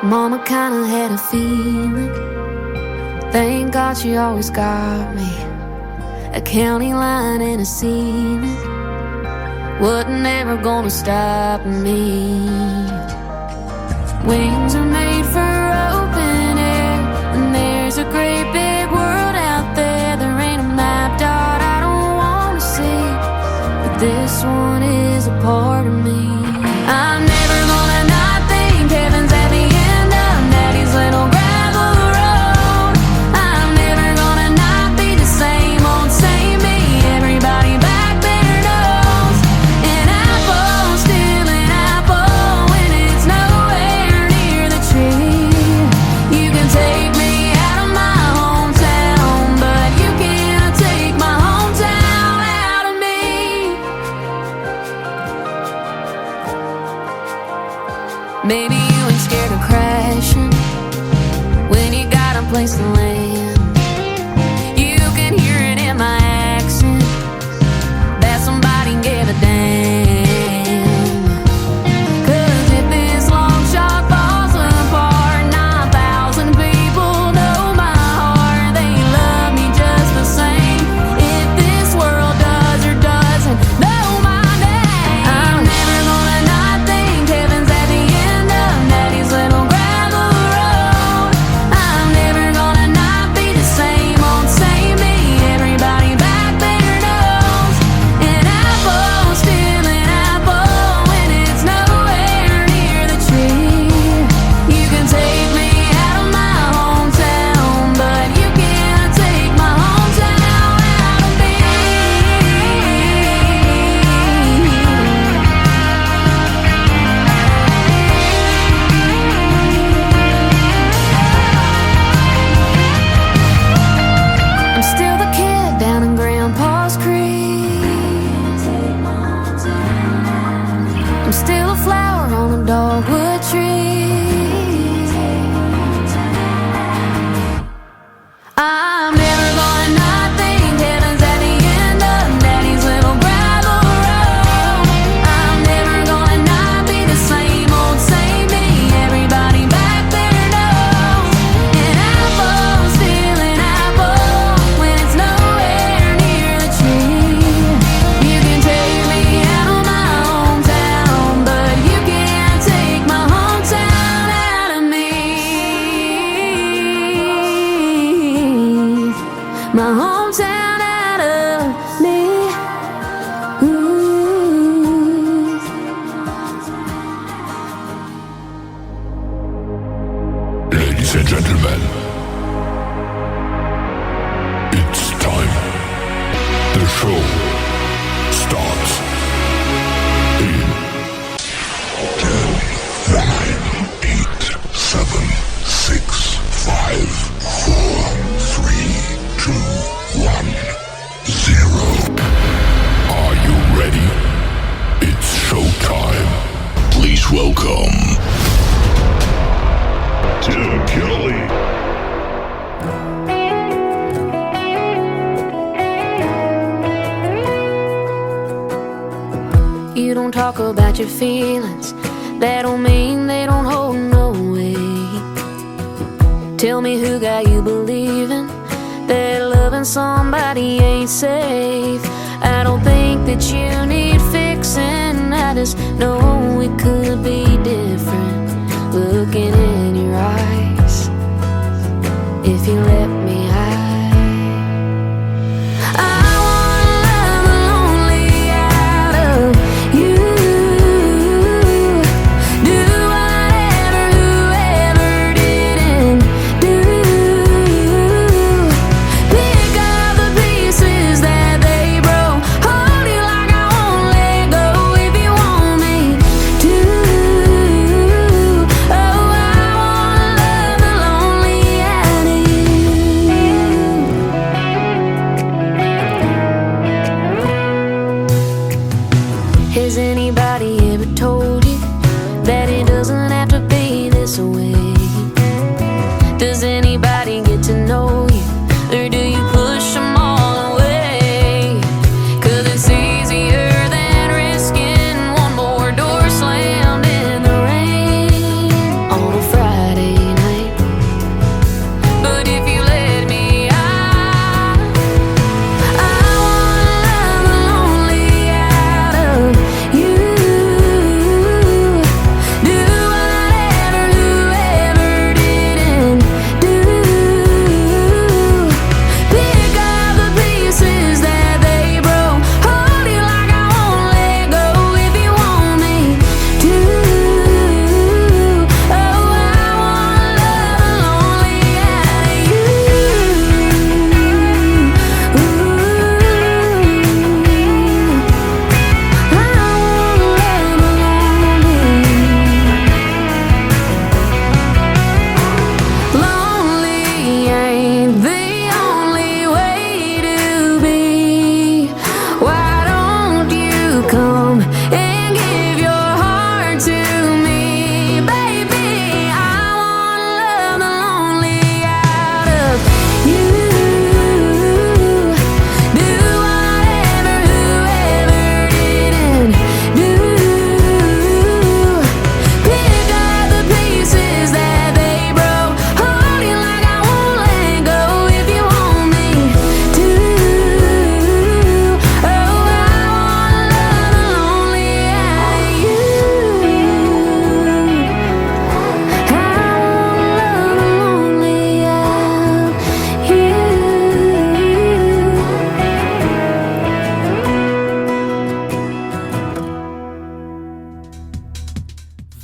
Mama kinda had a feeling. Thank God she always got me. A county line and a ceiling wasn't ever gonna stop me. Wings are made for open air, and there's a great big world out there. There ain't a map, dot, I don't wanna see, but this one is a part of me. I'm never gonna not think heaven's at the end of Daddy's little gravel road. I'm never gonna not be the same old same me. Everybody back there knows an apple's still an apple when it's nowhere near the tree. You can take me out of my hometown, but you can't take my hometown out of me. Maybe you ain't scared of crashing when you got a place to land. You can hear it in my accent that somebody gave a damn. 'Cause if this long shot falls apart, 9,000 people know my heart. They love me just the same. If this world does or doesn't know my name, I'm never gonna not think heaven's at the end of Daddy's little gravel road. I'm never gonna not be the same old same me. Everybody back there knows an apple's still an apple when it's nowhere near the tree. You can take me out of my hometown, but you can't take my hometown out of me. I'm still the kid down in Grandpa's creek. I'm still a flower on a dogwood tree. I'm never gonna not think heaven's at the end of Daddy's little gravel road. I'm never gonna not be the same old same me. Everybody back there knows an apple's still an apple when it's nowhere near the tree. You can take me out of my hometown, but you can't take my hometown out of me. My hometown out of me. Ooh. Ladies and gentlemen, it's time. The show starts in 10, 9, 8, 7, 6, 5, 4, 3, 2, 1, 0. Are you ready? It's showtime. Please welcome Tim Kelly. You don't talk about your feelings, that don't mean they don't hold no weight. Tell me who got you believing that loving somebody ain't safe. I don't think that you need fixing, I just know it could be different. Looking in your eyes, if you let me hide, I wanna love the lonely out of you. Do whatever whoever didn't do. Pick up the pieces that they broke. Hold you like I won't let go if you want me.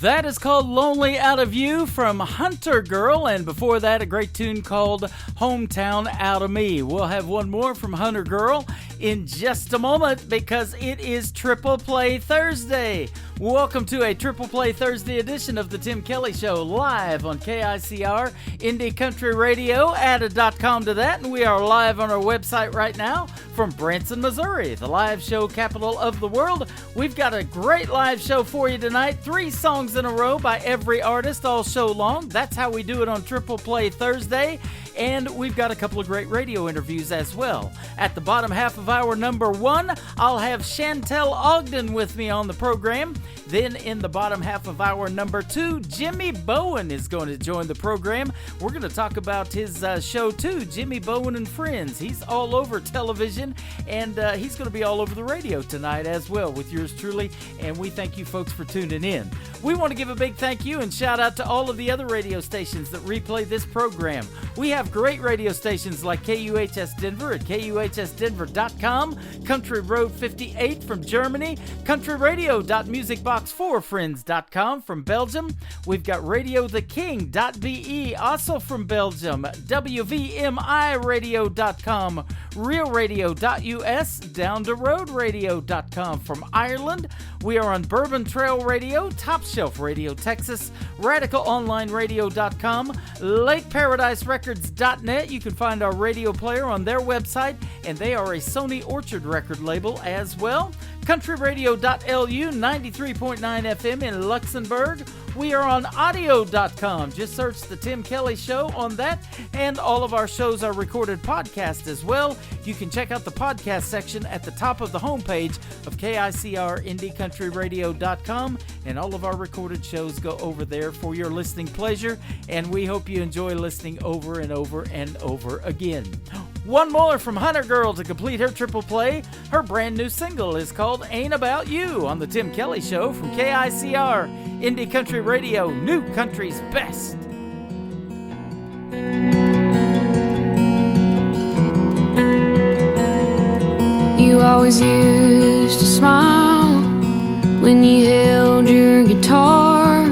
That is called Lonely Out of You from Hunter Girl, and before that, a great tune called Hometown Out of Me. We'll have one more from Hunter Girl in just a moment because it is Triple Play Thursday. Welcome to a Triple Play Thursday edition of the Tim Kelly Show, live on KICR Indie Country Radio. Add a .com to that, and we are live on our website right now from Branson, Missouri, the live show capital of the world. We've got a great live show for you tonight. 3 songs in a row by every artist all show long. That's how we do it on Triple Play Thursday. And we've got a couple of great radio interviews as well. At the bottom half of hour number 1, I'll have Chantel Ogden with me on the program. Then in the bottom half of hour number 2, Jimmy Bowen is going to join the program. We're going to talk about his show too, Jimmy Bowen and Friends. He's all over television, and he's going to be all over the radio tonight as well with yours truly. And we thank you folks for tuning in. We want to give a big thank you and shout out to all of the other radio stations that replay this program. We have great radio stations like KUHS Denver at KUHSdenver.com, Country Road 58 from Germany, countryradio.musicbox4friends.com from Belgium. We've got radiotheking.be, also from Belgium, WVMIradio.com, realradio.us, downtheroadradio.com from Ireland. We are on Bourbon Trail Radio, Top Shelf Radio Texas, radicalonlineradio.com, LakeParadiseRecords.net. You can find our radio player on their website, and they are a Sony Orchard record label as well. CountryRadio.lu, 93.9 FM in Luxembourg. We are on audio.com. Just search The Tim Kelly Show on that, and all of our shows are recorded podcast as well. You can check out the podcast section at the top of the homepage of KICRIndieCountryRadio.com, and all of our recorded shows go over there for your listening pleasure, and we hope you enjoy listening over and over and over again. One more from Hunter Girl to complete her triple play. Her brand new single is called Ain't About You on the Tim Kelly Show from KICR Indie Country Radio, New Country's Best. You always used to smile when you held your guitar,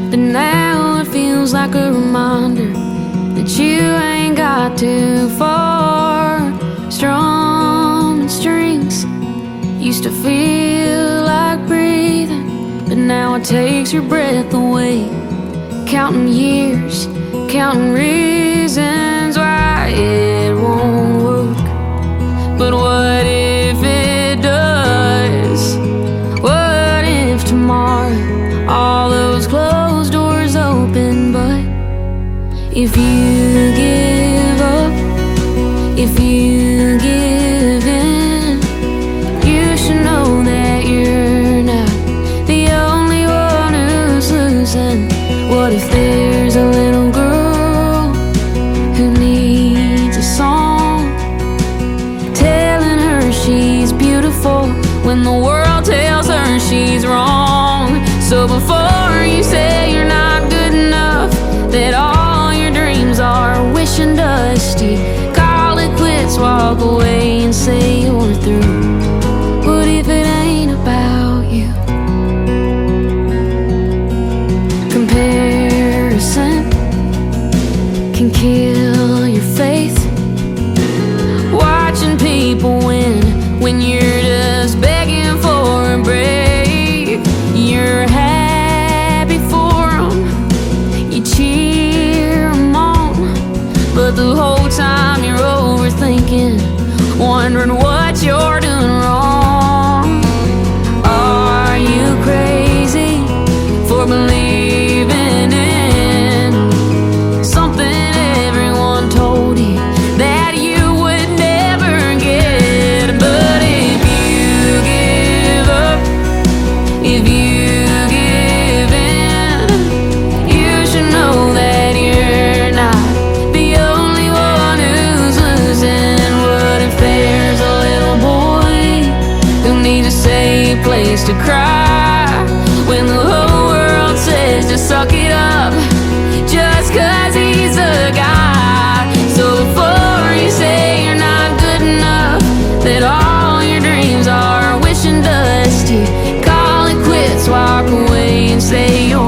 but now it feels like a reminder that you ain't got too far. Strumming strings used to feel like breathing, but now it takes your breath away. Counting years, counting reasons why it won't work. But what if it does? What if tomorrow all those closed doors open? But if you give up, if you give in, you should know that you're not the only one who's losing. What if there's a little girl who needs a song telling her she's beautiful when the world tells her she's wrong? So before you say you're not good enough, that all your dreams are wishing dusty, call it quits, walk away and say you're through. What if it ain't about you? Comparison can kill your faith. Watching people win when you're just begging for a break. You're happy for them, you cheer them on, but the whole time you're overthinking, wondering what you're doing wrong. Are you crazy for believing in something everyone told you that you would never get? But if you give up, if you give in, you should know that you're not the only one who's losing. What if there's a little boy who needs a safe place to cry when the whole world says to suck it up just 'cause he's a guy? So before you say you're not good enough, that all your dreams are wishing dusty, call it quits, walk away and say you're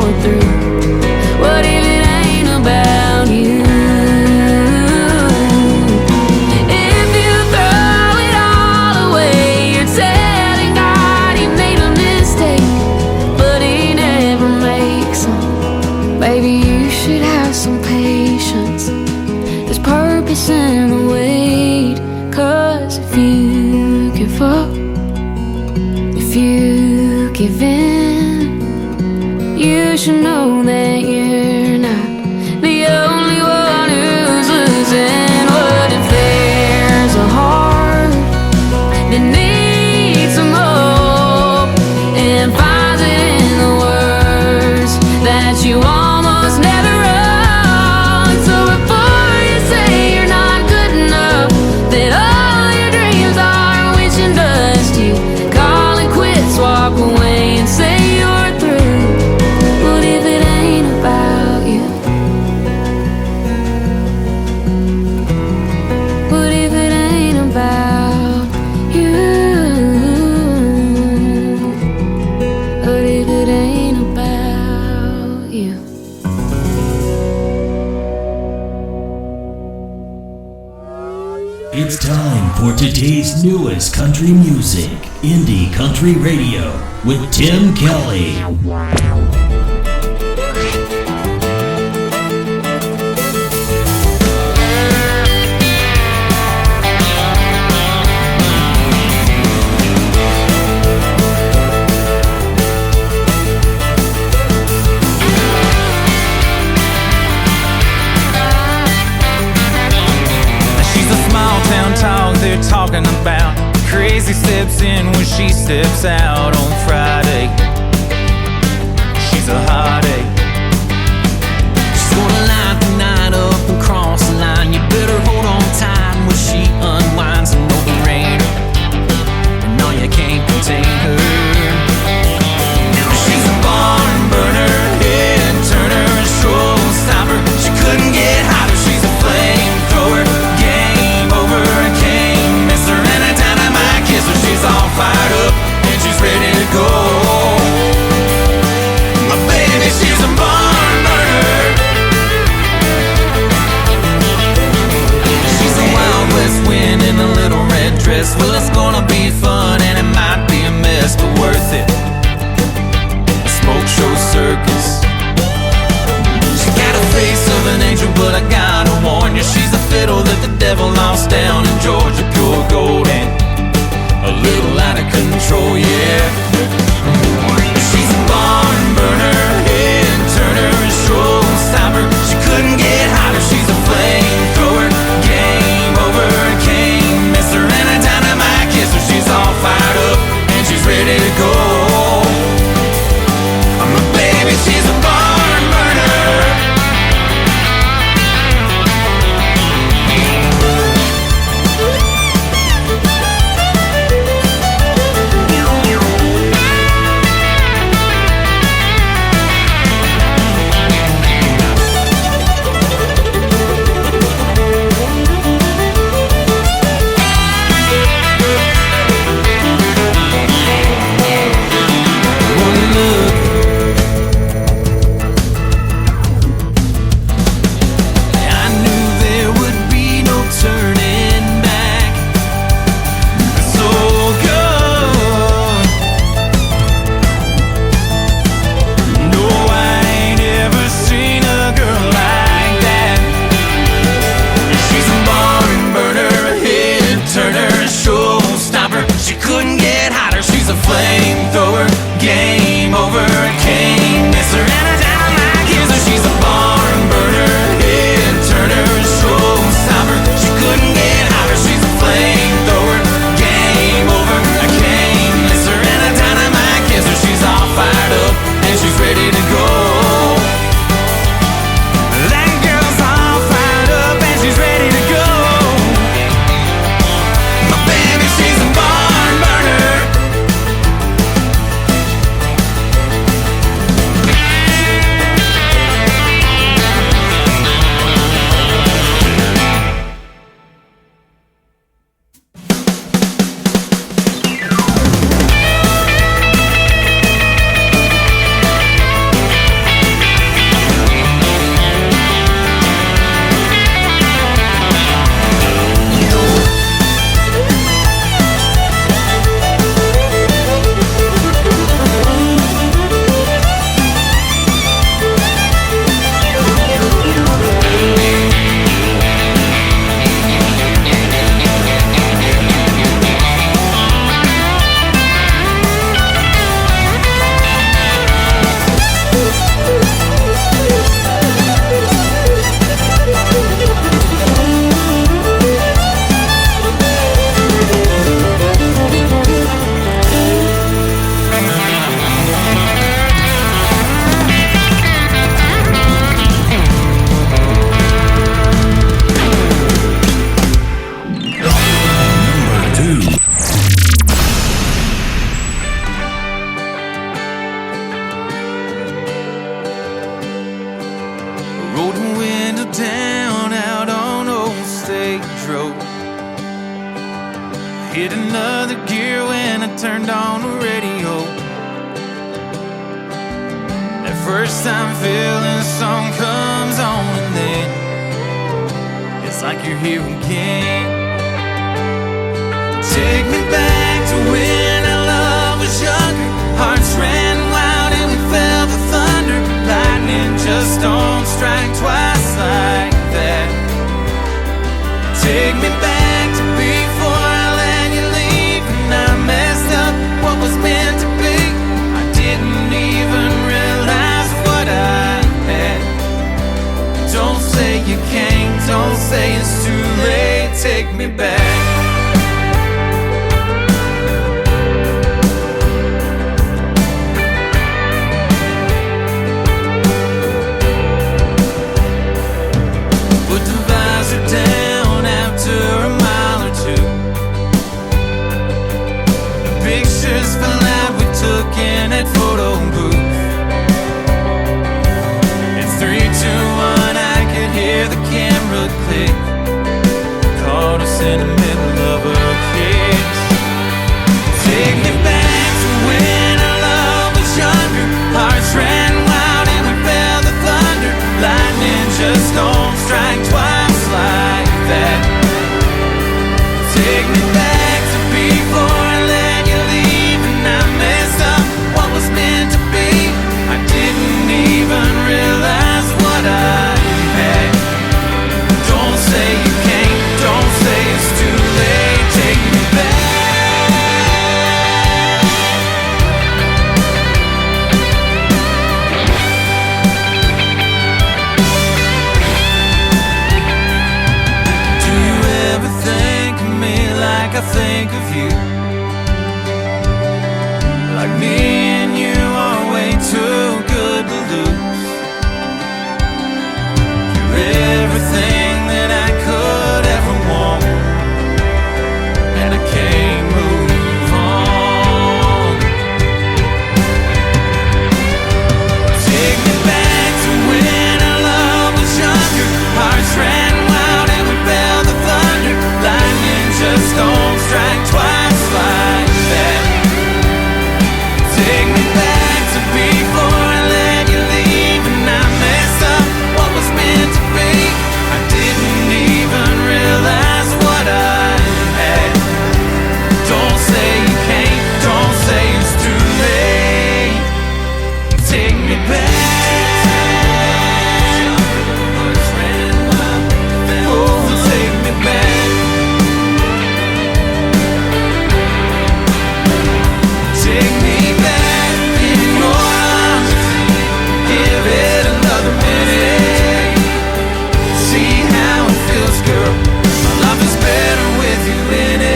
you give in, you should know that you're not the only one who's losing. What if there's a heart that needs some hope and finds it in the words that you almost never wrote? So before you say you're not good enough, that all your dreams are wishing dust, you call it quits, walk away and say you're through. What if it ain't about you? What if it ain't about you? What if it ain't about you? It's time for today's newest country music, Indie Country Radio, with Tim Kelly. She's a small town talk they're talking about. Crazy steps in when she steps out on Friday. She's a heartache. She's gonna light the night up and cross the line. You better hold on tight when she unwinds and no-brainer. And no, you can't contain her. She's a barn burner, head turner, a showstopper. She couldn't get hotter. She's a flamethrower. Game over, can't miss her. Anytime I might kiss her, she's all fired up and she's ready to go. My baby, she's a barn burner. She's a wild west wind in a little red dress. Well, it's gonna be fun and it might be a mess, but worth it. A smoke show circus. She got a face of an angel, but I gotta warn you, she's a fiddle that the devil lost down in Georgia, pure gold and a little out of control, yeah. hit another gear when I turned on the radio. That first time feeling song comes on and then it's like you're here again. Take me back to when our love was younger. Hearts ran wild and we felt the thunder. Lightning just don't strike twice like that. Take me back to before I let you leave. And I messed up what was meant to be. I didn't even realize what I had. Don't say you can't, don't say it's too late. Take me back. Down after a mile or two. The pictures fell out we took in that photo booth. In 3, 2, 1, I could hear the camera click. Caught us in the middle of a kiss. Take me back to when our love was younger. Hearts ran wild and we felt the thunder. Lightning just don't strike twice like that. Take me back to before I let you leave. And I messed up what was meant to be. I didn't even realize what I had. Don't say you can't, don't say it's too late. Take me back. I think of you like me and you are way too good to lose. You're everything that I could ever want, and I can't move on. Take me back to when our love was younger. Hearts ran wild and we felt the thunder. Lightning just don't strike twice like that. Take me back to before I let you leave. And I messed up what was meant to be. I didn't even realize what I had. Don't say you can't, don't say it's too late. Take me back. Oh, take me back. Take me back in your arms. Give it another minute. See how it feels, girl. My life is better with you in it.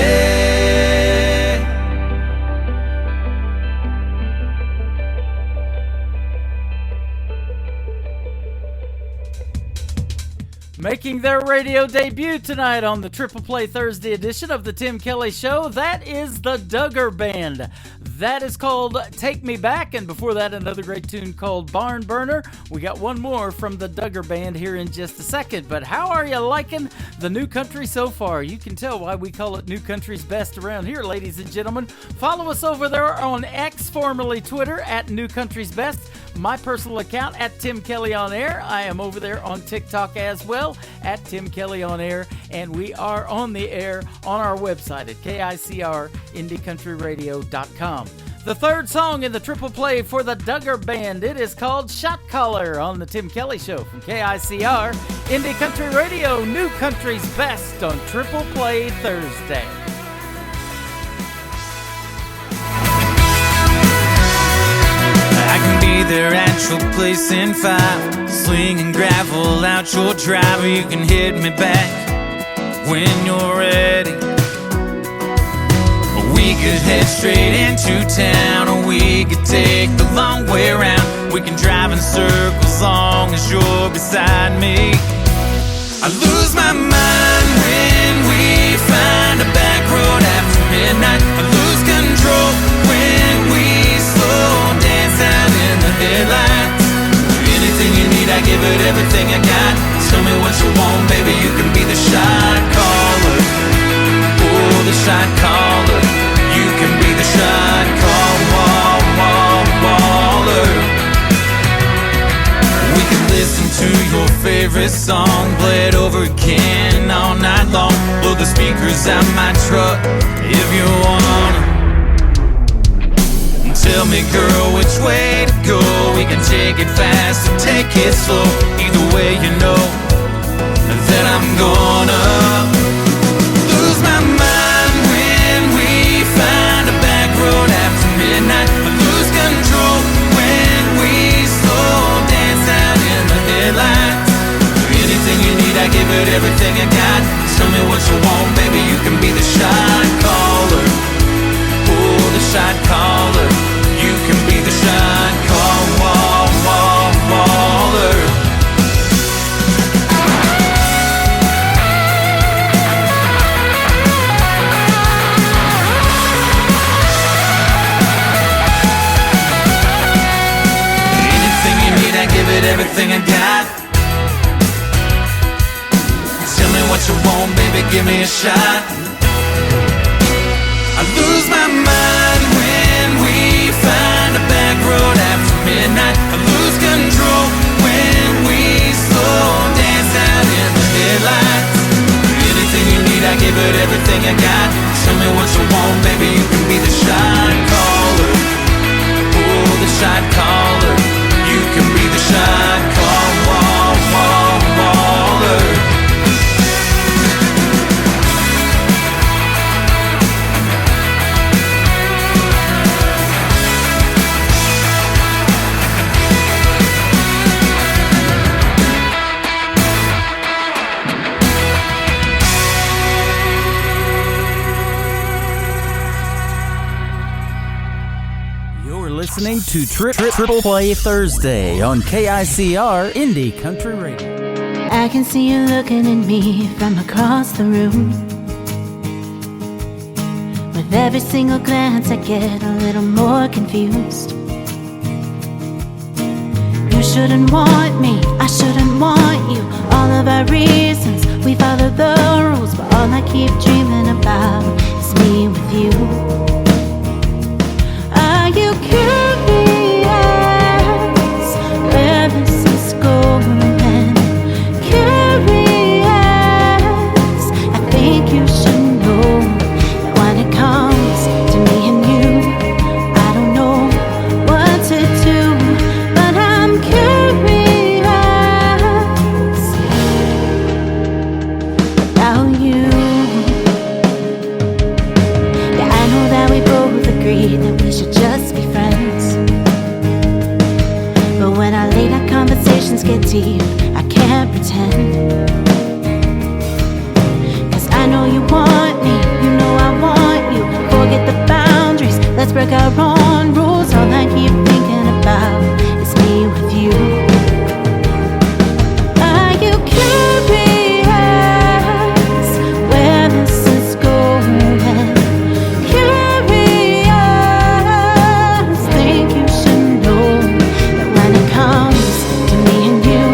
Making their radio debut tonight on the Triple Play Thursday edition of the Tim Kelly Show, that is the Duggar Band. That is called Take Me Back, and before that, another great tune called Barn Burner. We got one more from the Duggar Band here in just a second, but how are you liking the new country so far? You can tell why we call it New Country's Best around here, ladies and gentlemen. Follow us over there on X, formerly Twitter, at New Country's Best. My personal account at Tim Kelly On Air. I am over there on TikTok as well at Tim Kelly On Air, and we are on the air on our website at KICRIndieCountryRadio.com. The third song in the triple play for the Duggar Band, it is called Shot Caller on the Tim Kelly Show from KICR Indie Country Radio, New Country's Best on Triple Play Thursday. I can be there at your place in 5, slinging gravel out your drive. You can hit me back when you're ready. We could head straight into town, or we could take the long way around. We can drive in circles long as you're beside me. I lose my mind when we find a back road after midnight. I lose control when we slow dance out in the headlights. Anything you need, I give it everything I got. Tell me what you want, baby, you can be the shot caller. Oh, the shot caller. favorite song, play it over again all night long. Blow the speakers out my truck if you wanna. Tell me, girl, which way to go. We can take it fast or take it slow. Either way, you know that I'm gonna lose my mind when we find a back road after midnight. I lose control when we slow dance out in the headlights. Anything you need, I give it everything I got. Tell me what you want, baby, you can be the shot caller. Oh, the shot caller. You can be the shot caller. Anything you need, I give it everything I got. Tell me what you want, baby, give me a shot. I lose my mind when we find a back road after midnight. I lose control when we slow dance out in the headlights. Anything you need, I give it everything I got. Tell me what you want, baby, you can be the shot caller. Oh, the shot caller. You can be the shot caller. Listening to Triple Play Thursday on KICR Indie Country Radio. I can see you looking at me from across the room. With every single glance I get a little more confused. You shouldn't want me, I shouldn't want you. All of our reasons, we follow the rules, but all I keep dreaming about is me with you. Are you curious where this is going? Curious, I think you should know that when it comes to me and you, I don't know what to do, but I'm curious about you. Yeah, I know that we both agree that we should just be friends, but when our late night conversations get deep, I can't pretend. Cause I know you want me, you know I want you. Forget the boundaries, let's break our own rules. All I keep thinking about is me with you. Are you curious where this is going? Curious, think you should know that when it comes to me and you,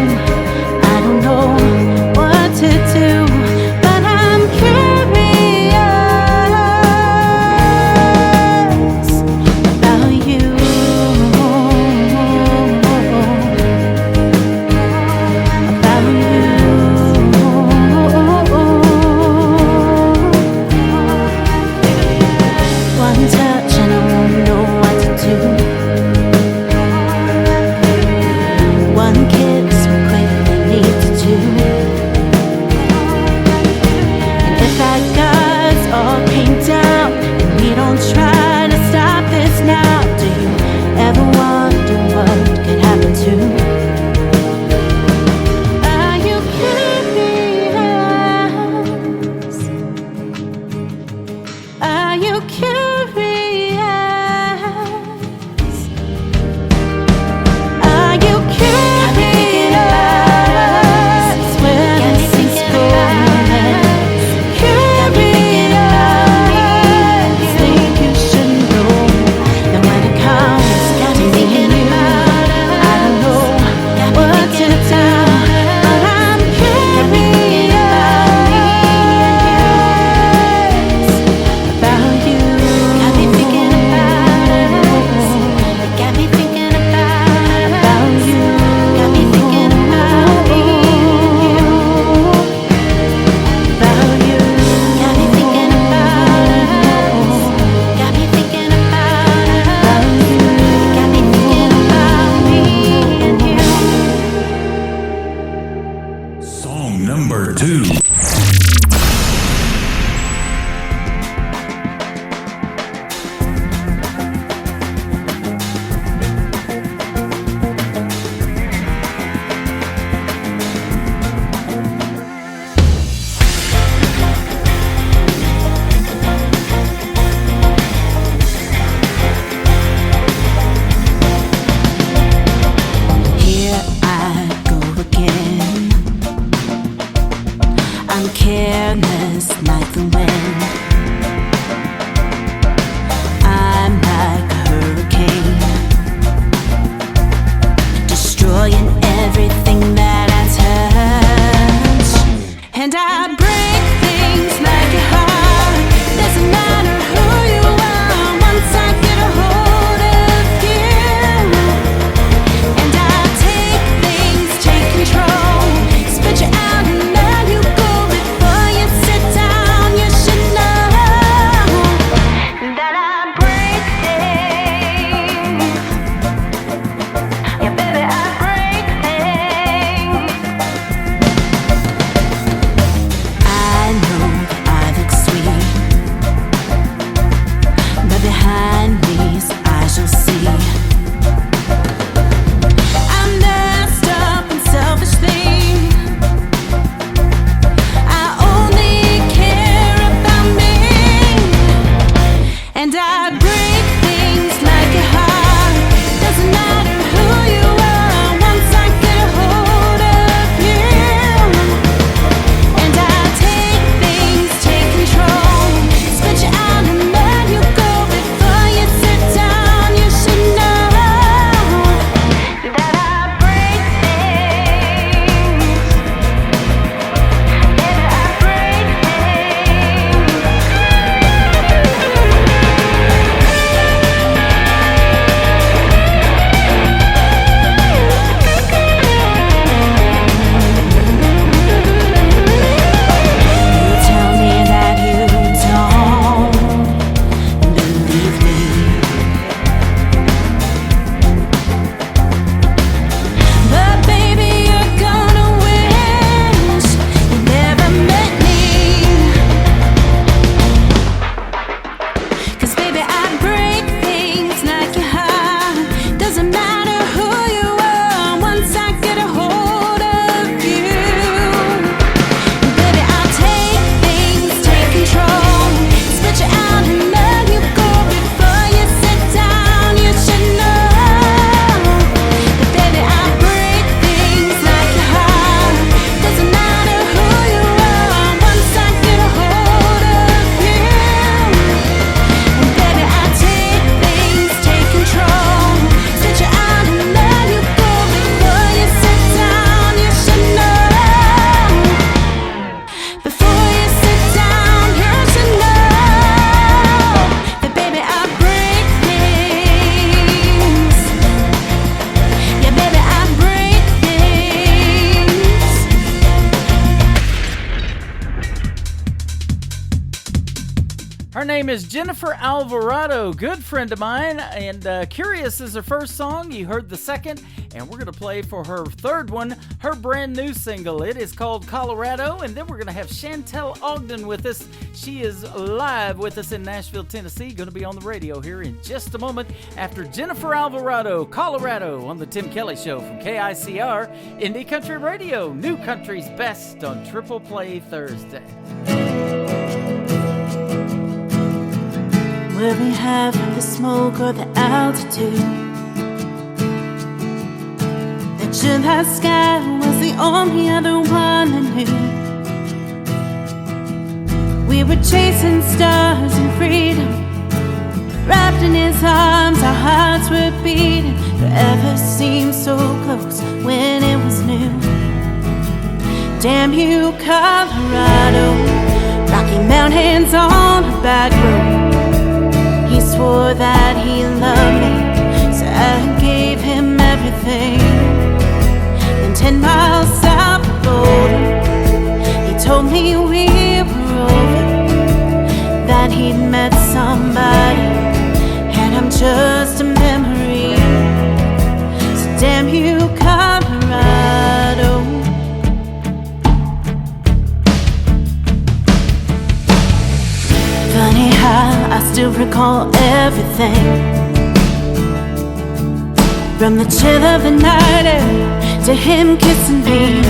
name is Jennifer Alvarado, good friend of mine, and Curious is her first song. You heard the second, and we're going to play for her third one, her brand new single. It is called Colorado, and then we're going to have Chantel Ogden with us. She is live with us in Nashville, Tennessee, going to be on the radio here in just a moment after Jennifer Alvarado, Colorado, on the Tim Kelly Show from KICR, Indie Country Radio, New Country's Best on Triple Play Thursday. Where we have the smoke or the altitude, the July sky was the only other one I knew. We were chasing stars and freedom, wrapped in his arms, our hearts were beating. Forever seemed so close when it was new. Damn you, Colorado, Rocky Mountains on a back road. He swore that he loved me, so I gave him everything. Then 10 miles south of Boulder, he told me we were over, that he'd met somebody, and I'm just a memory. So damn you, Colorado. Funny how I still recall everything, from the chill of the night air to him kissing me.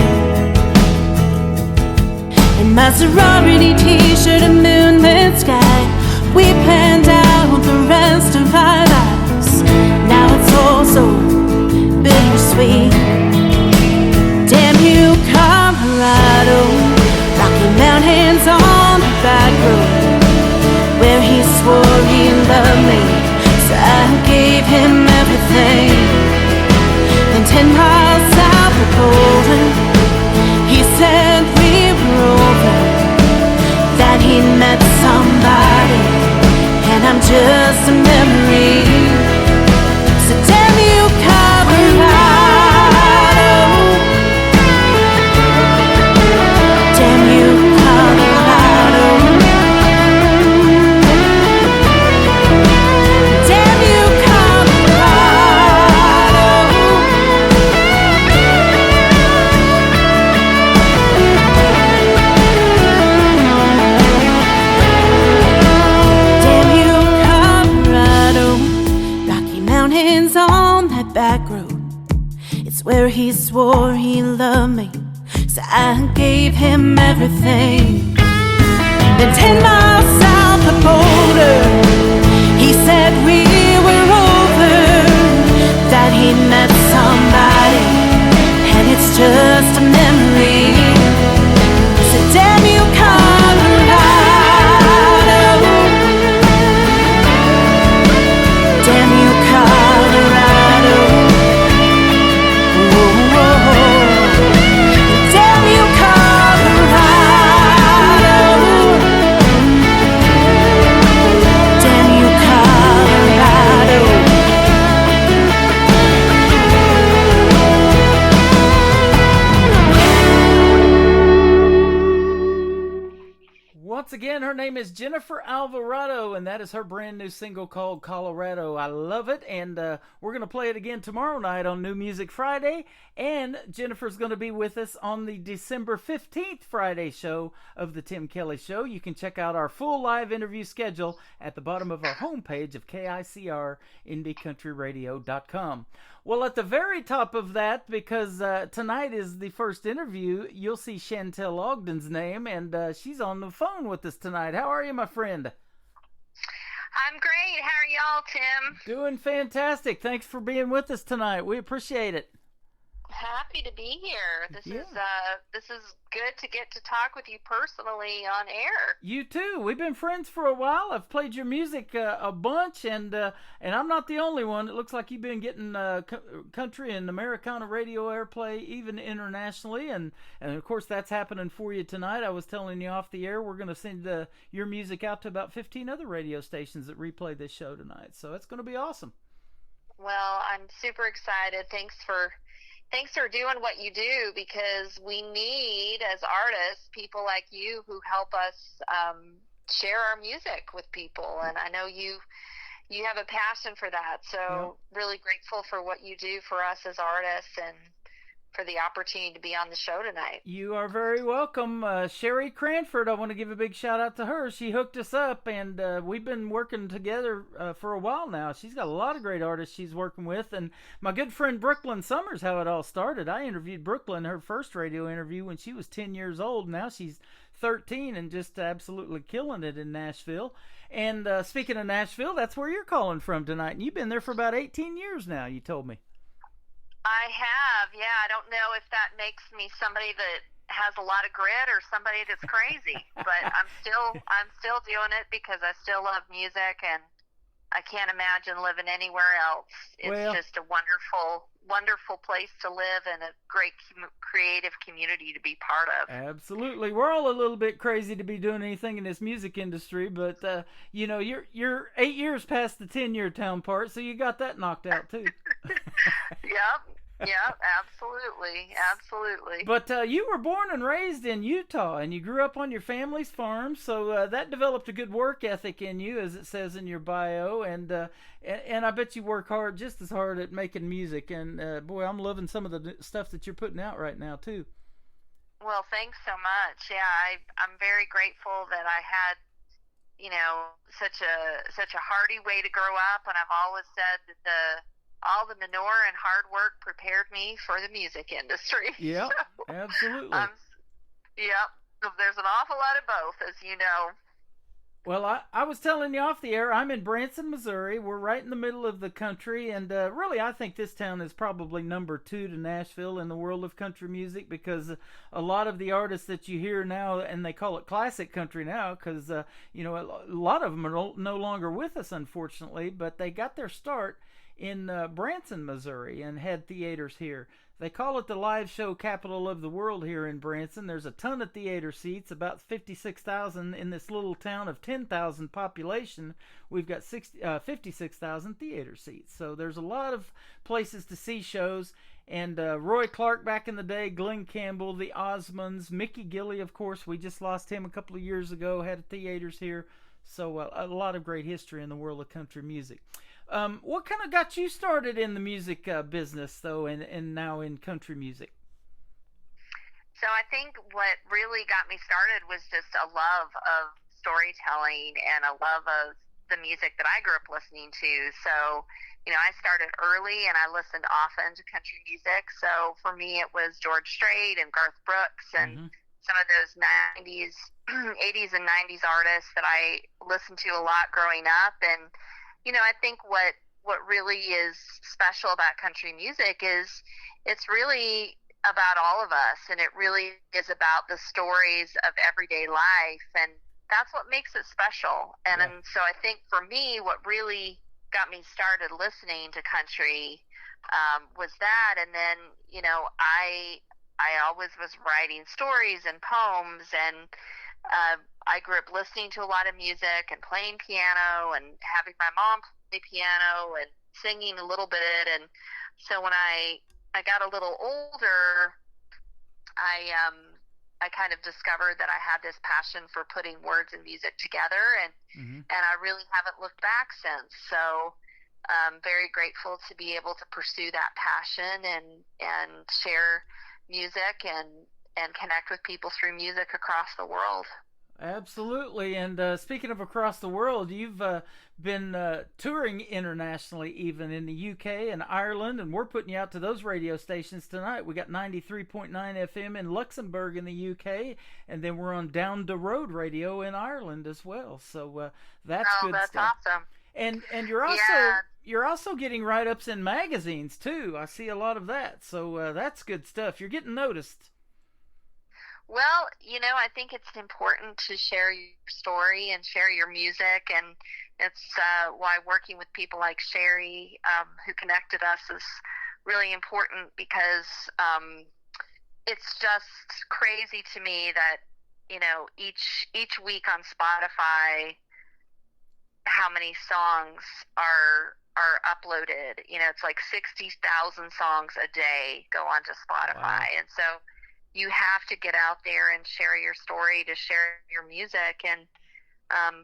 In my sorority t-shirt and moonlit sky, we planned out the rest of our lives. Now it's all so bittersweet. Damn you, Colorado, Rocky Mountains on the back road, where he swore he loved me, so I gave him everything. Then 10 miles south of Boulder, he said we were over, that he'd met somebody, and I'm just a memory. So damn you, Colorado. Damn you, Colorado. Damn you, Colorado. Damn you, Colorado. Rocky Mountains on that back road, it's where he swore he loved me, so I gave him everything. Then 10 miles south of Boulder, he said we were over, that he'd met somebody, and it's just a memory. So damn you, Colorado. Damn you, Colorado. Oh, damn you, Colorado. Damn you, Colorado. Once again, her name is Jennifer Alvarado, and that is her brand new single called Colorado. I love it, and we're going to play it again tomorrow night on New Music Friday, and Jennifer's going to be with us on the December 15th Friday show of the Tim Kelly Show. You can check out our full live interview schedule at the bottom of our homepage of KICR, IndieCountryRadio.com. Well, at the very top of that, because tonight is the first interview, you'll see Chantel Ogden's name, and she's on the phone with us tonight. How are you, my friend? I'm great. How are y'all, Tim? Doing fantastic. Thanks for being with us tonight. We appreciate it. Happy to be here. This Yeah. is good to get to talk with you personally on air. You too. We've been friends for a while. I've played your music a bunch, and I'm not the only one. It looks like you've been getting country and Americana radio airplay, even internationally, and of course that's happening for you tonight. I was telling you off the air, we're going to send your music out to about 15 other radio stations that replay this show tonight, so it's going to be awesome. Well, I'm super excited. Thanks for doing what you do, because we need, as artists, people like you who help us share our music with people. And I know you have a passion for that. So really grateful for what you do for us as artists and for the opportunity to be on the show tonight. You are very welcome. Sherry Cranford, I want to give a big shout out to her. She hooked us up, and we've been working together for a while now. She's got a lot of great artists she's working with. And my good friend Brooklyn Summers, how it all started. I interviewed Brooklyn, her first radio interview, when she was 10 years old. Now she's 13 and just absolutely killing it in Nashville. And speaking of Nashville, that's where you're calling from tonight. And you've been there for about 18 years now, you told me. I have, yeah. I don't know if that makes me somebody that has a lot of grit or somebody that's crazy, but I'm still doing it because I still love music, and I can't imagine living anywhere else. It's just a wonderful place to live and a great creative community to be part of. Absolutely. We're all a little bit crazy to be doing anything in this music industry, but you're 8 years past the 10-year town part, so you got that knocked out too. Yep, absolutely. But you were born and raised in Utah, and you grew up on your family's farm, so that developed a good work ethic in you, as it says in your bio, and I bet you work hard, just as hard, at making music. And boy, I'm loving some of the stuff that you're putting out right now too. Well, thanks so much. Yeah, I'm very grateful that I had, such a hearty way to grow up, and I've always said that all the manure and hard work prepared me for the music industry. Yeah, so, absolutely. There's an awful lot of both, as you know. Well, I was telling you off the air, I'm in Branson, Missouri. We're right in the middle of the country, and really I think this town is probably number 2 to Nashville in the world of country music, because a lot of the artists that you hear now, and they call it classic country now, because a lot of them are no longer with us, unfortunately, but they got their start in Branson, Missouri, and had theaters here. They call it the live show capital of the world here in Branson. There's a ton of theater seats, about 56,000 in this little town of 10,000 population. We've got 56,000 theater seats. So there's a lot of places to see shows. And Roy Clark back in the day, Glenn Campbell, the Osmonds, Mickey Gilley, of course. We just lost him a couple of years ago, had theaters here. So a lot of great history in the world of country music. What kind of got you started in the music business, though, and now in country music? So I think what really got me started was just a love of storytelling and a love of the music that I grew up listening to. So, I started early and I listened often to country music. So for me, it was George Strait and Garth Brooks and some of those 90s, 80s and 90s artists that I listened to a lot growing up. And I think what really is special about country music is it's really about all of us, and it really is about the stories of everyday life, and that's what makes it special. And so I think for me, what really got me started listening to country was that. And then, I always was writing stories and poems, and I grew up listening to a lot of music and playing piano and having my mom play piano and singing a little bit. And so when I got a little older, I kind of discovered that I had this passion for putting words and music together, and I really haven't looked back since. So I'm very grateful to be able to pursue that passion and share music and connect with people through music across the world. Absolutely. And speaking of across the world, you've been touring internationally, even in the UK and Ireland, and we're putting you out to those radio stations tonight. We got 93.9 FM in Luxembourg in the UK, and then we're on Down the Road Radio in Ireland as well. So that's good that's stuff. Awesome. And you're also getting write-ups in magazines too. I see a lot of that. So that's good stuff. You're getting noticed. Well, I think it's important to share your story and share your music, and it's why working with people like Sherry, who connected us, is really important, because it's just crazy to me that, each week on Spotify, how many songs are uploaded. It's like 60,000 songs a day go onto Spotify. Wow. And so you have to get out there and share your story, to share your music. And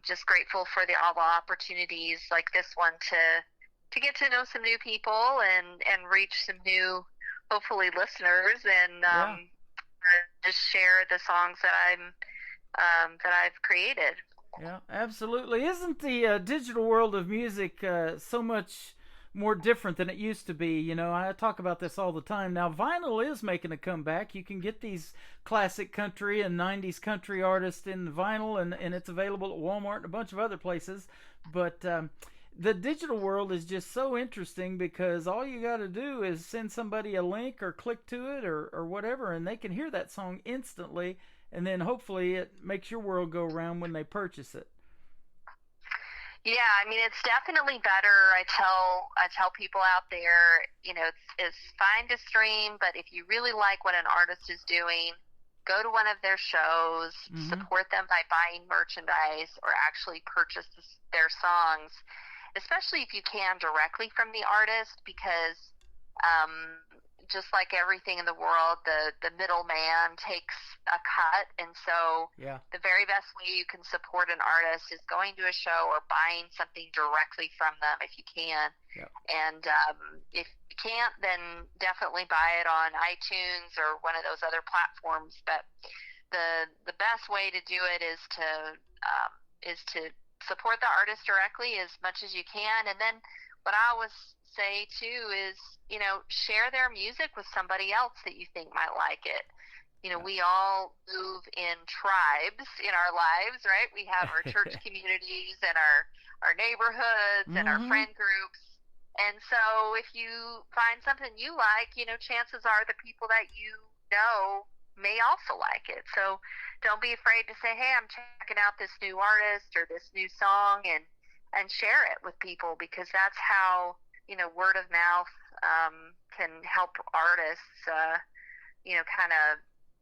just grateful for all the opportunities like this one to get to know some new people and reach some new, hopefully, listeners, and just share the songs that I've created. Yeah, absolutely. Isn't the digital world of music so much more different than it used to be? You know, I talk about this all the time. Now, vinyl is making a comeback. You can get these classic country and 90s country artists in vinyl, and it's available at Walmart and a bunch of other places. But the digital world is just so interesting because all you got to do is send somebody a link or click to it or whatever, and they can hear that song instantly. And then hopefully it makes your world go round when they purchase it. Yeah, I mean, it's definitely better. I tell people out there, you know, it's fine to stream, but if you really like what an artist is doing, go to one of their shows, support them by buying merchandise or actually purchase their songs, especially if you can directly from the artist, because just like everything in the world, the middleman takes a cut, and so the very best way you can support an artist is going to a show or buying something directly from them if you can. And if you can't, then definitely buy it on iTunes or one of those other platforms. But the best way to do it is to support the artist directly as much as you can. And then what I always say too is, you know, share their music with somebody else that you think might like it. You know, we all move in tribes in our lives, right? We have our church communities and our neighborhoods and our friend groups. And so if you find something you like, you know, chances are the people that you know may also like it. So don't be afraid to say, hey, I'm checking out this new artist or this new song, and share it with people, because that's how, you know, word of mouth can help artists, you know, kind of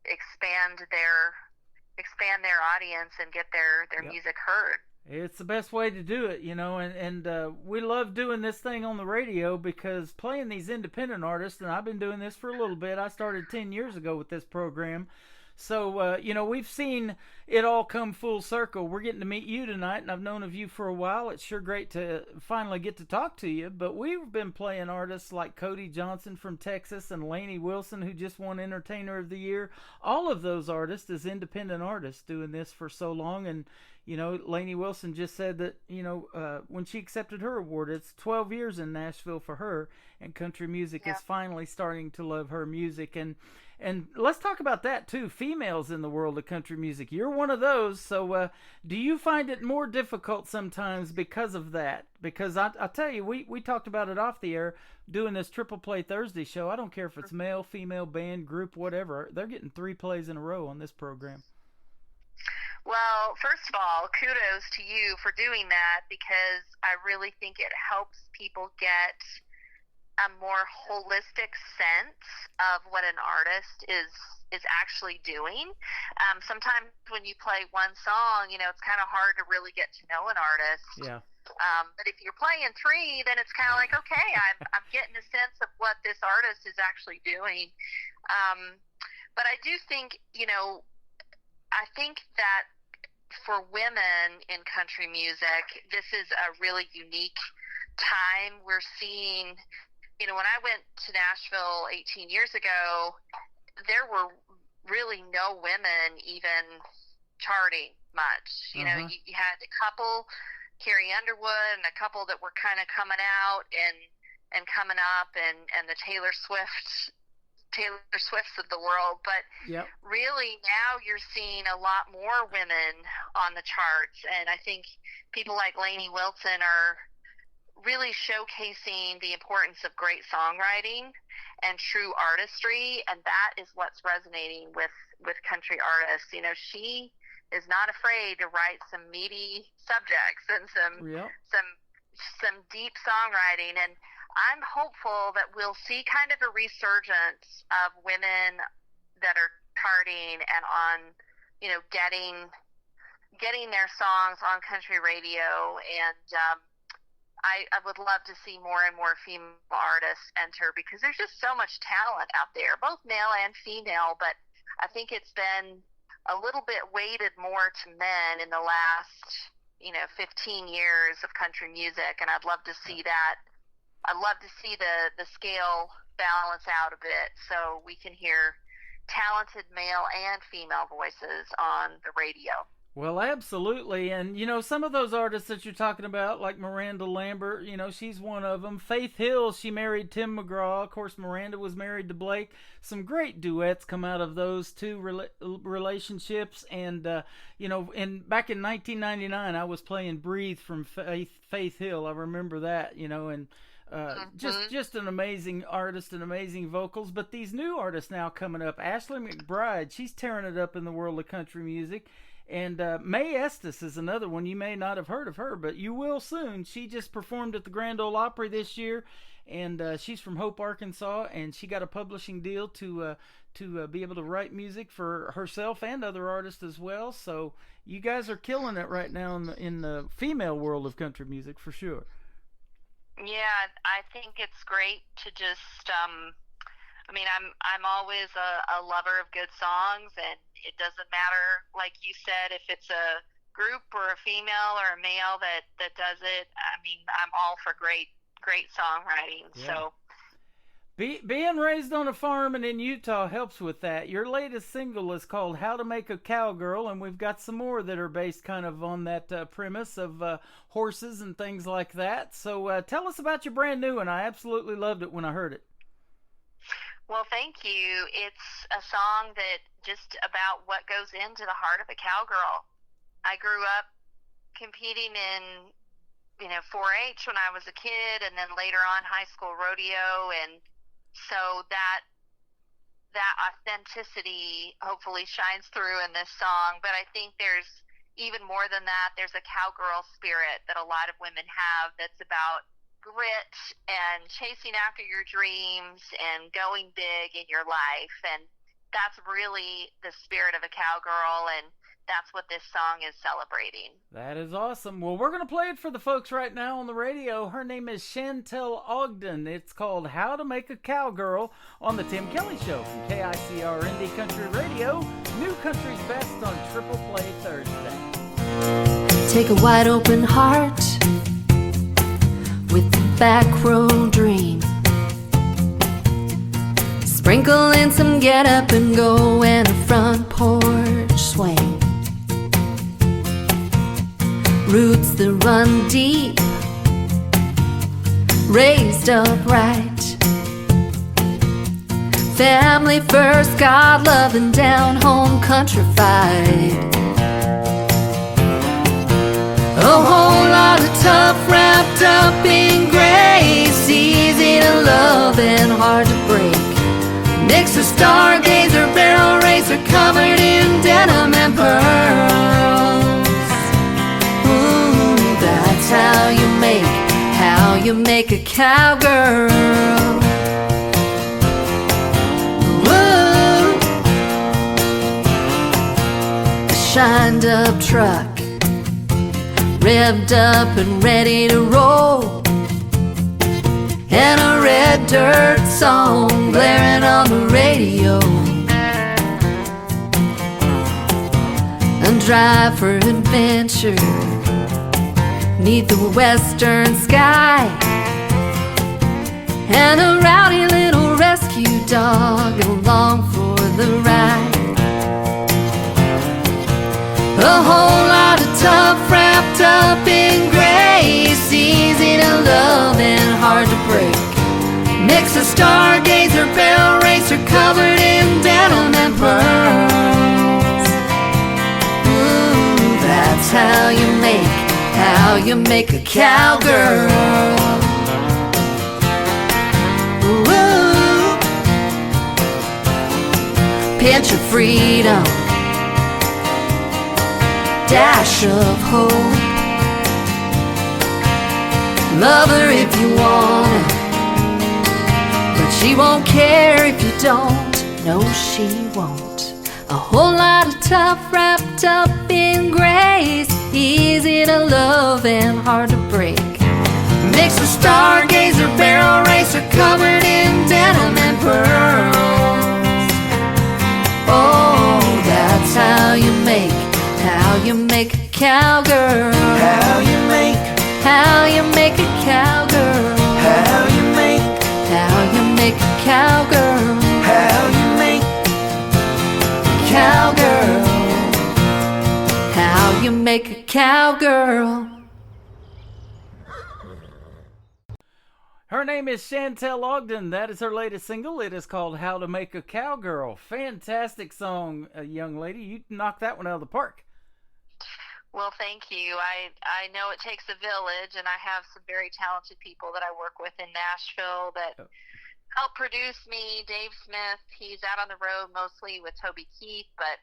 expand their audience and get their music heard. It's the best way to do it, you know, and we love doing this thing on the radio because playing these independent artists, and I've been doing this for a little bit. I started 10 years ago with this program. So, you know, we've seen it all come full circle. We're getting to meet you tonight, and I've known of you for a while. It's sure great to finally get to talk to you. But we've been playing artists like Cody Johnson from Texas and Lainey Wilson, who just won Entertainer of the Year. All of those artists as independent artists doing this for so long. And, you know, Lainey Wilson just said that, you know, when she accepted her award, it's 12 years in Nashville for her, and country music is finally starting to love her music. And let's talk about that, too, females in the world of country music. You're one of those, so do you find it more difficult sometimes because of that? Because I'll tell you, we talked about it off the air, doing this Triple Play Thursday show. I don't care if it's male, female, band, group, whatever. They're getting 3 plays in a row on this program. Well, first of all, kudos to you for doing that, because I really think it helps people get a more holistic sense of what an artist is actually doing. Sometimes when you play one song, you know, it's kind of hard to really get to know an artist. Yeah. But if you're playing 3, then it's kind of like, okay, I'm getting a sense of what this artist is actually doing. But I do think, you know, I think that for women in country music, this is a really unique time. We're seeing, you know, when I went to Nashville 18 years ago, there were really no women even charting much. You know, you had a couple, Carrie Underwood, and a couple that were kind of coming out and coming up, and the Taylor Swifts of the world. But really now you're seeing a lot more women on the charts, and I think people like Lainey Wilson are really showcasing the importance of great songwriting and true artistry, and that is what's resonating with country artists. You know, she is not afraid to write some meaty subjects and some deep songwriting, and I'm hopeful that we'll see kind of a resurgence of women that are charting and on, you know, getting their songs on country radio. And I would love to see more and more female artists enter, because there's just so much talent out there, both male and female. But I think it's been a little bit weighted more to men in the last, 15 years of country music, and I'd love to see that. I'd love to see the scale balance out a bit so we can hear talented male and female voices on the radio. Well, absolutely. And, some of those artists that you're talking about, like Miranda Lambert, she's one of them. Faith Hill, she married Tim McGraw. Of course, Miranda was married to Blake. Some great duets come out of those two relationships. And, back in 1999, I was playing Breathe from Faith Hill. I remember that, and just an amazing artist and amazing vocals. But these new artists now coming up, Ashley McBryde, she's tearing it up in the world of country music. And Mae Estes is another one. You may not have heard of her, but you will soon. She just performed at the Grand Ole Opry this year, and she's from Hope, Arkansas, and she got a publishing deal to be able to write music for herself and other artists as well. So you guys are killing it right now in the female world of country music for sure. Yeah, I think it's great to just I'm always a lover of good songs, and it doesn't matter, like you said, if it's a group or a female or a male that does it. I'm all for great songwriting. Yeah. So being raised on a farm and in Utah helps with that. Your latest single is called How to Make a Cowgirl, and we've got some more that are based kind of on that premise of horses and things like that. So tell us about your brand new one. I absolutely loved it when I heard it. Well, thank you. It's a song that just about what goes into the heart of a cowgirl. I grew up competing in, 4-H when I was a kid, and then later on high school rodeo, and so that authenticity hopefully shines through in this song. But I think there's even more than that. There's a cowgirl spirit that a lot of women have that's about grit and chasing after your dreams and going big in your life, and that's really the spirit of a cowgirl, and that's what this song is celebrating. That is awesome. Well, we're going to play it for the folks right now on the radio. Her name is Chantel Ogden. It's called How to Make a Cowgirl on the Tim Kelly Show from KICR Indie Country Radio. New Country's Best on Triple Play Thursday. Take a wide open heart with a back row dream. Sprinkle in some get up and go and a front porch swing. Roots that run deep, raised upright. Family first, God loving, down home countrified. A whole lot of tough wrapped up in grace, easy to love and hard to break. Mix of stargazer, barrel racer, covered in denim and pearls. Ooh, that's how you make a cowgirl. Ooh, a shined up truck, revved up and ready to roll, and a red dirt song blaring on the radio. And drive for adventure neath the western sky, and a rowdy little rescue dog along for the ride. A whole lot of tough wrapped up in grace, easy to love and hard to break. Mix of stargazer, barrel racer, covered in denim and pearls. Ooh, that's how you make a cowgirl. Ooh, pinch of freedom, dash of hope. Love her if you want her, but she won't care if you don't. No, she won't. A whole lot of tough wrapped up in grace, easy to love and hard to break. Mix of stargazer, barrel racer, covered in denim and pearls. Oh, that's how cowgirl. How you make A cowgirl. how you make A cowgirl. how you make Cowgirl. How you make a cowgirl. Her name is Chantel Ogden. That is her latest single. It is called How to Make a Cowgirl. Fantastic song, young lady. You knocked that one out of the park. Well, thank you. I know it takes a village, and I have some very talented people that I work with in Nashville that help produce me. Dave Smith, he's out on the road mostly with Toby Keith, but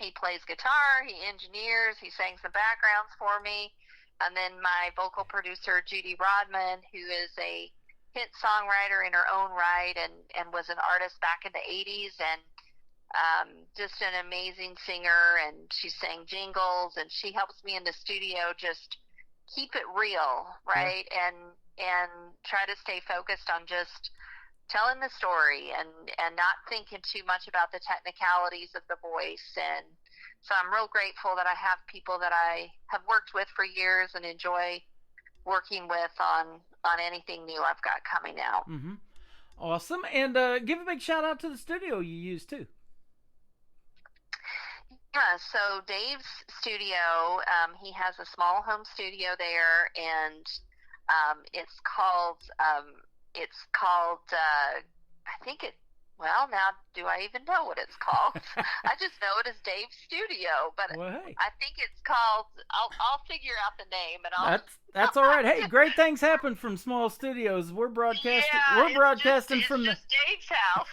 he plays guitar, he engineers, he sings the backgrounds for me. And then my vocal producer, Judy Rodman, who is a hit songwriter in her own right and was an artist back in the 80s and just an amazing singer. And she sang jingles, and she helps me in the studio just keep it real, right? And try to stay focused on just telling the story and not thinking too much about the technicalities of the voice. And so I'm real grateful that I have people that I have worked with for years and enjoy working with on anything new I've got coming out. Mm-hmm. Awesome. And give a big shout out to the studio you use too. Yeah, so Dave's studio, he has a small home studio there, and it's called I think it, well, now do I even know what it's called? I just know it as Dave's Studio, but Well, hey. I think it's called, I'll figure out the name, and I'll... That's all right. Hey, great things happen from small studios. We're broadcasting. Yeah, we're broadcasting it's from just Dave's house.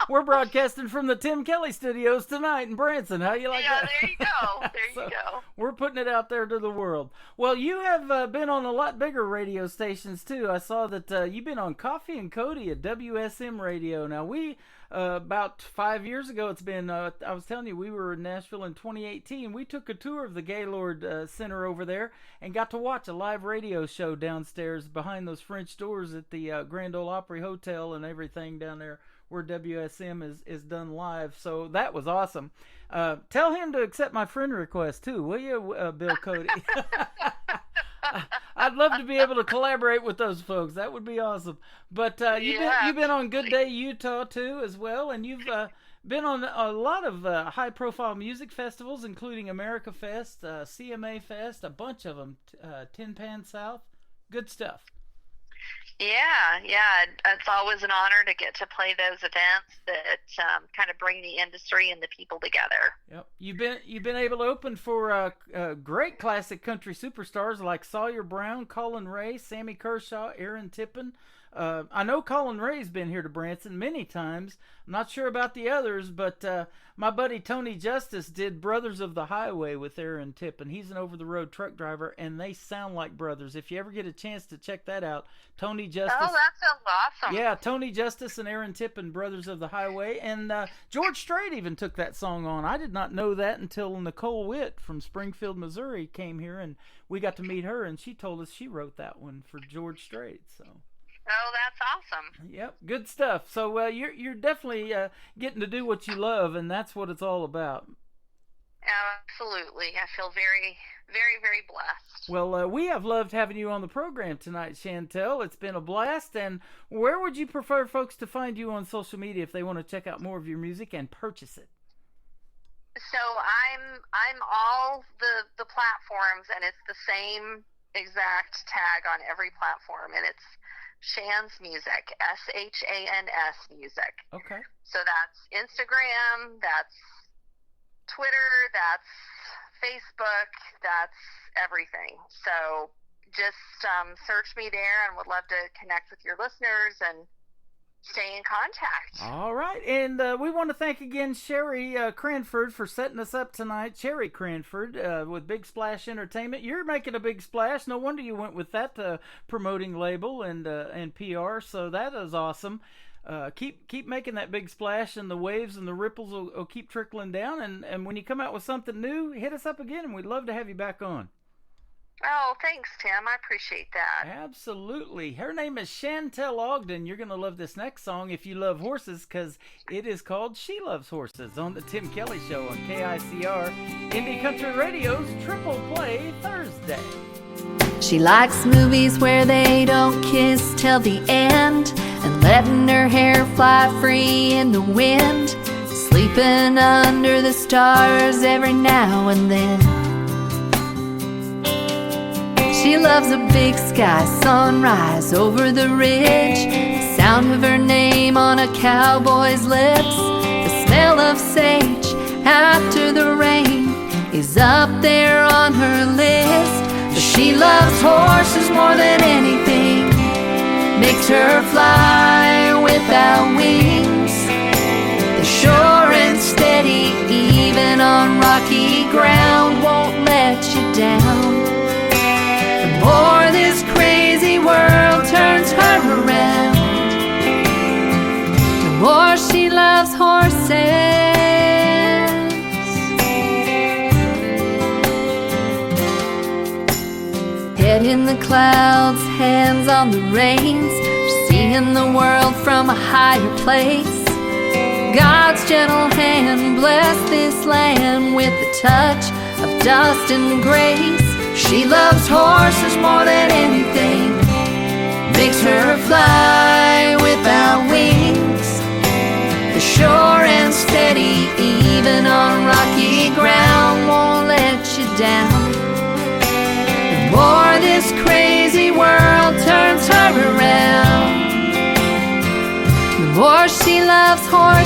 We're broadcasting from the Tim Kelly Studios tonight in Branson. How you like Yeah, that? there you go. There So, you go. We're putting it out there to the world. Well, you have been on a lot bigger radio stations too. I saw that you've been on Coffee and Cody at WSM Radio. Now we. About 5 years ago, it's been, I was telling you, we were in Nashville in 2018. We took a tour of the Gaylord Center over there and got to watch a live radio show downstairs behind those French doors at the Grand Ole Opry Hotel and everything down there where WSM is done live. So that was awesome. Tell him to accept my friend request too, will you, Bill Cody? I'd love to be able to collaborate with those folks. That would be awesome. But you've been on Good Day Utah too as well, and you've been on a lot of high-profile music festivals, including America Fest, CMA Fest, a bunch of them, Tin Pan South. Good stuff. Yeah. It's always an honor to get to play those events that kind of bring the industry and the people together. Yep. You've been able to open for great classic country superstars like Sawyer Brown, Colin Ray, Sammy Kershaw, Aaron Tippin. I know Colin Ray's been here to Branson many times. I'm not sure about the others, but my buddy Tony Justice did Brothers of the Highway with Aaron Tippin. He's an over-the-road truck driver, and they sound like brothers. If you ever get a chance to check that out, Tony Justice. Oh, that sounds awesome. Yeah, Tony Justice and Aaron Tippin, Brothers of the Highway. And George Strait even took that song on. I did not know that until Nicole Witt from Springfield, Missouri came here, and we got to meet her, and she told us she wrote that one for George Strait. So. Oh, that's awesome. Yep, good stuff. So you're definitely getting to do what you love, and that's what it's all about. Absolutely. I feel very, very, very blessed. Well, we have loved having you on the program tonight, Chantel. It's been a blast. And where would you prefer folks to find you on social media if they want to check out more of your music and purchase it? So I'm all the platforms, and it's the same exact tag on every platform, and it's Shan's Music, SHANS Music. Okay. So that's Instagram, that's Twitter, that's Facebook, that's everything. So just search me there, and would love to connect with your listeners and stay in contact. All right. And we want to thank again Sherry Cranford for setting us up tonight. Sherry Cranford with Big Splash Entertainment. You're making a big splash. No wonder you went with that promoting label and PR. So that is awesome. Keep making that big splash, and the waves and the ripples will keep trickling down. And when you come out with something new, hit us up again, and we'd love to have you back on. Oh, thanks, Tim. I appreciate that. Absolutely. Her name is Chantel Ogden. You're going to love this next song if you love horses, because it is called She Loves Horses on the Tim Kelly Show on KICR, Indie Country Radio's Triple Play Thursday. She likes movies where they don't kiss till the end, and letting her hair fly free in the wind, sleeping under the stars every now and then. She loves a big sky sunrise over the ridge, the sound of her name on a cowboy's lips, the smell of sage after the rain is up there on her list. But she loves horses more than anything, makes her fly without wings. They're sure and steady, even on rocky ground, won't let you down. The more this crazy world turns her around, the more she loves horses. Head in the clouds, hands on the reins, seeing the world from a higher place. God's gentle hand bless this land with a touch of dust and grace. She loves horses more than anything, makes her fly without wings. They're sure and steady, even on rocky ground, won't let you down. The more this crazy world turns her around, the more she loves horses.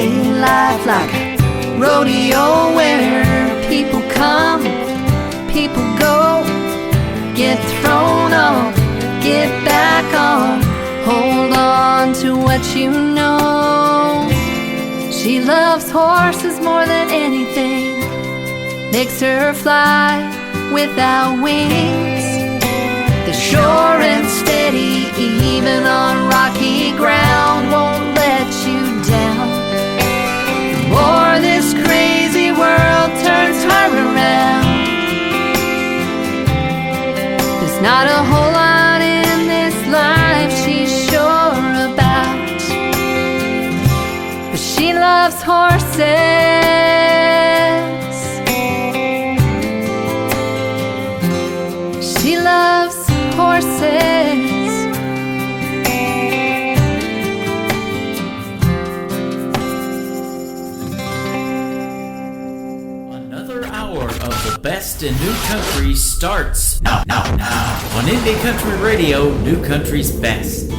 A life like a rodeo where people come, people go, get thrown off, get back on, hold on to what you know. She loves horses more than anything, makes her fly without wings. They're sure and steady, even on rocky ground, won't let you down. The more this crazy world turns her around, there's not a whole lot in this life she's sure about, but she loves horses. She loves horses. Another hour of the best in new country starts now on Indie Country Radio, New Country's Best.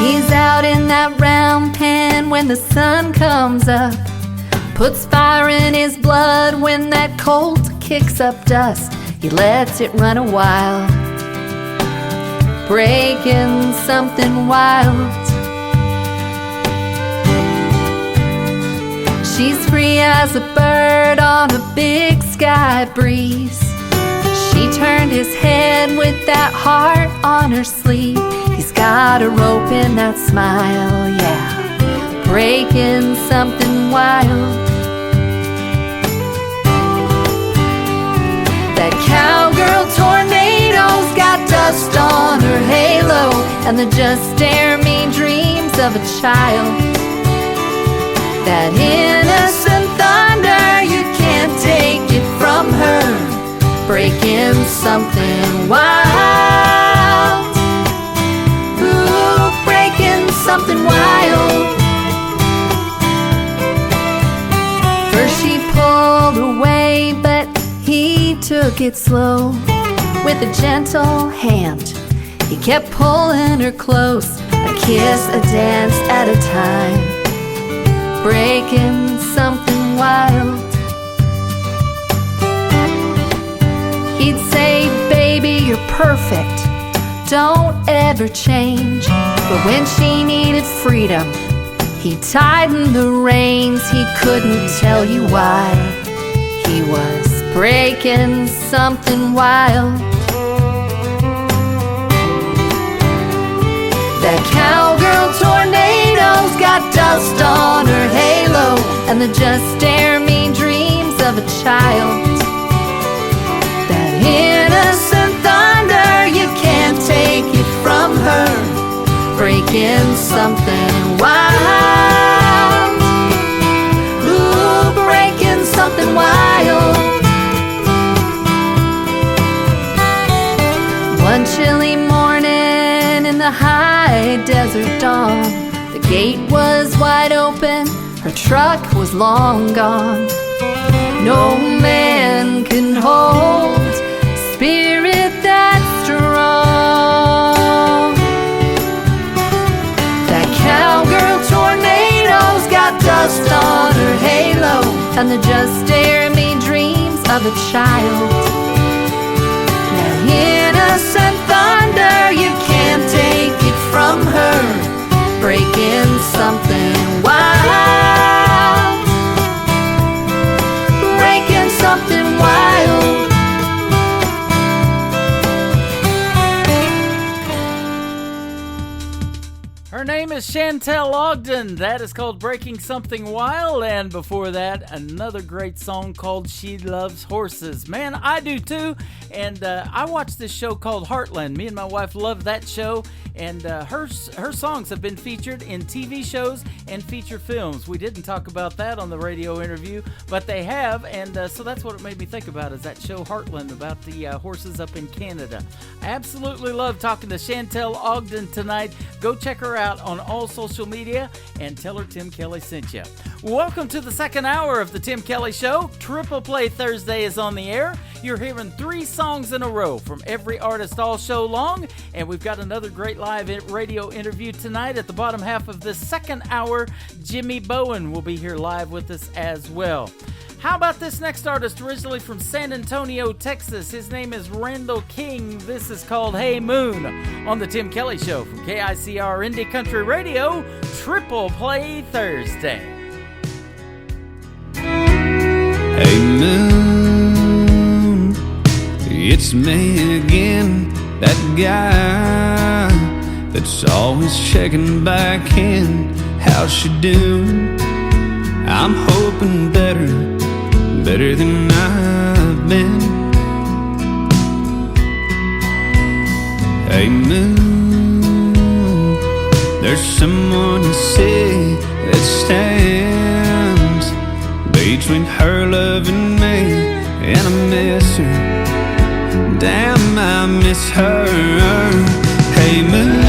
He's out in that round pen when the sun comes up, puts fire in his blood when that colt kicks up dust. He lets it run a while, breaking something wild. She's free as a bird on a big sky breeze. She turned his head with that heart on her sleeve. He's got a rope in that smile, yeah, breaking something wild. That cowgirl tornado's got dust on her halo, and the just dare me dreams of a child. That innocent thunder, you can't take it from her, breaking something wild. Ooh, breaking something wild. First she pulled away, but he took it slow. With a gentle hand, he kept pulling her close, a kiss, a dance at a time, breaking something wild. He'd say, baby, you're perfect, don't ever change. But when she needed freedom, he tightened the reins. He couldn't tell you why. He was breaking something wild. That cowgirl tornado's got dust on her halo, and the just stare me dreams of a child. That innocent thunder, you can't take it from her, breaking something wild. Ooh, breaking something wild. One chilly morning in the high desert dawn, the gate was wide open, her truck was long gone. No man can hold spirit that strong. That cowgirl tornado's got dust on her halo, and the just stare me dreams of a child. That innocent thunder, you can't take it from her, breaking something wild. Breaking something wild. Her name is Chantel Ogden. That is called Breaking Something Wild. And before that, another great song called She Loves Horses. Man, I do too. And I watched this show called Heartland. Me and my wife love that show. And her songs have been featured in TV shows and feature films. We didn't talk about that on the radio interview, but they have. And so that's what it made me think about, is that show Heartland about the horses up in Canada. I absolutely love talking to Chantel Ogden tonight. Go check her out on all social media and tell her Tim Kelly sent you. Welcome to the second hour of the Tim Kelly Show. Triple Play Thursday is on the air. You're hearing 3 songs in a row from every artist all show long, and we've got another great live radio interview tonight. At the bottom half of this second hour, Jimmy Bowen will be here live with us as well. How about this next artist, originally from San Antonio, Texas? His name is Randall King. This is called Hey Moon on the Tim Kelly Show from KICR Indie Country Radio, Triple Play Thursday. Hey moon, it's me again, that guy that's always checking back in. How's she doing? I'm hoping better than I've been. Hey moon, there's someone you see that stands between her love and me, and I miss her. Damn, I miss her. Hey moon,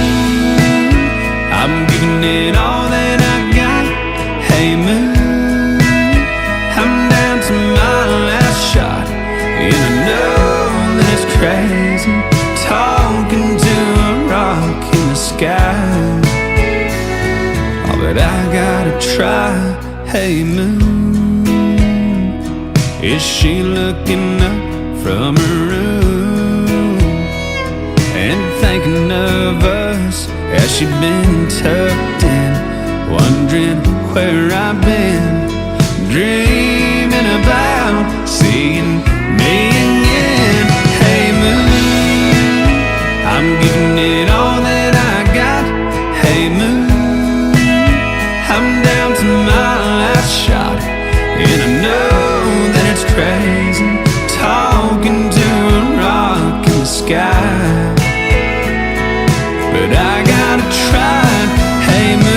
I'm giving it all that I got. Hey moon, I'm down to my last shot, and I know that it's crazy talking to a rock in the sky. Oh, but I gotta try. Hey moon, is she looking up from her room and thinking of us as she been tucked in, wondering where I've been, dreaming about seeing me again? Hey moon, I'm giving it all that I got. Hey moon, I'm down to my last shot, and I know that it's crazy talking to a rock in the sky, but I gotta try. Hey moon,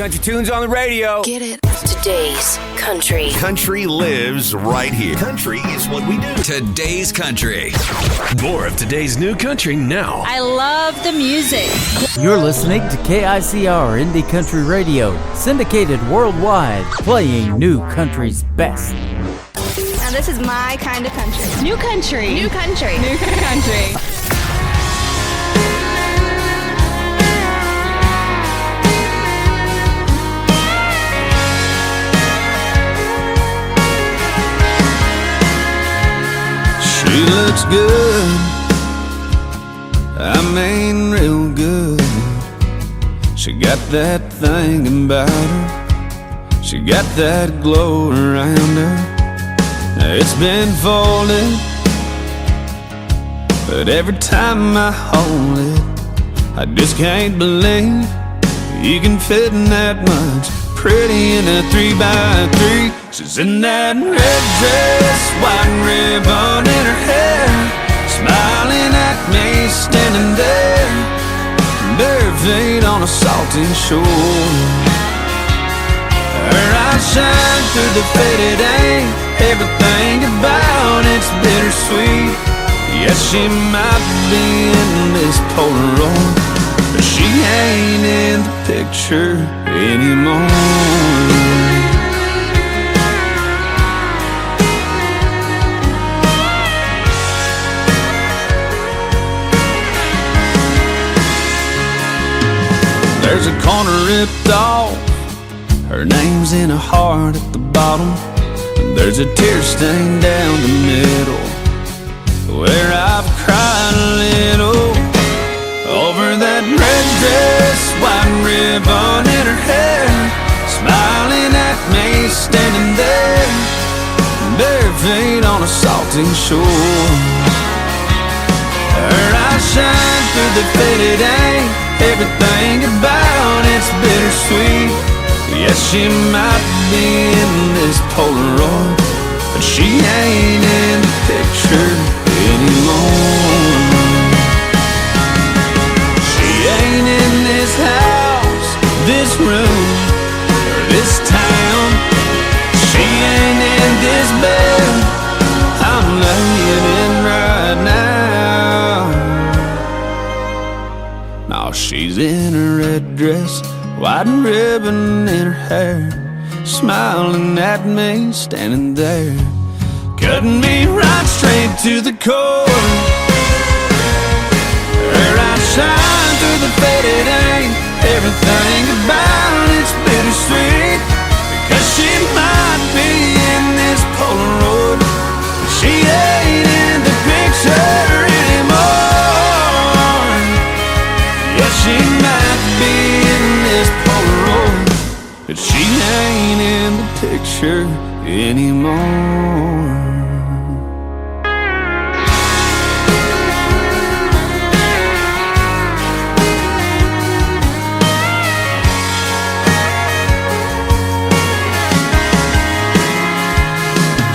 country tunes on the radio. Get it. Today's country. Country lives right here. Country is what we do. Today's country. More of today's new country now. I love the music. You're listening to KICR Indie Country Radio, syndicated worldwide, playing new country's best. Now this is my kind of country. New country. New country. New country. She looks good, I mean real good. She got that thing about her, she got that glow around her. It's been folded, but every time I hold it, I just can't believe you can fit in that much. Pretty in a 3x3. She's in that red dress, white ribbon in her hair, smiling at me, standing there, bare feet on a salty shore. Her eyes shine through the faded ink, everything about it's bittersweet. Yes, she might be in this Polaroid, but she ain't in the picture anymore. There's a corner ripped off, her name's in a heart at the bottom, and there's a tear stain down the middle, where I've cried a little over that red dress, white ribbon in her hair, smiling at me, standing there, bare feet on a salty shore. Her eyes shine through the faded ink, everything about it's bittersweet. Yes, she might be in this Polaroid, but she ain't in the picture anymore. She ain't in this house, this room, or this town. She ain't in this bed I'm laying in right now. No, she's in a red dress, white ribbon in her hair, smiling at me, standing there, cutting me right straight to the core. Her eyes shine through the faded ink, everything about it's bittersweet. Because she might be in this Polaroid, but she ain't in the picture anymore. Yeah, she might be in this Polaroid, but she ain't in the picture anymore.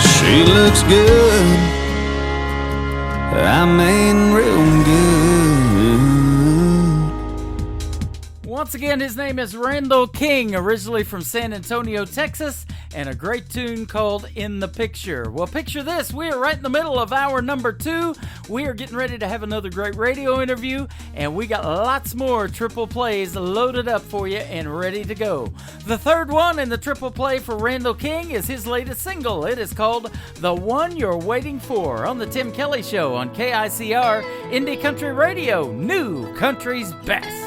She looks good, I mean real good. Once again, his name is Randall King, originally from San Antonio, Texas, and a great tune called In the Picture. Well, picture this. We are right in the middle of hour number 2. We are getting ready to have another great radio interview, and we got lots more triple plays loaded up for you and ready to go. The third one in the triple play for Randall King is his latest single. It is called The One You're Waiting For on the Tim Kelly Show on KICR Indie Country Radio, new country's best.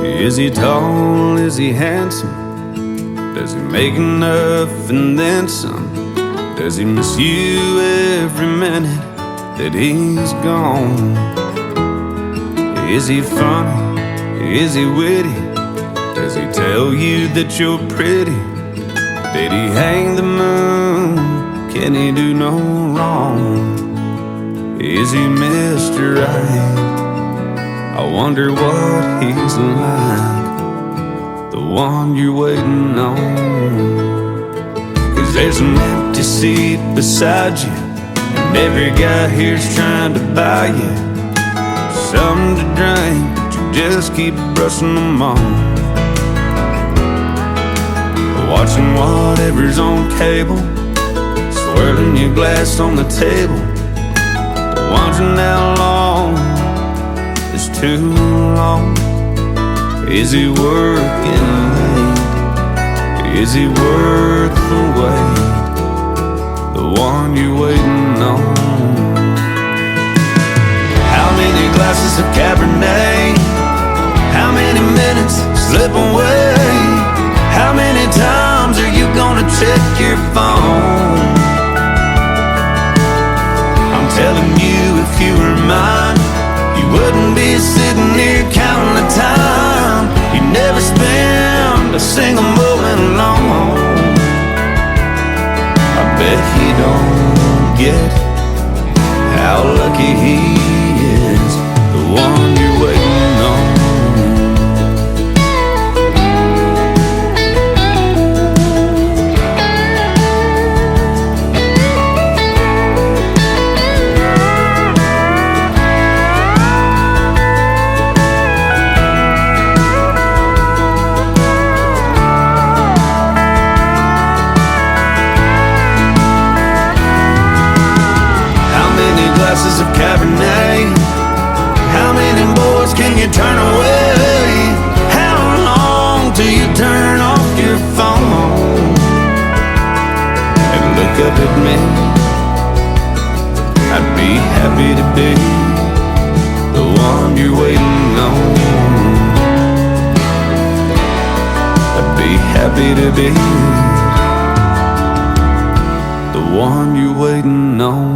Is he tall? Is he handsome? Does he make enough and then some? Does he miss you every minute that he's gone? Is he funny? Is he witty? Does he tell you that you're pretty? Did he hang the moon? Can he do no wrong? Is he Mr. Right? I wonder what he's like, the one you're waiting on. 'Cause there's an empty seat beside you, and every guy here's trying to buy you something to drink, but you just keep brushing them off. Watching whatever's on cable, swirling your glass on the table, wondering how long is too long. Is he working late? Is he worth the wait? The one you're waiting on. How many glasses of Cabernet? How many minutes slip away? How many times are you gonna check your phone? I'm telling you, if you were mine, you wouldn't be sitting here counting the time. You never spend a single moment alone. I bet he don't get how lucky he is, the one you're waiting on. Glasses of Cabernet. How many boys can you turn away? How long till you turn off your phone and look up at me? I'd be happy to be the one you're waiting on. I'd be happy to be the one you're waiting on.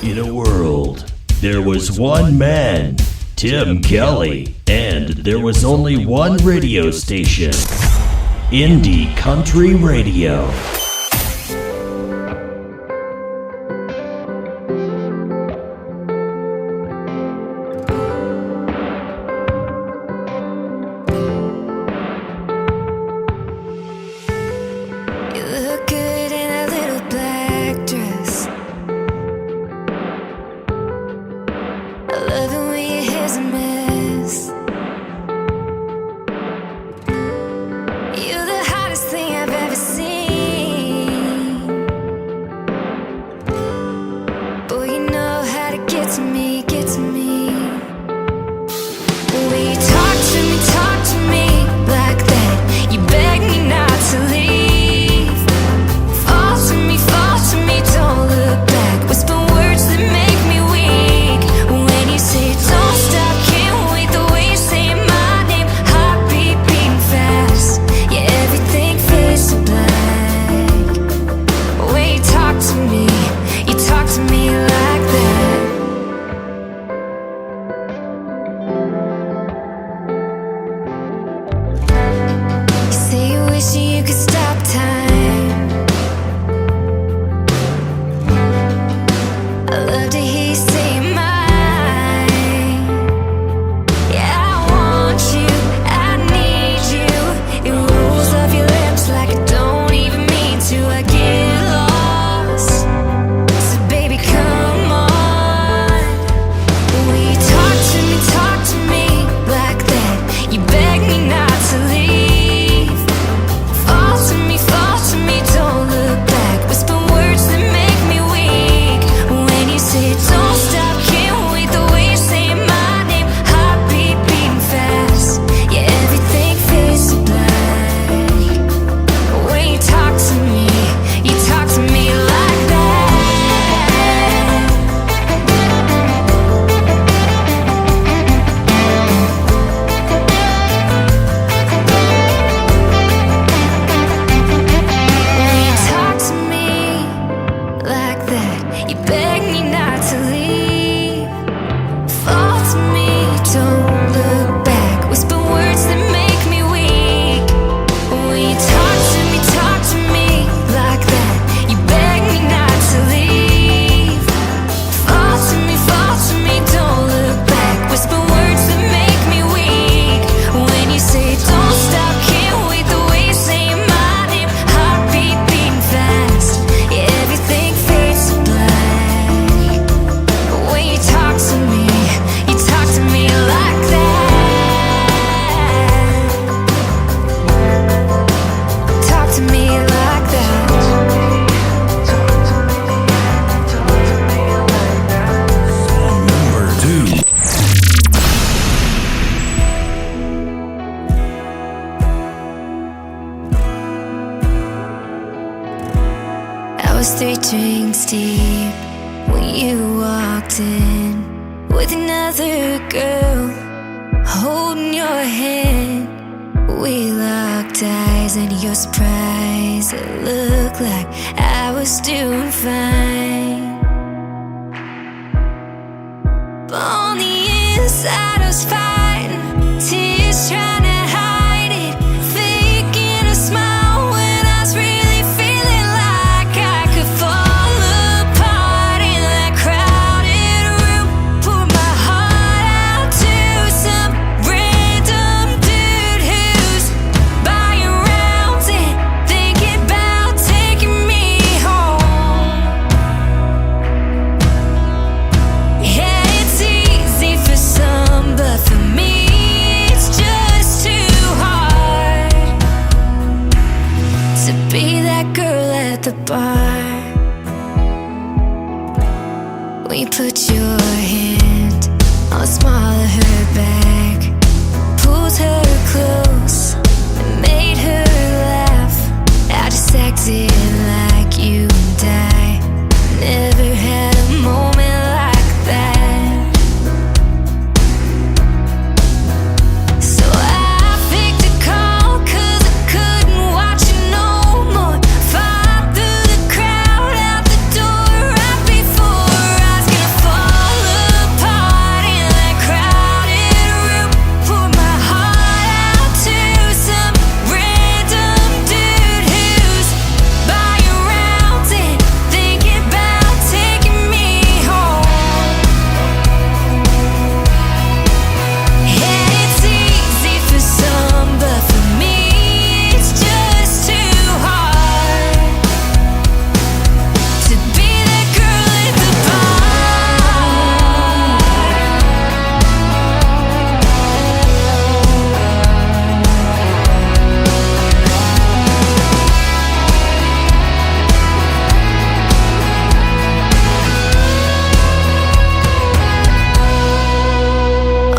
In a world, there was one man, Tim Kelly, and there was only one radio station, Indie Country Radio. Whisper words that make me weak when you say don't stop. walked in with another girl holding your hand. We locked eyes and your surprise, it looked like I was doing fine. But on the inside I was fighting tears, trying to hide it, faking a smile when I was really feeling like I could fall apart in that crowded room. Pour my heart out to some random dude who's buying rounds and thinking about taking me home. Yeah, it's easy for some, but for me it's just too hard to be that girl at the bar. When you put your hand on the small of her back, pulled her close and made her laugh. I just acted like you and I never had a moment like that. So I picked a call 'cause I couldn't watch it no more. Fought through the crowd out the door right before I was gonna fall apart in that crowded room. Pour my heart out to some random dude who's buying rounds and thinking about taking me home. Yeah, it's easy for some, but for me it's just too hard to be that girl at the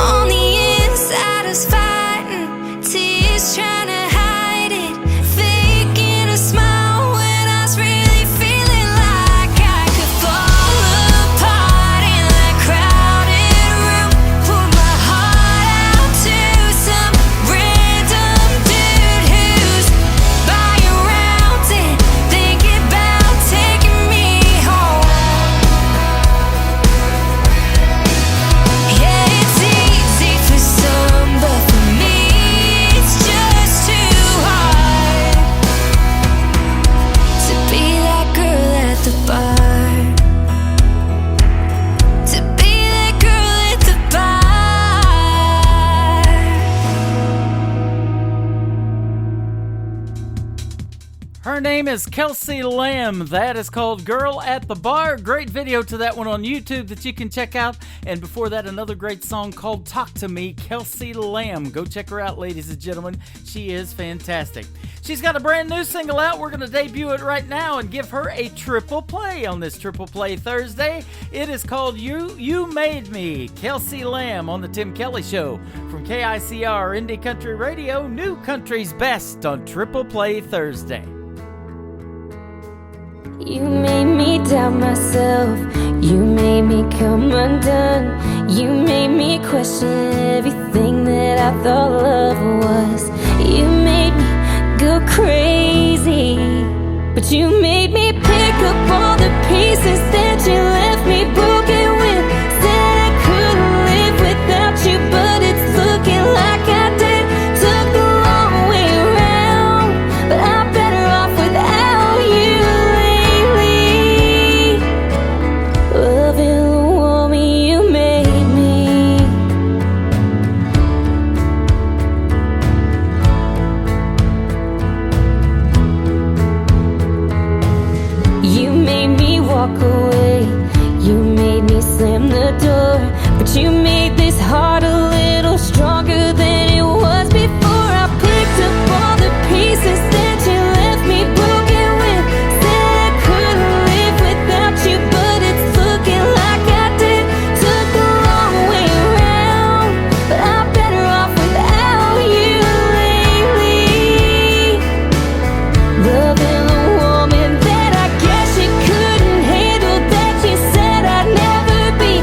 On the inside I was fighting tears, trying to hide it, faking a smile when I was really feeling like I could fall apart in that crowded room. Pour my heart out to some random dude who's buying rounds and thinking about taking me home. Yeah, it's easy for some, but for me it's just too hard to be that girl at the bar. To be that girl at the bar. Her name is Kelsey Lamb. That is called Girl at the Bar. Great video to that one on YouTube that you can check out. And before that, another great song called Talk to Me, Kelsey Lamb. Go check her out, ladies and gentlemen. She is fantastic. She's got a brand new single out. We're going to debut it right now and give her a triple play on this Triple Play Thursday. It is called You Made Me, Kelsey Lamb on the Tim Kelly Show from KICR Indie Country Radio, New Country's Best on Triple Play Thursday. You made me doubt myself. You made me come undone. You made me question everything that I thought love was. You made me go crazy, but you made me pick up all the pieces that you left me broken with. Said I couldn't live without you, but it's looking like I did. Took the long way around, but I'm better off without you lately. Loving the woman you made me. You made me walk away. You made me slam the door. But you made this heart a little stronger than it was before. I picked up all the pieces that you left me broken with. Said I couldn't live without you, but it's looking like I did. Took the long way around, but I'm better off without you lately. Loving the woman that I guess you couldn't handle, that you said I'd never be.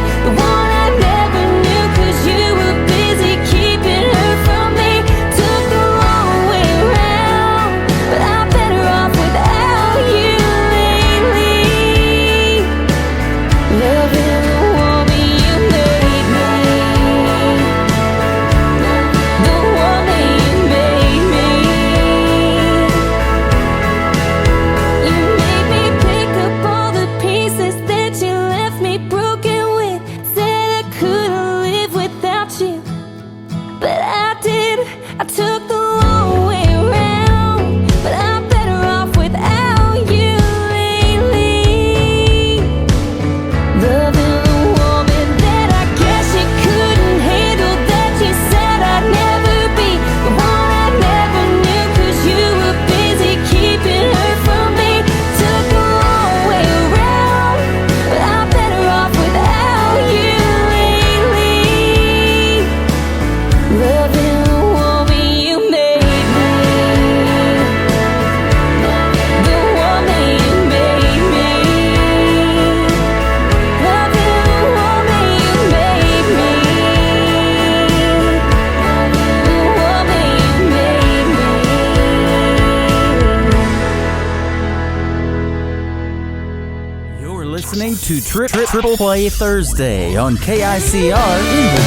to Triple Play Thursday on KICR Indy.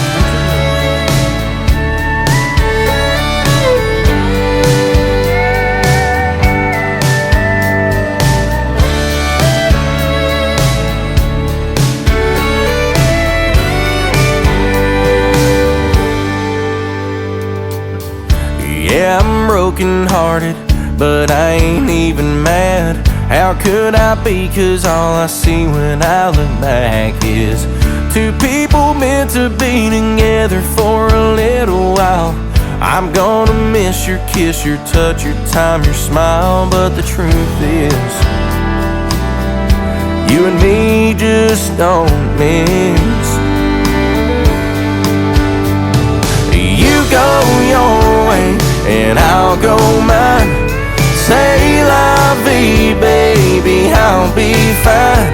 Yeah, I'm broken hearted, but I ain't even mad. How could I be? 'Cause all I see when I look back is two people meant to be together for a little while. I'm gonna miss your kiss, your touch, your time, your smile. But the truth is, you and me just don't mix. You go your way and I'll go mine. Say la vie, baby, I'll be fine.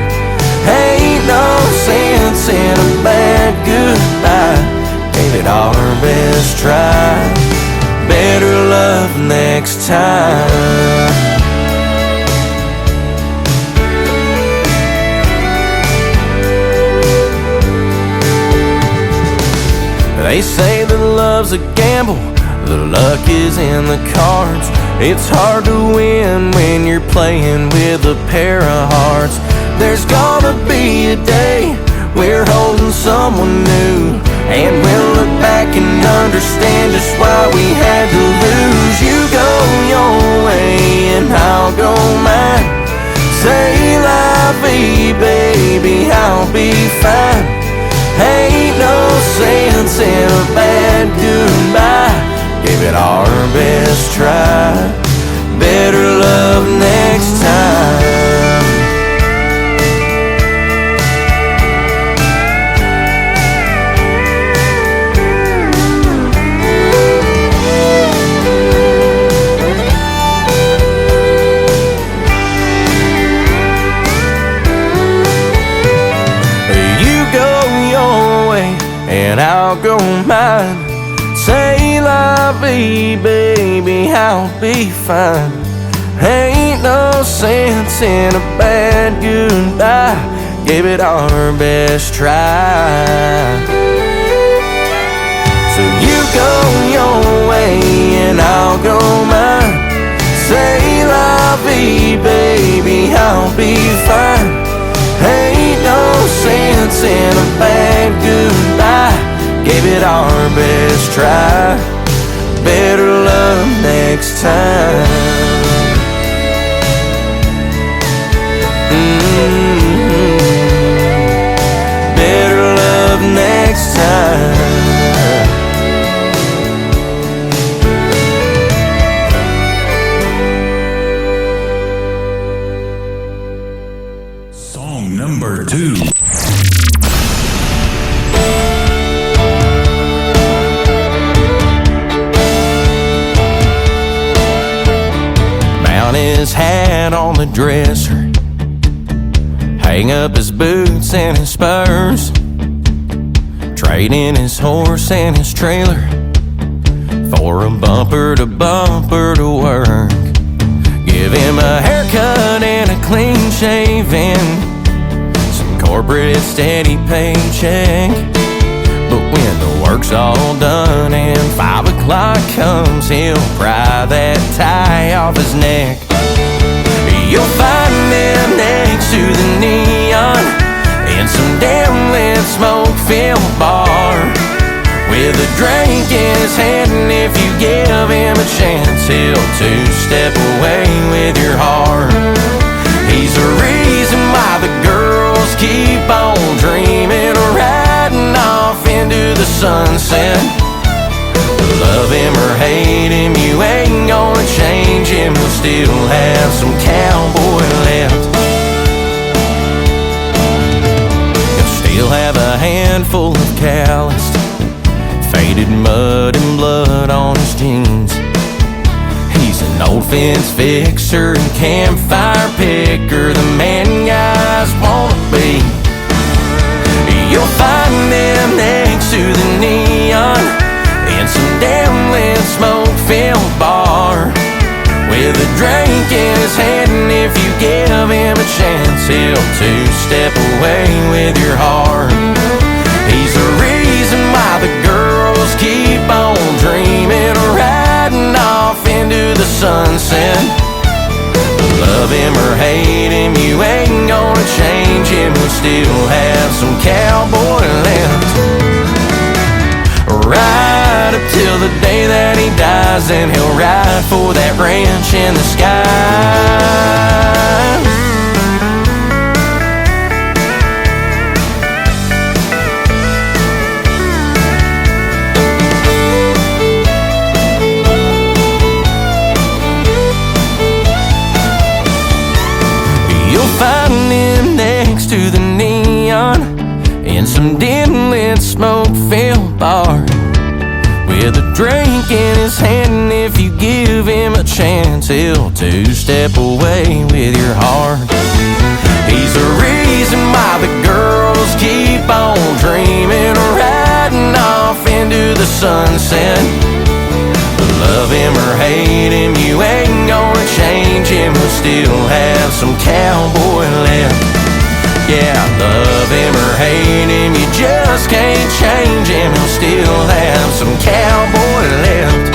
Ain't no sense in a bad goodbye. Gave it our best try. Better love next time. They say that love's a gamble, the luck is in the cards. It's hard to win when you're playing with a pair of hearts. There's gonna be a day we're holding someone new, and we'll look back and understand just why we had to lose. You go your way and I'll go mine. Say la vie, baby, I'll be fine. Ain't no sense in a bad goodbye. Give it our best try. Better love next time. You go your way and I'll go mine. Say la vie, baby, I'll be fine. Ain't no sense in a bad goodbye. Give it our best try. So you go your way and I'll go mine. Say la vie, baby, I'll be fine. Ain't no sense in a bad goodbye. Gave it our best try. Better love next time. Better love next time. Song number 2. His hat on the dresser, hang up his boots and his spurs, trading his horse and his trailer for a bumper to work. Give him a haircut and a clean shaving, some corporate steady paycheck. But when the work's all done and 5 o'clock comes, he'll pry that tie off his neck. You'll find him next to the neon in some damn lit smoke-filled bar, with a drink in his hand, and if you give him a chance, he'll two-step away with your heart. He's the reason why the girls keep on dreaming, riding off into the sunset. Love him or hate him, you ain't gonna change him. We'll still have some cowboy left. You'll still have a handful of calloused, faded mud and blood on his jeans. He's an old fence fixer and campfire picker, the man guys wanna be. You'll find him next to the neon in some damn lit smoke-filled bar, with a drink in his hand, and if you give him a chance, till to step away with your heart. He's the reason why the girls keep on dreaming, riding off into the sunset. Love him or hate him, you ain't gonna change him. We'll still have some cowboy left. Right up till the day that he dies, and he'll ride for that ranch in the sky. You'll find him next to the neon in some dim-lit, smoke-filled bar, with a drink in his hand, and if you give him a chance, he'll two-step away with your heart. He's the reason why the girls keep on dreaming, riding off into the sunset. Love him or hate him, you ain't gonna change him. We'll still have some cowboy left. Yeah, love him or hate him, you just can't change him. He'll still have some cowboy left.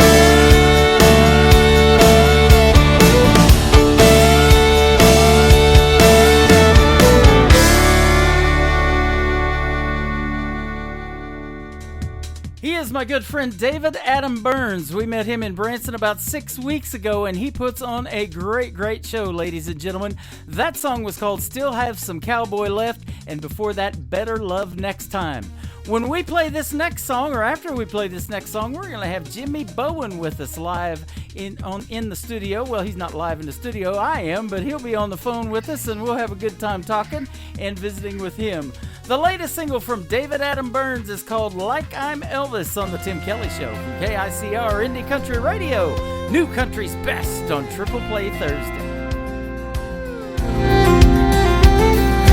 He is my good friend David Adam Burns. We met him in Branson about 6 weeks ago, and he puts on a great show, ladies and gentlemen. That song was called Still Have Some Cowboy Left, and before that, Better Love Next Time. When we play this next song, or after we play this next song, we're going to have Jimmy Bowen with us live in the studio. Well, he's not live in the studio, I am, but he'll be on the phone with us, and we'll have a good time talking and visiting with him. The latest single from David Adam Burns is called Like I'm Elvis on the Tim Kelly Show from KICR Indie Country Radio. New Country's Best on Triple Play Thursday.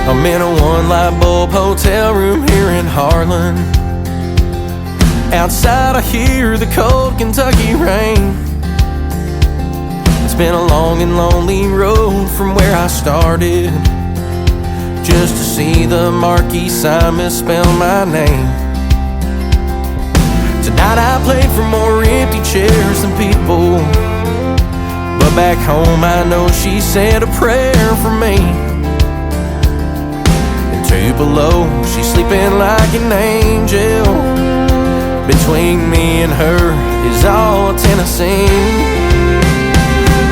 I'm in a one-light bulb hotel room here in Harlan. Outside I hear the cold Kentucky rain. It's been a long and lonely road from where I started, just to see the marquee sign misspell my name. Tonight I played for more empty chairs than people, but back home I know she said a prayer for me. And Tupelo, she's sleeping like an angel. Between me and her is all Tennessee.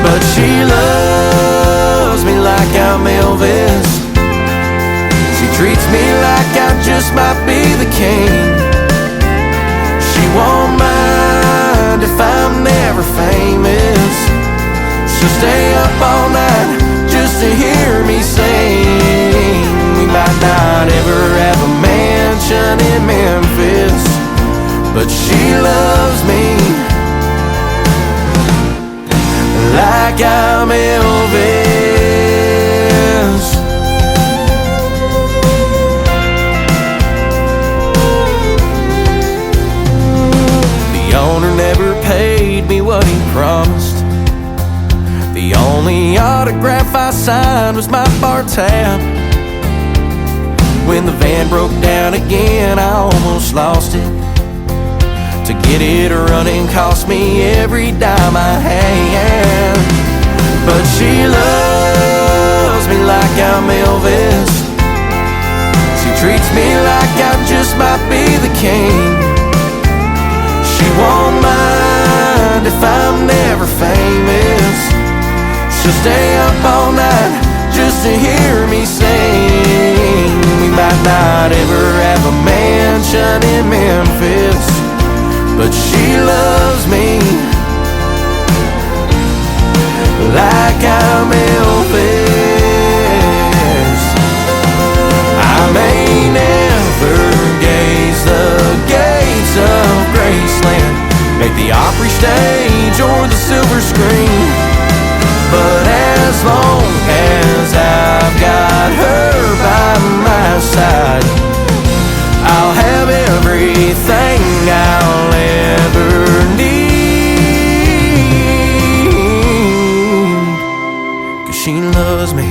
But she loves me like I'm Elvis. She treats me like I just might be the king. She won't mind if I'm never famous. She'll stay up all night just to hear me sing. We might not ever have a mansion in Memphis, but she loves me like I'm Elvis. The owner never paid me what he promised. The only autograph I signed was my bar tab. When the van broke down again, I almost lost it. To get it running cost me every dime I had. But she loves me like I'm Elvis. She treats me like I just might be the king. She won't mind if I'm never famous. She'll stay up all night just to hear me sing. We might not ever have a mansion in Memphis, but she loves me like I'm Elvis. I may never gaze the gates of Graceland, make the Opry stage or the silver screen, but as long as I've got her by my side, I'll have everything I'll ever need. 'Cause she loves me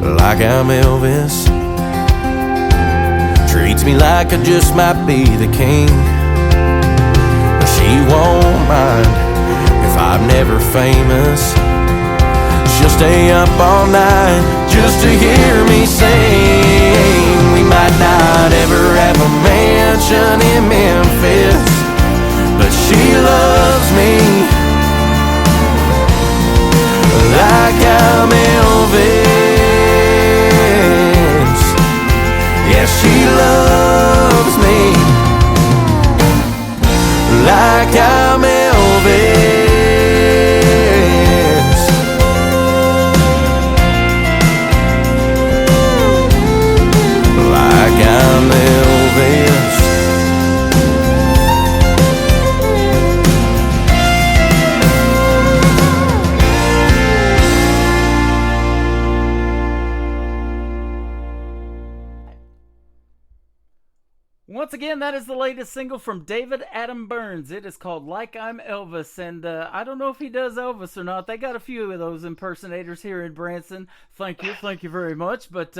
like like I'm Elvis. Treats me like I just might be the king. She won't mind if I'm never famous. She'll stay up all night just to hear me sing. We might not ever have a mansion in Memphis, but she loves me like I'm Elvis. Yeah, she loves me like I'm Elvis. Like I'm Elvis. Once again, that is the latest single from David Adam Burns. It is called Like I'm Elvis, and I don't know if he does Elvis or not. They got a few of those impersonators here in Branson. Thank you very much, but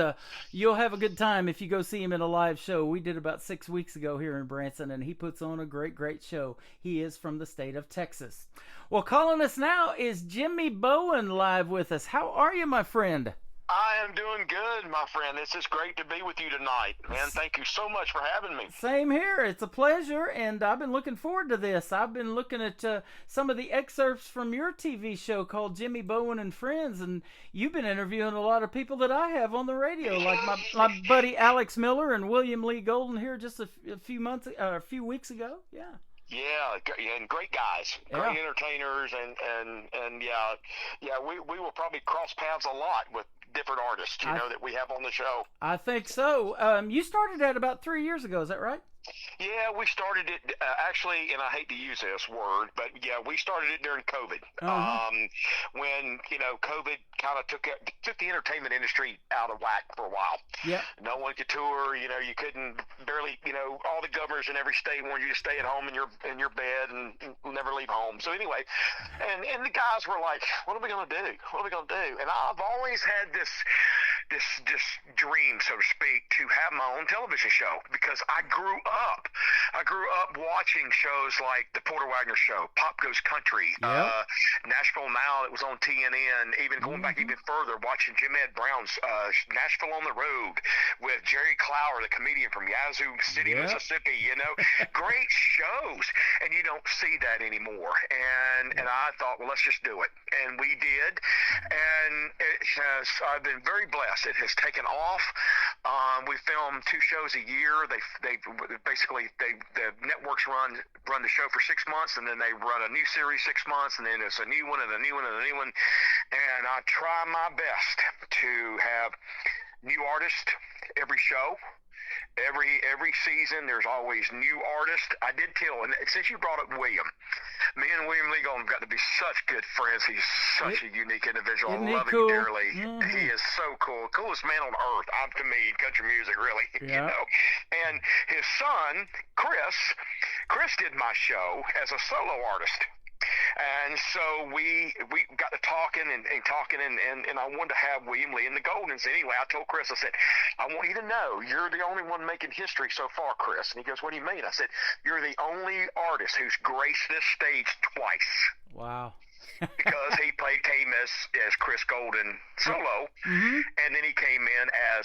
you'll have a good time if you go see him in a live show. We did about 6 weeks ago here in Branson, and he puts on a great show. He is from the state of Texas. Well, calling us now is Jimmy Bowen live with us. How are you, my friend? I am doing good, my friend. It's just great to be with you tonight, man. Thank you so much for having me. Same here. It's a pleasure, and I've been looking forward to this. I've been looking at some of the excerpts from your TV show called Jimmy Bowen and Friends, and you've been interviewing a lot of people that I have on the radio, like my buddy Alex Miller and William Lee Golden here just a few weeks ago. Yeah. Yeah, and great guys, great entertainers, and we will probably cross paths a lot with different artists, that we have on the show. I think so. You started that about 3 years ago, is that right? Yeah, we started it actually, and I hate to use this word, but yeah, we started it during COVID. When COVID kind of took the entertainment industry out of whack for a while. Yeah. No one could tour. You couldn't barely. All the governors in every state wanted you to stay at home in your bed and never leave home. So anyway, and the guys were like, "What are we gonna do? What are we gonna do?" And I've always had this dream, so to speak, to have my own television show because I grew up watching shows like the Porter Wagner Show, Pop Goes Country, Nashville Now that was on TNN, even going back even further, watching Jim Ed Brown's Nashville on the Road with Jerry Clower, the comedian from Yazoo City, Mississippi. Great shows, and you don't see that anymore. And I thought, well, let's just do it, and we did, and I've been very blessed. It has taken off. We film 2 shows a year. The networks run the show for 6 months, and then they run a new series 6 months, and then it's a new one and a new one and a new one. And I try my best to have new artists every show. Every season, there's always new artists. I did tell, and since you brought up William, me and William Lee Golden got to be such good friends. He's such a unique individual. I love him dearly. He is so cool. Coolest man on earth, to me, in country music, really. And his son, Chris did my show as a solo artist. And so we got to talking and I wanted to have William Lee and the Goldens. Anyway, I told Chris, I said, I want you to know you're the only one making history so far, Chris. And he goes, what do you mean? I said, you're the only artist who's graced this stage twice. Wow. Because he came as Chris Golden solo, and then he came in as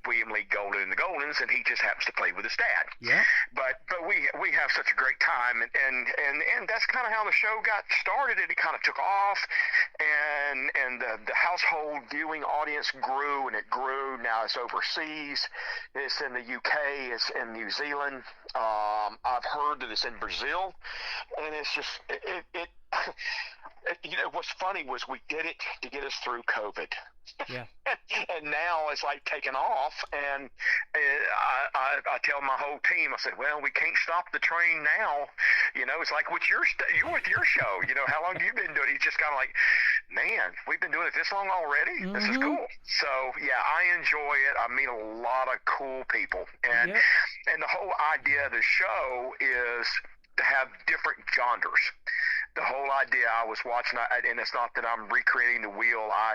William Lee Golden and the Goldens, and he just happens to play with his dad. Yeah. But we have such a great time, and that's kind of how the show got started. It kind of took off, and the household viewing audience grew, and it grew. Now it's overseas. It's in the UK. It's in New Zealand. I've heard that it's in Brazil, and it's just it what's funny was we did it to get us through COVID. Yeah. And now it's like taking off, and I tell my whole team, I said, well, we can't stop the train now. It's like with you're with your show. How long have you been doing it? He's just kind of like, man, we've been doing it this long already? This is cool. So, yeah, I enjoy it. I meet a lot of cool people. And the whole idea of the show is to have different genres. the whole idea, I was watching, and it's not that I'm recreating the wheel. I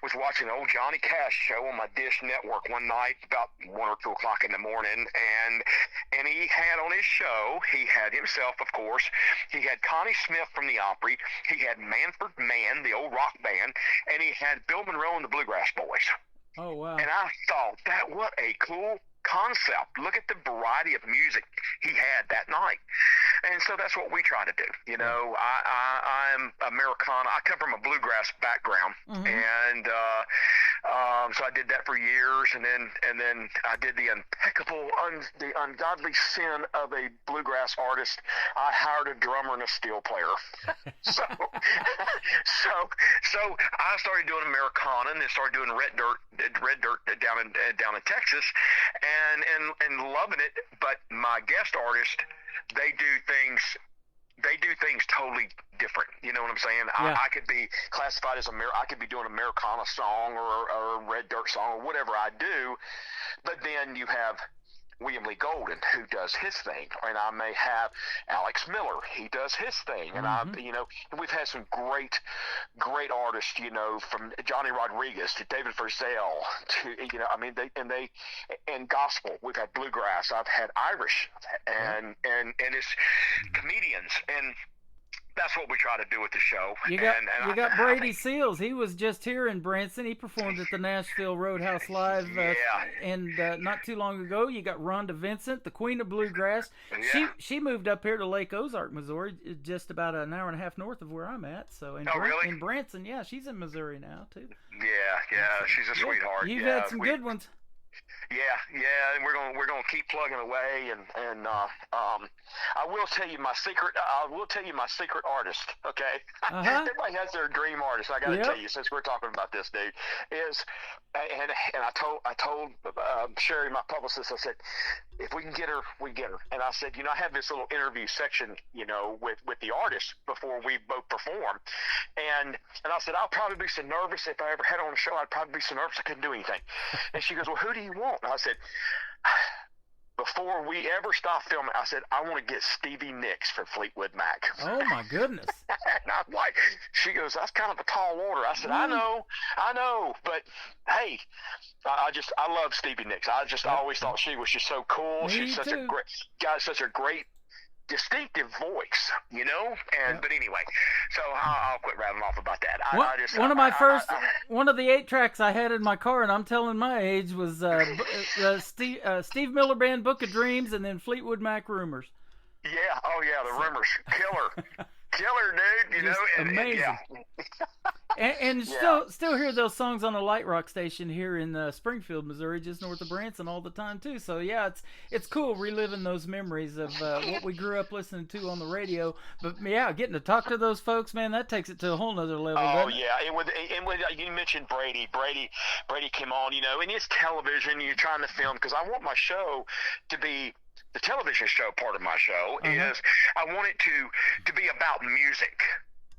was watching old Johnny Cash show on my Dish Network one night about 1 or 2 o'clock in the morning, and he had on his show, he had himself, of course, he had Connie Smith from the Opry, he had Manford Mann, the old rock band, and he had Bill Monroe and the Bluegrass Boys. Oh, wow. And I thought, what a cool concept. Look at the variety of music he had that night. And so that's what we try to do. You know, I'm Americana. I come from a bluegrass background, and so I did that for years, and then I did the ungodly sin of a bluegrass artist. I hired a drummer and a steel player. so I started doing Americana, and then started doing Red Dirt down in Texas, and loving it. But my guest artist, they do things totally different. You know what I'm saying? Yeah. I could be classified as I could be doing Americana song or a Red Dirt song or whatever I do, but then you have William Lee Golden, who does his thing, and I may have Alex Miller, he does his thing, and and we've had some great artists, you know, from Johnny Rodriguez to David Frizzell to and gospel. We've had bluegrass, I've had Irish, and it's comedians, and that's what we try to do with the show. You got Brady Seals. He was just here in Branson. He performed at the Nashville Roadhouse Live, and not too long ago. You got Rhonda Vincent, the Queen of Bluegrass. Yeah. She moved up here to Lake Ozark, Missouri, just about an hour and a half north of where I'm at. So really? In Branson, yeah, she's in Missouri now too. Yeah, she's a sweetheart. You've had some good ones. Yeah, and we're gonna keep plugging away, and I will tell you my secret. Artist. Okay, everybody has their dream artist. I got to tell you, since we're talking about this, dude, and I told Sherry, my publicist, I said, if we can get her, we get her. And I said, I have this little interview section, with the artist before we both perform, and I said, I'll probably be so nervous if I ever had her on the show. I'd probably be so nervous I couldn't do anything. And she goes, well, who do you want? And I said, before we ever stop filming, I said, I want to get Stevie Nicks from Fleetwood Mac. Oh, my goodness. And I'm like, she goes, that's kind of a tall order. I said, I know, but hey, I love Stevie Nicks. I always thought she was just so cool. She's such a great distinctive voice, but anyway, so I'll quit rattling off about that. One of the 8 tracks I had in my car, and I'm telling my age, was Steve Miller Band, Book of Dreams, and then Fleetwood Mac, Rumors. Yeah, the Rumors, killer dude, amazing. And still hear those songs on a light rock station here in Springfield, Missouri, just north of Branson, all the time too. So yeah, it's cool reliving those memories of what we grew up listening to on the radio. But yeah, getting to talk to those folks, man, that takes it to a whole nother level. Oh yeah, you mentioned Brady. Brady came on, and it's television. You're trying to film, because I want my show to be. The television show part of my show is I want it to be about music.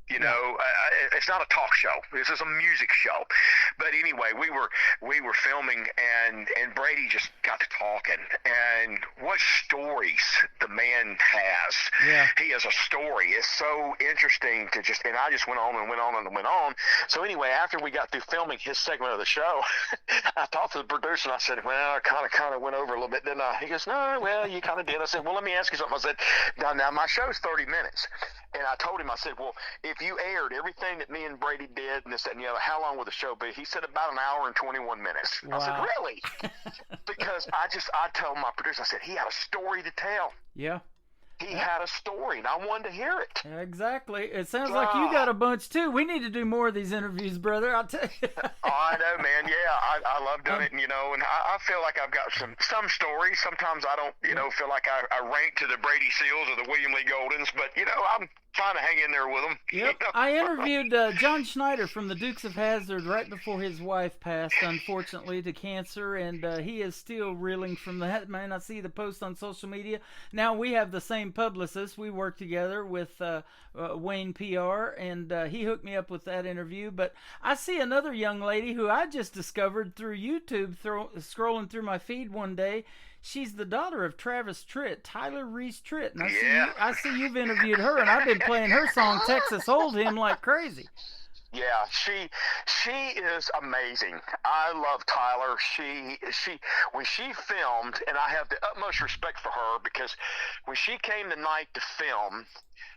It's not a talk show. This is a music show. But anyway, we were filming, and Brady just got to talking, and what stories the man has. Yeah. He has a story. It's so interesting and I just went on and went on and went on. So anyway, after we got through filming his segment of the show, I talked to the producer, and I said, well, I kind of went over a little bit, didn't I? He goes, no, well, you kind of did. I said, well, let me ask you something. I said, now my show's 30 minutes. And I told him, I said, well, if you aired everything that me and Brady did and this, and how long would the show be? He said about an hour and 21 minutes. Wow. I said, really? Because I told my producer, I said, he had a story to tell. Yeah. He had a story, and I wanted to hear it. Exactly. It sounds like you got a bunch, too. We need to do more of these interviews, brother. I'll tell you. I know, man. Yeah, I love doing it, and I feel like I've got some stories. Sometimes I don't, feel like I rank to the Brady Seals or the William Lee Goldens, but, I'm trying to hang in there with them. Yep. I interviewed John Schneider from the Dukes of Hazzard right before his wife passed, unfortunately, to cancer, and he is still reeling from that. Man, I see the post on social media. Now we have the same publicist. We work together with Wayne PR, and he hooked me up with that interview. But I see another young lady who I just discovered through YouTube, scrolling through my feed one day. she's the daughter of Travis Tritt, Tyler Reese Tritt. And I see you've interviewed her, and I've been playing her song Texas Hold'em like crazy. Yeah, she is amazing. I love Tyler. She when she filmed, and I have the utmost respect for her, because when she came tonight to film,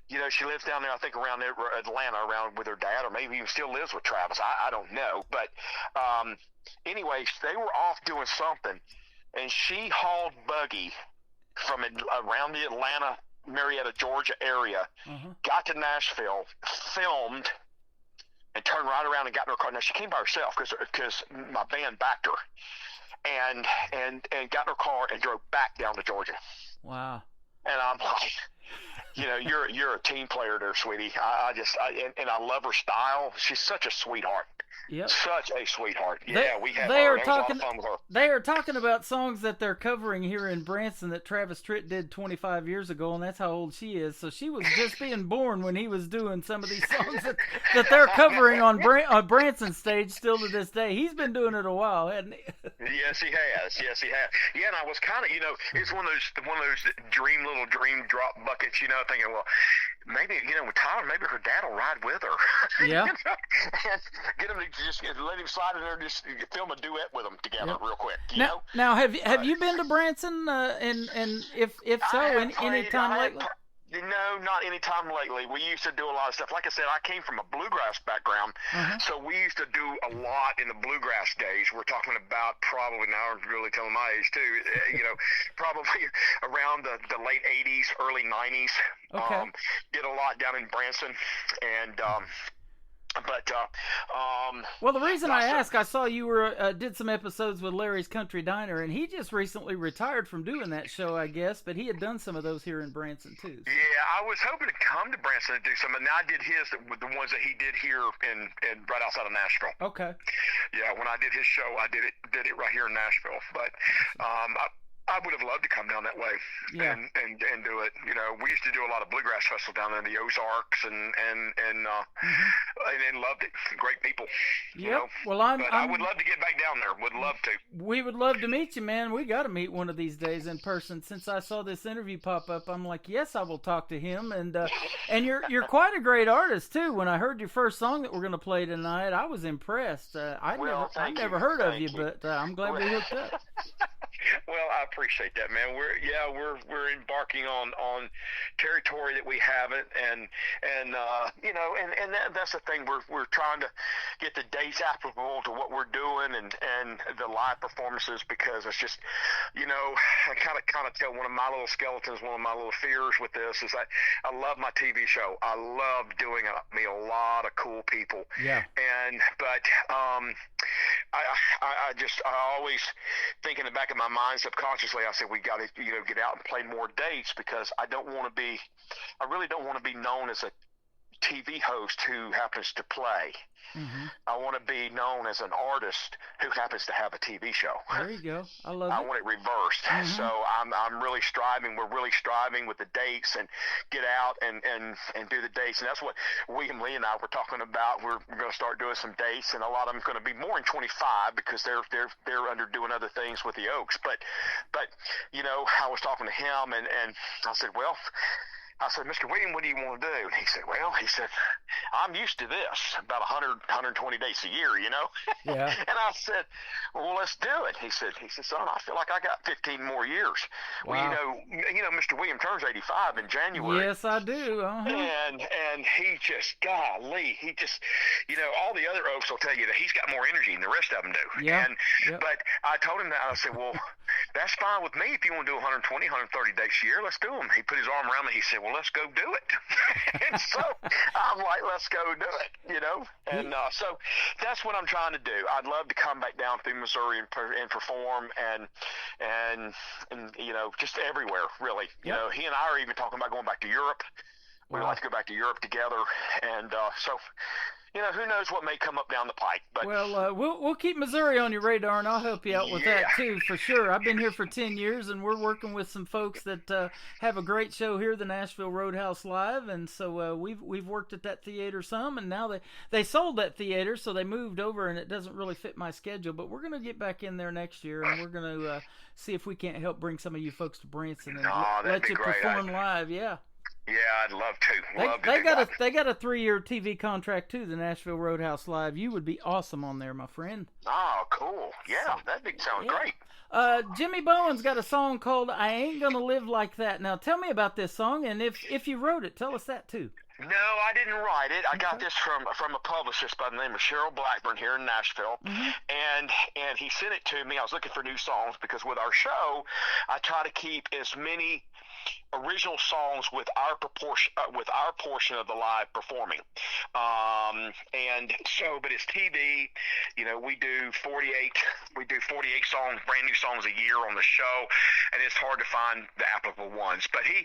you know, she lives down there, I think around Atlanta, around with her dad, or maybe even still lives with Travis. I don't know. But anyway, they were off doing something, and she hauled buggy from around the Atlanta, Marietta, Georgia area, got to Nashville, filmed, and turned right around and got in her car. Now, she came by herself because my band backed her, and got in her car and drove back down to Georgia. Wow. And I'm like, you know, you're a team player there, sweetie. I love her style. She's such a sweetheart. Yep. Such a sweetheart. They There was a lot of fun with her. They are talking about songs that they're covering here in Branson that Travis Tritt did 25 years ago, and that's how old she is. So she was just being born when he was doing some of these songs that they're covering on Branson stage still to this day. He's been doing it a while, hasn't he? Yes, he has. Yeah, and I was kind of, you know, it's one of those little dream drop buckets, you know, thinking, well, maybe, you know, with Tyler, maybe her dad will ride with her. Yeah. You know? And get him to just let him slide in there and just film a duet with them together real quick. You know? Now, have you been to Branson? And if so, any time lately? No, not any time lately. We used to do a lot of stuff. Like I said, I came from a bluegrass background, so we used to do a lot in the bluegrass days. We're talking about probably, now I'm really telling my age too, you know, probably around the late 80s, early 90s. Okay. Did a lot down in Branson, and well, the reason I ask, I saw you were did some episodes with Larry's Country Diner, and he just recently retired from doing that show, I guess, but he had done some of those here in Branson too. So. Yeah, I was hoping to come to Branson to do some, and I did his with the ones that he did here in right outside of Nashville. Okay. Yeah, when I did his show, I did it right here in Nashville, but I would have loved to come down that way and do it. You know, we used to do a lot of bluegrass festival down in the Ozarks and loved it. Great people. You know? Well, I would love to get back down there. Would love to. We would love to meet you, man. We got to meet one of these days in person. Since I saw this interview pop up, I'm like, yes, I will talk to him. And you're quite a great artist too. When I heard your first song that we're going to play tonight, I was impressed. I never heard of you, but I'm glad we hooked up. Well, I appreciate that, man. We're embarking on territory that we haven't, and you know, and that's the thing. We're trying to get the dates applicable to what we're doing and the live performances, because it's just, you know, I kind of tell one of my little skeletons, one of my little fears with this is I love my TV show. I love doing it. I meet a lot of cool people. Yeah. But I always think in the back of my mind subconsciously, I said we got to, you know, get out and play more dates, because I really don't want to be known as a TV host who happens to play. I want to be known as an artist who happens to have a TV show. There you go. I love it. I want it reversed. So I'm really striving. We're really striving with the dates and get out and do the dates. And that's what William Lee and I were talking about. We're going to start doing some dates, and a lot of them are going to be more in 25 because they're under doing other things with the Oaks. But you know, I was talking to him and I said, well, Mr. William, what do you want to do? And he said, I'm used to this, about 100, 120 days a year, you know? Yeah. And I said, well, let's do it. He said, son, I feel like I got 15 more years. Wow. Well, you know, Mr. William turns 85 in January. Yes, I do. And he just, golly, you know, all the other Oaks will tell you that he's got more energy than the rest of them do. Yeah. But I told him that. I said, well, that's fine with me. If you want to do 120, 130 days a year, let's do them. He put his arm around me. He said, well, let's go do it. And so I'm like, let's go do it, you know? And so that's what I'm trying to do. I'd love to come back down through Missouri and perform and you know, just everywhere, really. You know, he and I are even talking about going back to Europe. We'd like to go back to Europe together. And so, who knows what may come up down the pike. But well, we'll keep Missouri on your radar, and I'll help you out with that too, for sure. I've been here for 10 years, and we're working with some folks that have a great show here, the Nashville Roadhouse Live, and so we've worked at that theater some, and now they sold that theater, so they moved over, and it doesn't really fit my schedule. But we're gonna get back in there next year, and we're gonna see if we can't help bring some of you folks to Branson and let you perform live. Yeah. Yeah, I'd love to. They got a 3-year TV contract too, the Nashville Roadhouse Live. You would be awesome on there, my friend. Oh, cool. Yeah, that sounds great. Jimmy Bowen's got a song called "I Ain't Gonna Live Like That." Now, tell me about this song, and if you wrote it, tell us that too. No, I didn't write it. I got this from a publicist by the name of Cheryl Blackburn here in Nashville, and he sent it to me. I was looking for new songs because with our show, I try to keep as many original songs with our portion of the live performing, and so, but it's TV. We do 48 songs, brand new songs a year on the show, and it's hard to find the applicable ones. But he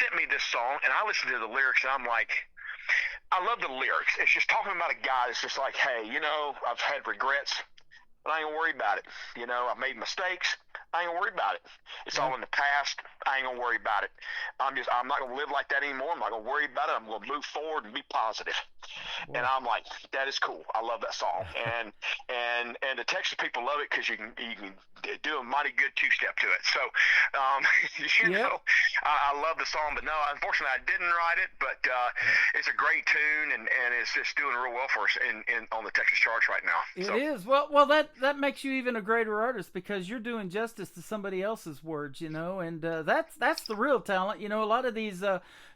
sent me this song, and I listened to the lyrics, and I'm like, I love the lyrics. It's just talking about a guy that's just like, hey, I've had regrets, but I ain't gonna worry about it. I've made mistakes. I ain't gonna worry about it. It's all in the past. I ain't gonna worry about it. I'm not gonna live like that anymore. I'm not gonna worry about it. I'm gonna move forward and be positive. Wow. And I'm like, that is cool. I love that song. and the Texas people love it because you can do a mighty good two-step to it. So, I love the song, but no, unfortunately I didn't write it, but it's a great tune, and it's just doing real well for us on the Texas charts right now. It is. Well, that makes you even a greater artist because you're doing justice to somebody else's words, and that's the real talent. A lot of these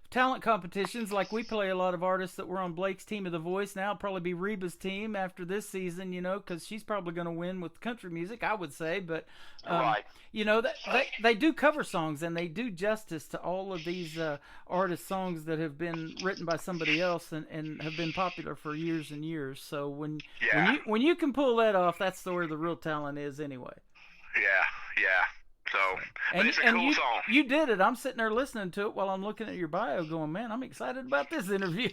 talent competitions, like we play a lot of artists that were on Blake's Team of the Voice. Now it'll probably be Reba's team after this season, because she's probably going to win with country music, I would say. But right. They do cover songs, and they do justice to all of these artist songs that have been written by somebody else and have been popular for years and years. So when you can pull that off, that's where the real talent is anyway. Yeah. So, but it's a cool song. You did it. I'm sitting there listening to it while I'm looking at your bio going, man, I'm excited about this interview.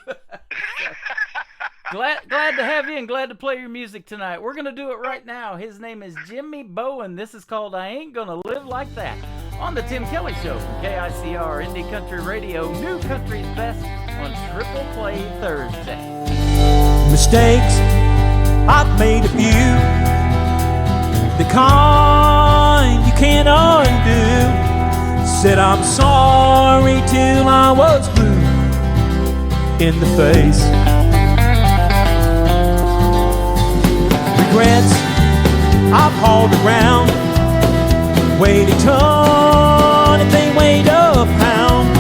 Glad to have you and glad to play your music tonight. We're going to do it right now. His name is Jimmy Bowen. This is called I Ain't Gonna Live Like That on the Tim Kelly Show from KICR Indie Country Radio, New Country's Best on Triple Play Thursday. Mistakes, I've made a few. The kind you can't undo. Said I'm sorry till I was blue in the face. Regrets I've hauled around, weighed a ton if they weighed a pound.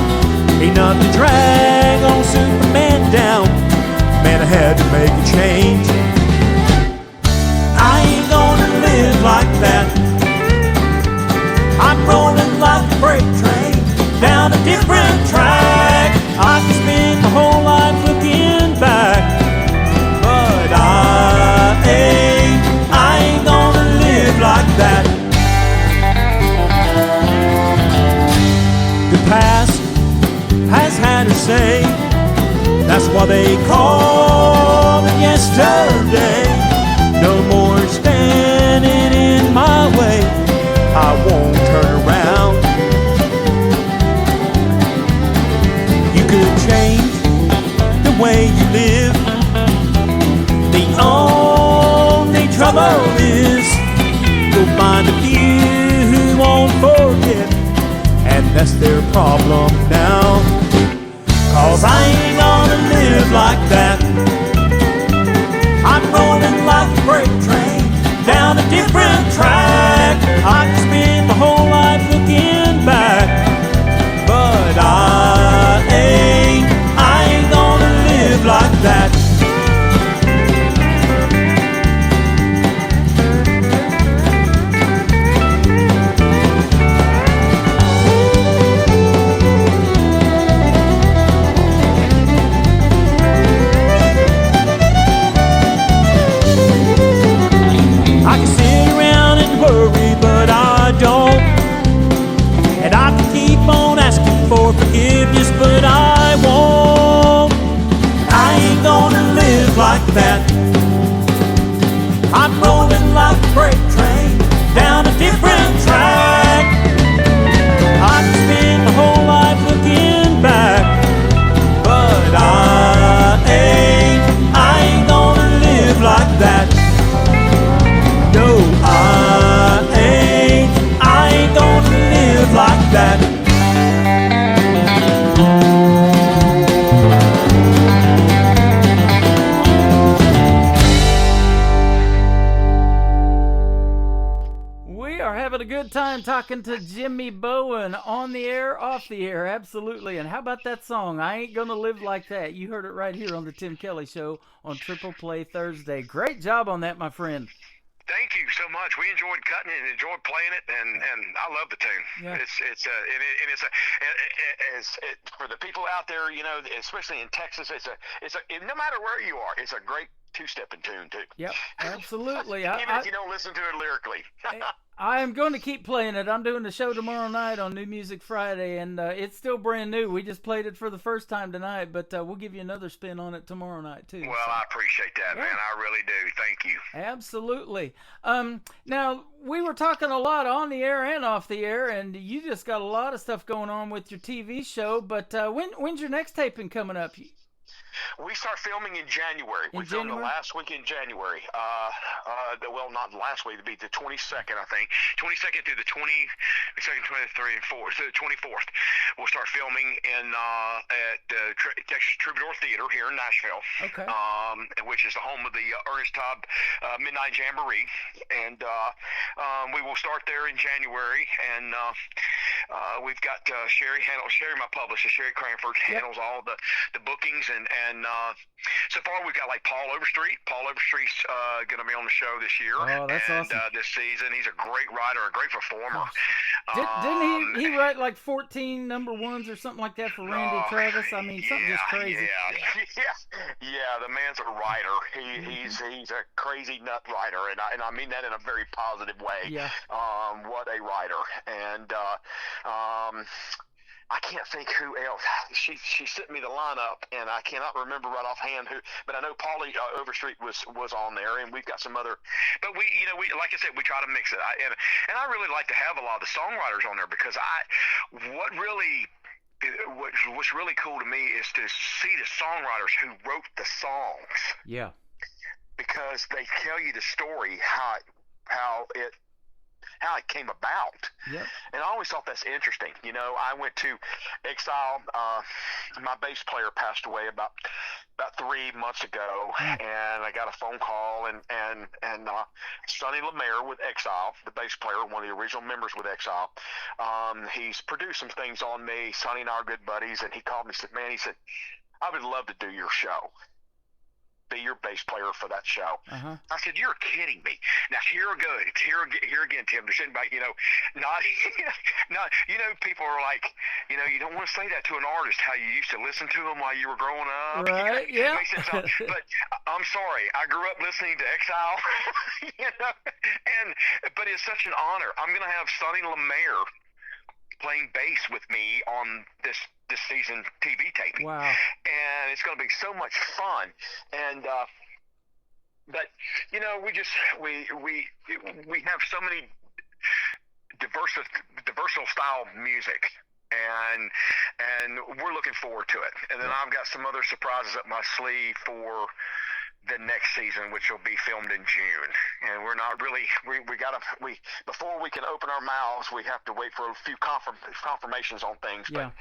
Ain't nothing to drag on Superman down. Man, I had to make a change. I ain't gonna live like that. I'm rolling like a freight train down a different track. I can spend my whole life looking back, but I ain't gonna live like that. The past has had a say. That's why they call it yesterday. No more standing in my way. I won't turn around. You could change the way you live. The only trouble is you'll find a few who won't forget, and that's their problem now. 'Cause I ain't gonna live like that. I'm rolling like a freight train down a different track. I can spend my whole life looking back, but I ain't gonna live like that. I can sit around and worry, but I don't. And I can keep on asking for forgiveness, but I won't. I ain't gonna live like like that. I'm rolling like a freight train down a different track. I can spend my whole life looking back, but I ain't gonna live like that. No, I ain't gonna live like that. A good time talking to Jimmy Bowen on the air, off the air, absolutely. And how about that song, I Ain't Gonna Live Like That? You heard it right here on the Tim Kelly Show on Triple Play Thursday. Great job on that, my friend. Thank you so much. We enjoyed cutting it and enjoyed playing it, and I love the tune. Yeah. It's for the people out there, you know, especially in Texas. It's no matter where you are, it's a great two-stepping tune too. Yep, absolutely. Even if you don't listen to it lyrically. I am going to keep playing it. I'm doing the show tomorrow night on New Music Friday, and it's still brand new. We just played it for the first time tonight, but we'll give you another spin on it tomorrow night, too. Well, so. I appreciate that, man. I really do. Thank you. Absolutely. Now, we were talking a lot on the air and off the air, and you just got a lot of stuff going on with your TV show, but when's your next taping coming up? We start filming in January. We filmed the last week in January. Well, not the last week. It'd be the 22nd, I think. 22nd through the 22nd, 23rd, and 4th. So the 24th. We'll start filming at the Texas Troubadour Theater here in Nashville. Okay. Which is the home of the Ernest Tubb Midnight Jamboree. And we will start there in January. And we've got Sherry, my publisher, Sherry Cranford, handles all the bookings and so far we've got like Paul Overstreet. Paul Overstreet's going to be on the show this year. Oh, that's awesome. This season. He's a great writer, a great performer. Didn't he write like 14 number ones or something like that for Randy Travis? I mean, something just crazy. Yeah, the man's a writer. He's a crazy nut writer, and I mean that in a very positive way. Yeah. What a writer. And I can't think who else. She sent me the lineup, and I cannot remember right offhand who. But I know Paulie Overstreet was on there, and we've got some other. But we like I said, we try to mix it. And I really like to have a lot of the songwriters on there because what's really cool to me is to see the songwriters who wrote the songs. Yeah. Because they tell you the story how it came about. Yep. And I always thought that's interesting. You know, I went to Exile. My bass player passed away about 3 months ago, and I got a phone call, and Sonny LeMaire with Exile, the bass player, one of the original members with Exile, he's produced some things on me. Sonny and I are good buddies, and he called me and said, man, he said, I would love to do your show. Be your bass player for that show. Uh-huh. I said, you're kidding me. Now here again, Tim. There's about people are like, you don't want to say that to an artist how you used to listen to them while you were growing up. Right? Yeah. But I'm sorry, I grew up listening to Exile. But it's such an honor. I'm gonna have Sonny LeMaire playing bass with me on this season TV taping. Wow. And it's going to be so much fun. And but we have so many diverse style music, and we're looking forward to it. And then I've got some other surprises up my sleeve for the next season, which will be filmed in June. And we're not really, before we can open our mouths, we have to wait for a few confirmations on things. Yeah. But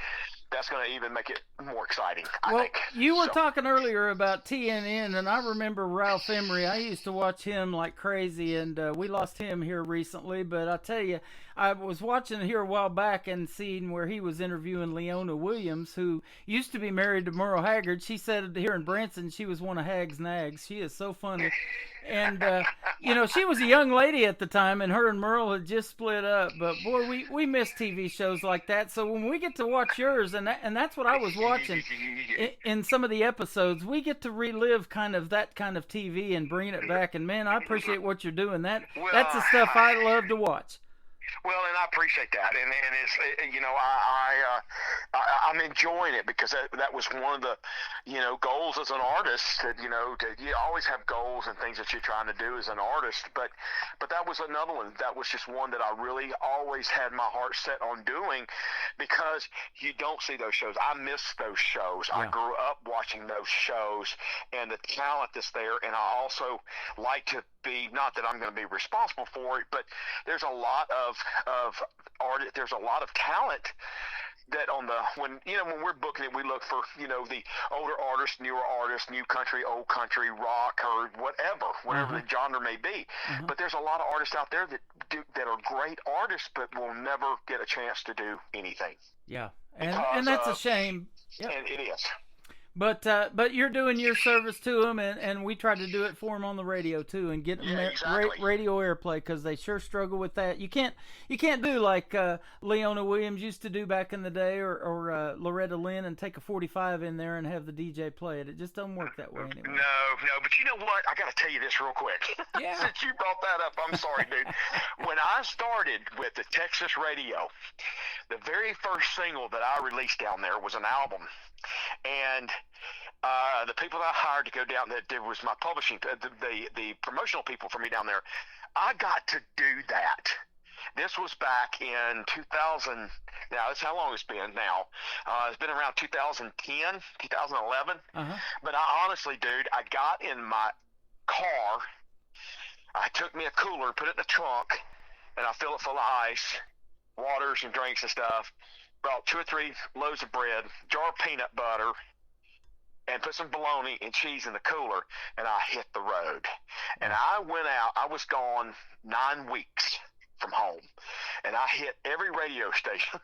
that's going to even make it more exciting, I well, think. You were talking earlier about TNN, and I remember Ralph Emery. I used to watch him like crazy, and we lost him here recently. But I tell you, I was watching here a while back and seeing where he was interviewing Leona Williams, who used to be married to Merle Haggard. She said here in Branson she was one of Hag's nags. She is so funny. And, she was a young lady at the time, and her and Merle had just split up. But, boy, we miss TV shows like that. So when we get to watch yours, and that's what I was watching in some of the episodes, we get to relive that kind of TV and bring it back. And, man, I appreciate what you're doing. That's the stuff I love to watch. Well, and I appreciate that, and it's I I'm enjoying it because that was one of the, goals as an artist. That you always have goals and things that you're trying to do as an artist. But that was another one. That was just one that I really always had my heart set on doing, because you don't see those shows. I miss those shows. I grew up watching those shows and the talent that's there. And I also like to be, not that I'm going to be responsible for it, but there's a lot of art. There's a lot of talent that when we're booking it, we look for, the older artists, newer artists, new country, old country, rock, or whatever the genre may be. But there's a lot of artists out there that are great artists, but will never get a chance to do anything. Yeah. And that's a shame. Yep. And it is. But you're doing your service to them, and we try to do it for them on the radio too, and get them radio airplay, because they sure struggle with that. You can't do like Leona Williams used to do back in the day, or Loretta Lynn, and take a 45 in there and have the DJ play it. It just doesn't work that way anymore. No, but you know what? I got to tell you this real quick. Yeah. Since you brought that up, I'm sorry, dude. When I started with the Texas radio, the very first single that I released down there was an album. And the people that I hired to go down there was my publishing, the promotional people for me down there. I got to do that. This was back in 2000. Now, that's how long it's been now. It's been around 2010, 2011. But I honestly, dude, I got in my car. I took me a cooler, put it in the trunk, and I filled it full of ice, waters and drinks and stuff. Brought 2 or 3 loaves of bread, jar of peanut butter, and put some bologna and cheese in the cooler, and I hit the road. And I went out. I was gone 9 weeks from home, and I hit every radio station.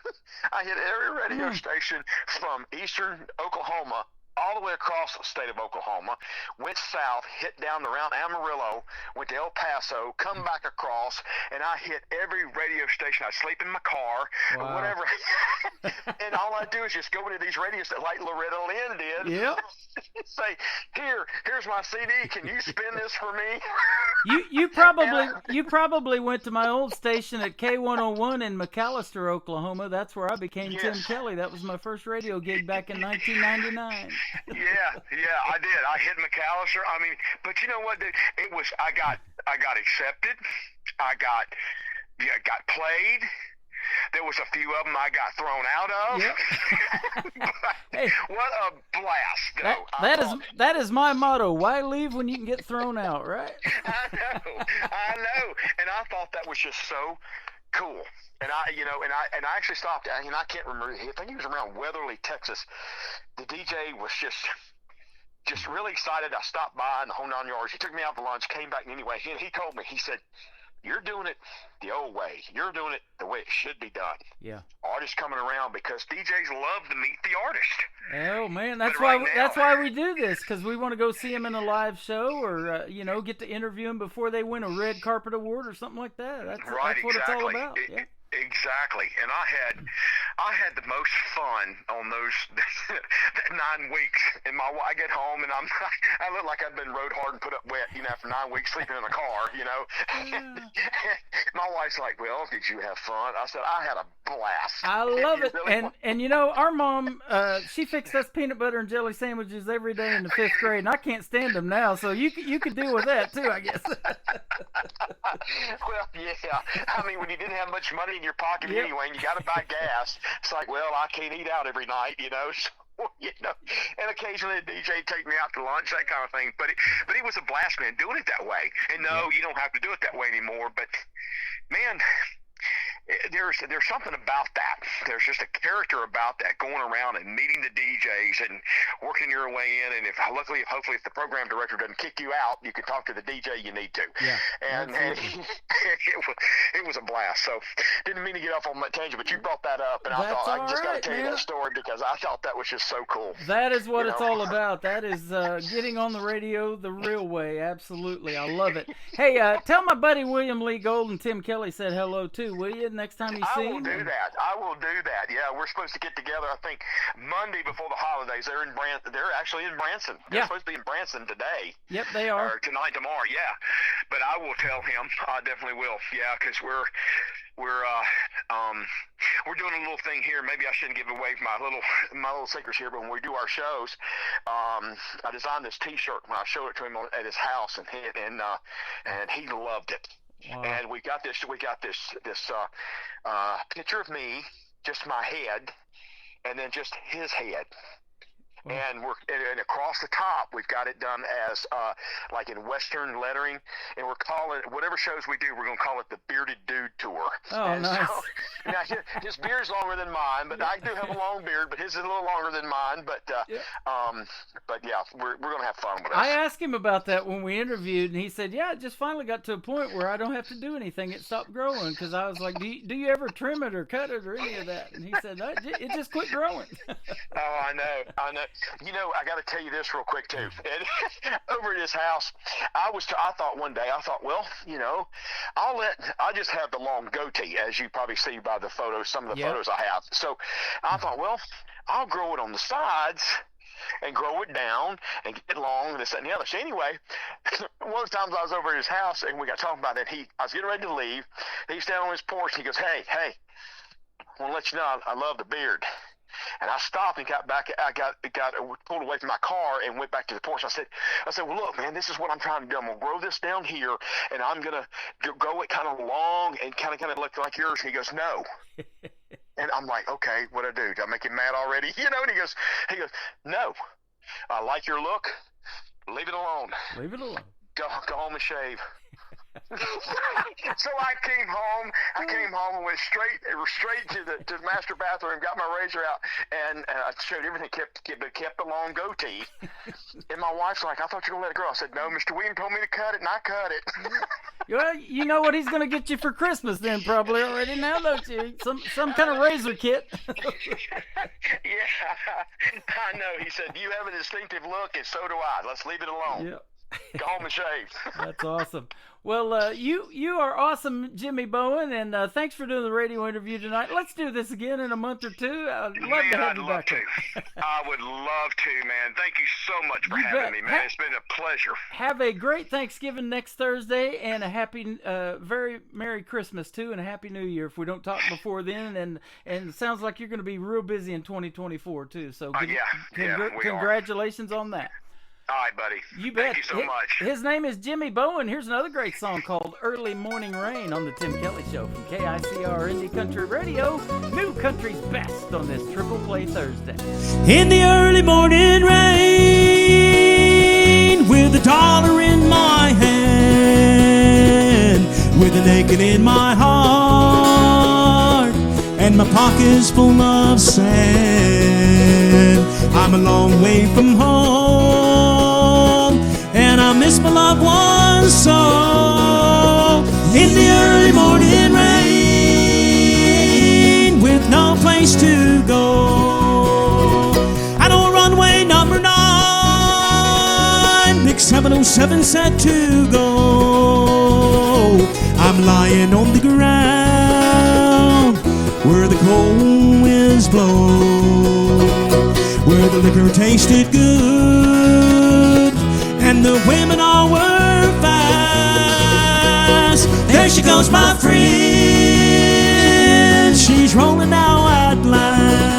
I hit every radio station from eastern Oklahoma all the way across the state of Oklahoma, went south, hit down around Amarillo, went to El Paso, come back across, and I hit every radio station. I'd sleep in my car, or whatever. And all I do is just go into these radio stations like Loretta Lynn did. Yep. Say, here's my CD. Can you spin this for me? You probably went to my old station at K101 in McAlester, Oklahoma. That's where I became Tim Kelly. That was my first radio gig back in 1999. Yeah, I did. I hit McAlester. I mean, but you know what, dude? It was I got accepted. I got played. There was a few of them I got thrown out of. Yep. Hey, what a blast, though. That is my motto. Why leave when you can get thrown out, right? I know. And I thought that was just so cool. And I actually stopped. I can't remember. I think he was around Weatherly, Texas. The DJ was just really excited. I stopped by in the Home 9 Yards. He took me out to lunch. Came back anyway. He told me. He said, "You're doing it the old way. You're doing it the way it should be done." Yeah. Artists coming around, because DJs love to meet the artist. Oh man, that's why we do this, because we want to go see them in a live show, or get to interview them before they win a red carpet award or something like that. That's what it's all about. Yeah. Exactly, and I had the most fun on those that 9 weeks. And I get home and I look like I've been rode hard and put up wet, after 9 weeks sleeping in a car, My wife's like, "Well, did you have fun?" I said, "I had a blast." I love it, really and our mom, she fixed us peanut butter and jelly sandwiches every day in the 5th grade, and I can't stand them now. So you could deal with that too, I guess. Well, yeah. I mean, when you didn't have much money in your pocket anyway, and you got to buy gas, it's like, well, I can't eat out every night, So, and occasionally the DJ take me out to lunch, that kind of thing. But it was a blast, man, doing it that way. And no, you don't have to do it that way anymore. But man, there's something about that. There's just a character about that, going around and meeting the DJs and working your way in. And hopefully if the program director doesn't kick you out, you can talk to the DJ you need to. Yeah. And it was a blast. So didn't mean to get off on that tangent, but you brought that up, and I thought I just got to tell you that story, because I thought that was just so cool. That is what it's all about. That is getting on the radio the real way. Absolutely, I love it. Hey, tell my buddy William Lee Gold and Tim Kelly said hello too, will you? next time you see him? I will do that. I will do that. Yeah, we're supposed to get together, I think, Monday before the holidays. They're actually in Branson. They're supposed to be in Branson today. Yep, they are. Or tonight, tomorrow, yeah. But I will tell him. I definitely will. Yeah, because we're doing a little thing here. Maybe I shouldn't give away my little secrets here, but when we do our shows, I designed this T-shirt when I showed it to him at his house, and he loved it. Wow. And we got this picture of me, just my head, and then just his head. And and across the top, we've got it done as like in Western lettering, and we're calling it, whatever shows we do, we're going to call it the Bearded Dude Tour. Oh, and nice. So, now, his beard's longer than mine, but I do have a long beard, but his is a little longer than mine. But yeah, we're going to have fun with it. I asked him about that when we interviewed, and he said, "Yeah, it just finally got to a point where I don't have to do anything; it stopped growing." Because I was like, "Do you ever trim it or cut it or any of that?" And he said, "No, it just quit growing." Oh, I know. You know, I got to tell you this real quick too. Over at his house, I thought one day, well, you know, I just have the long goatee, as you probably see by the photos, some of the photos I have. So I thought, well, I'll grow it on the sides and grow it down and get it long, this, that, and the other. So anyway, one of the times I was over at his house and we got talking about it, I was getting ready to leave. He's down on his porch and he goes, hey, I want to let you know I love the beard. And I stopped and got back. I got pulled away from my car and went back to the porch. I said, well, look, man, this is what I'm trying to do. I'm gonna grow this down here, and I'm gonna grow it kind of long and kind of look like yours. And he goes, no. And I'm like, okay, what'd I do? Did I make him mad already? You know? And he goes, no. I like your look. Leave it alone. Leave it alone. Go home and shave. So I came home and went straight to the master bathroom, got my razor out, and I showed everything, kept the long goatee. And my wife's like, I thought you were going to let it grow. I said, no, Mr. William told me to cut it, and I cut it. Well, you know what he's going to get you for Christmas then, probably already now, don't you? Some kind of razor kit. Yeah, I know. He said, you have a distinctive look, and so do I. Let's leave it alone. Yep. Go home and shave. That's awesome. Well, you are awesome, Jimmy Bowen, and thanks for doing the radio interview tonight. Let's do this again in a month or two. I'd love to have you back. I would love to, man. Thank you so much for having me, man. It's been a pleasure. Have a great Thanksgiving next Thursday, and a happy, very Merry Christmas, too, and a Happy New Year if we don't talk before then. And it sounds like you're going to be real busy in 2024, too. So congratulations on that. All right, buddy. You bet. Thank you so much. His name is Jimmy Bowen. Here's another great song called Early Morning Rain on the Tim Kelly Show from KICR Indie Country Radio. New Country's best on this Triple Play Thursday. In the early morning rain, with a dollar in my hand, with an aching in my heart, and my pockets full of sand. I'm a long way from home, and I miss my loved ones so. In the early morning rain, with no place to go, I know a runway number 9, big 707 set to go. I'm lying on the ground where the cold winds blow, where the liquor tasted good and the women all were fast. There she goes, my friend, she's rolling now at last.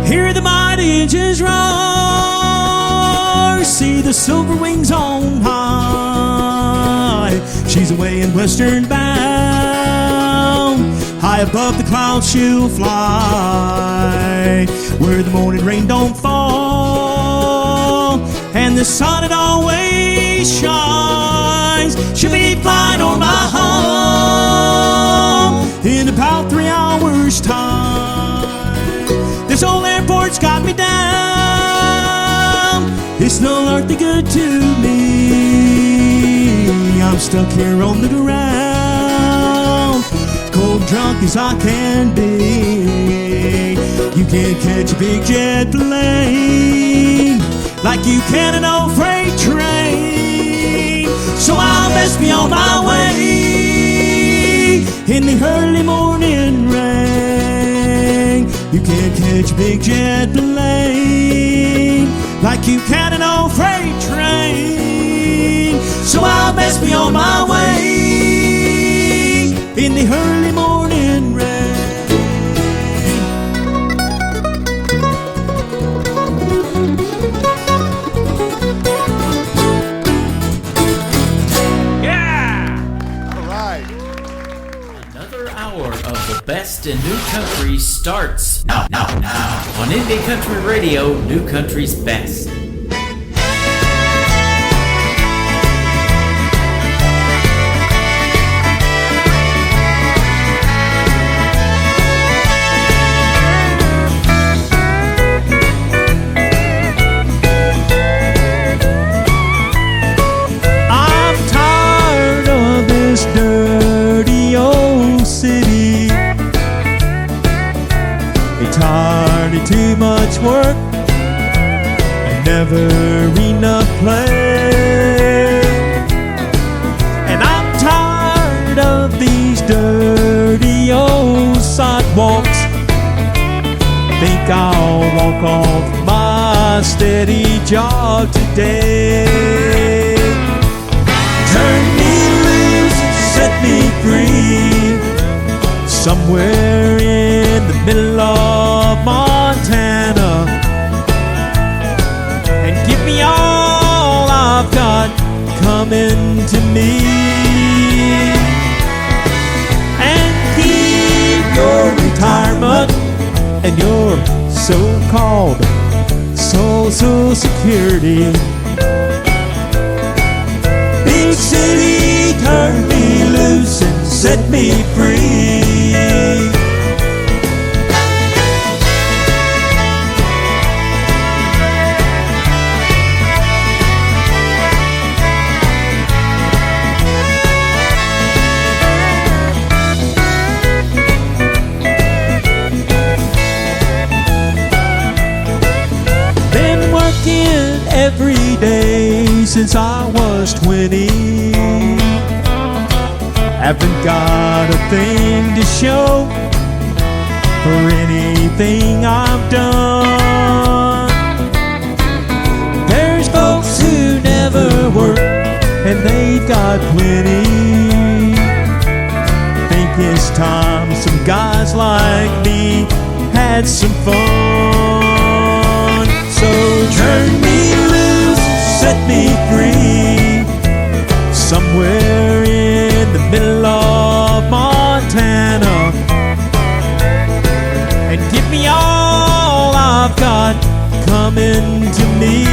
Hear the mighty engines roar, see the silver wings on high. She's away in western bound, high above the clouds she'll fly, where the morning rain don't fall and the sun it always shines. She'll be flying over my home, in about 3 hours' time. This old airport's got me down. It's no earthly good to me. I'm stuck here on the ground, cold drunk as I can be. You can't catch a big jet plane like you can an old freight train. So I'll best be on my way in the early morning rain. You can't catch a big jet plane like you can an old freight train. So I'll best be on my way in the early morning rain. Of the best in new country starts now on Indie Country Radio, New Country's Best. I'm tired of this dirty old city. It's hardly too much work and never enough play. And I'm tired of these dirty old sidewalks. Think I'll walk off my steady jog today. Turn me loose, set me free, somewhere in the middle of Montana, and give me all I've got coming to me, and keep your retirement and your so-called Social Security. Big city, turn me loose and set me free. Been working every day since I was 20. Haven't got a thing to show for anything I've done. There's folks who never work and they've got plenty. Think it's time some guys like me had some fun. So turn me loose, set me free, somewhere in the middle of Montana, and give me all I've got coming to me,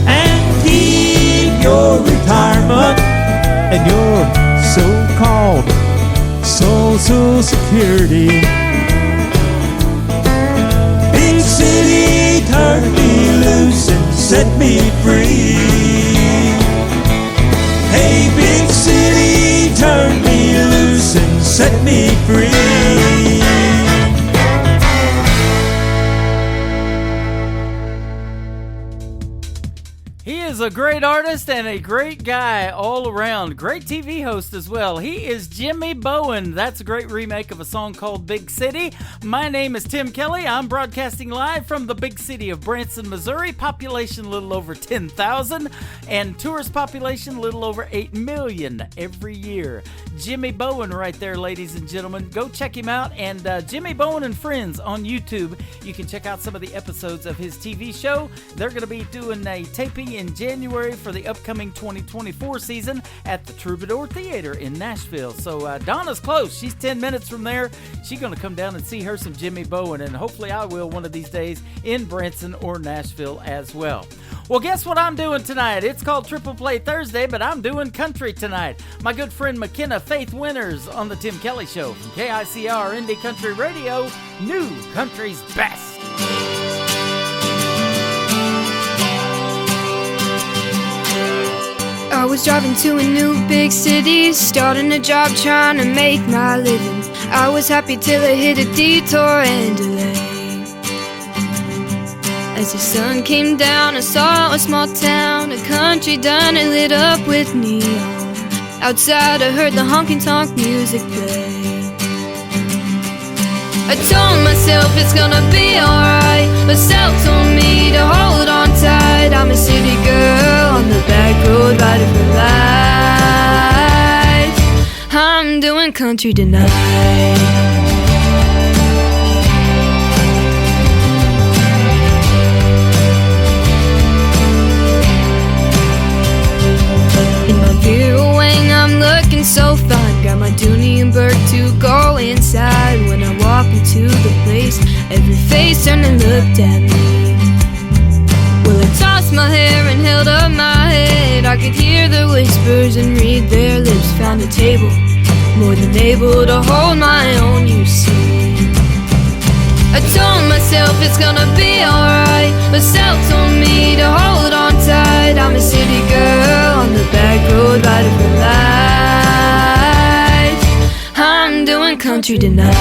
and keep your retirement and your so-called Social Security. Big city, turn me loose and set me free. Hey, big city, turn me loose and set me free. He is a great artist and a great guy all around. Great TV host as well. He is Jimmy Bowen. That's a great remake of a song called Big City. My name is Tim Kelly. I'm broadcasting live from the big city of Branson, Missouri. Population a little over 10,000 and tourist population a little over 8 million every year. Jimmy Bowen right there, ladies and gentlemen. Go check him out. And Jimmy Bowen and Friends on YouTube. You can check out some of the episodes of his TV show. They're going to be doing a taping in January for the upcoming 2024 season at the Troubadour Theater in Nashville. So Donna's close. She's 10 minutes from there. She's going to come down and see her some Jimmy Bowen, and hopefully I will one of these days in Branson or Nashville as well. Well, guess what I'm doing tonight? It's called Triple Play Thursday, but I'm doing country tonight. My good friend McKenna Faith Winters on the Tim Kelly Show from KICR Indie Country Radio, New Country's Best. I was driving to a new big city, starting a job trying to make my living. I was happy till I hit a detour and delay. As the sun came down, I saw a small town, a country diner lit up with neon. Outside I heard the honky-tonk music play. I told myself it's gonna be alright, but self told me to hold on tight. I'm a city girl on the back road riding for life. I'm doing country tonight. I'm looking so fine. Got my Dooney and Burke to go inside. When I walk into the place, every face turned and looked at me. Well, I tossed my hair and held up my head. I could hear their whispers and read their lips. Found a table, more than able to hold my own, you see. I told myself it's gonna be alright, but self told me to hold on tight. I'm a city girl on the back road riding for life. I'm doing country tonight.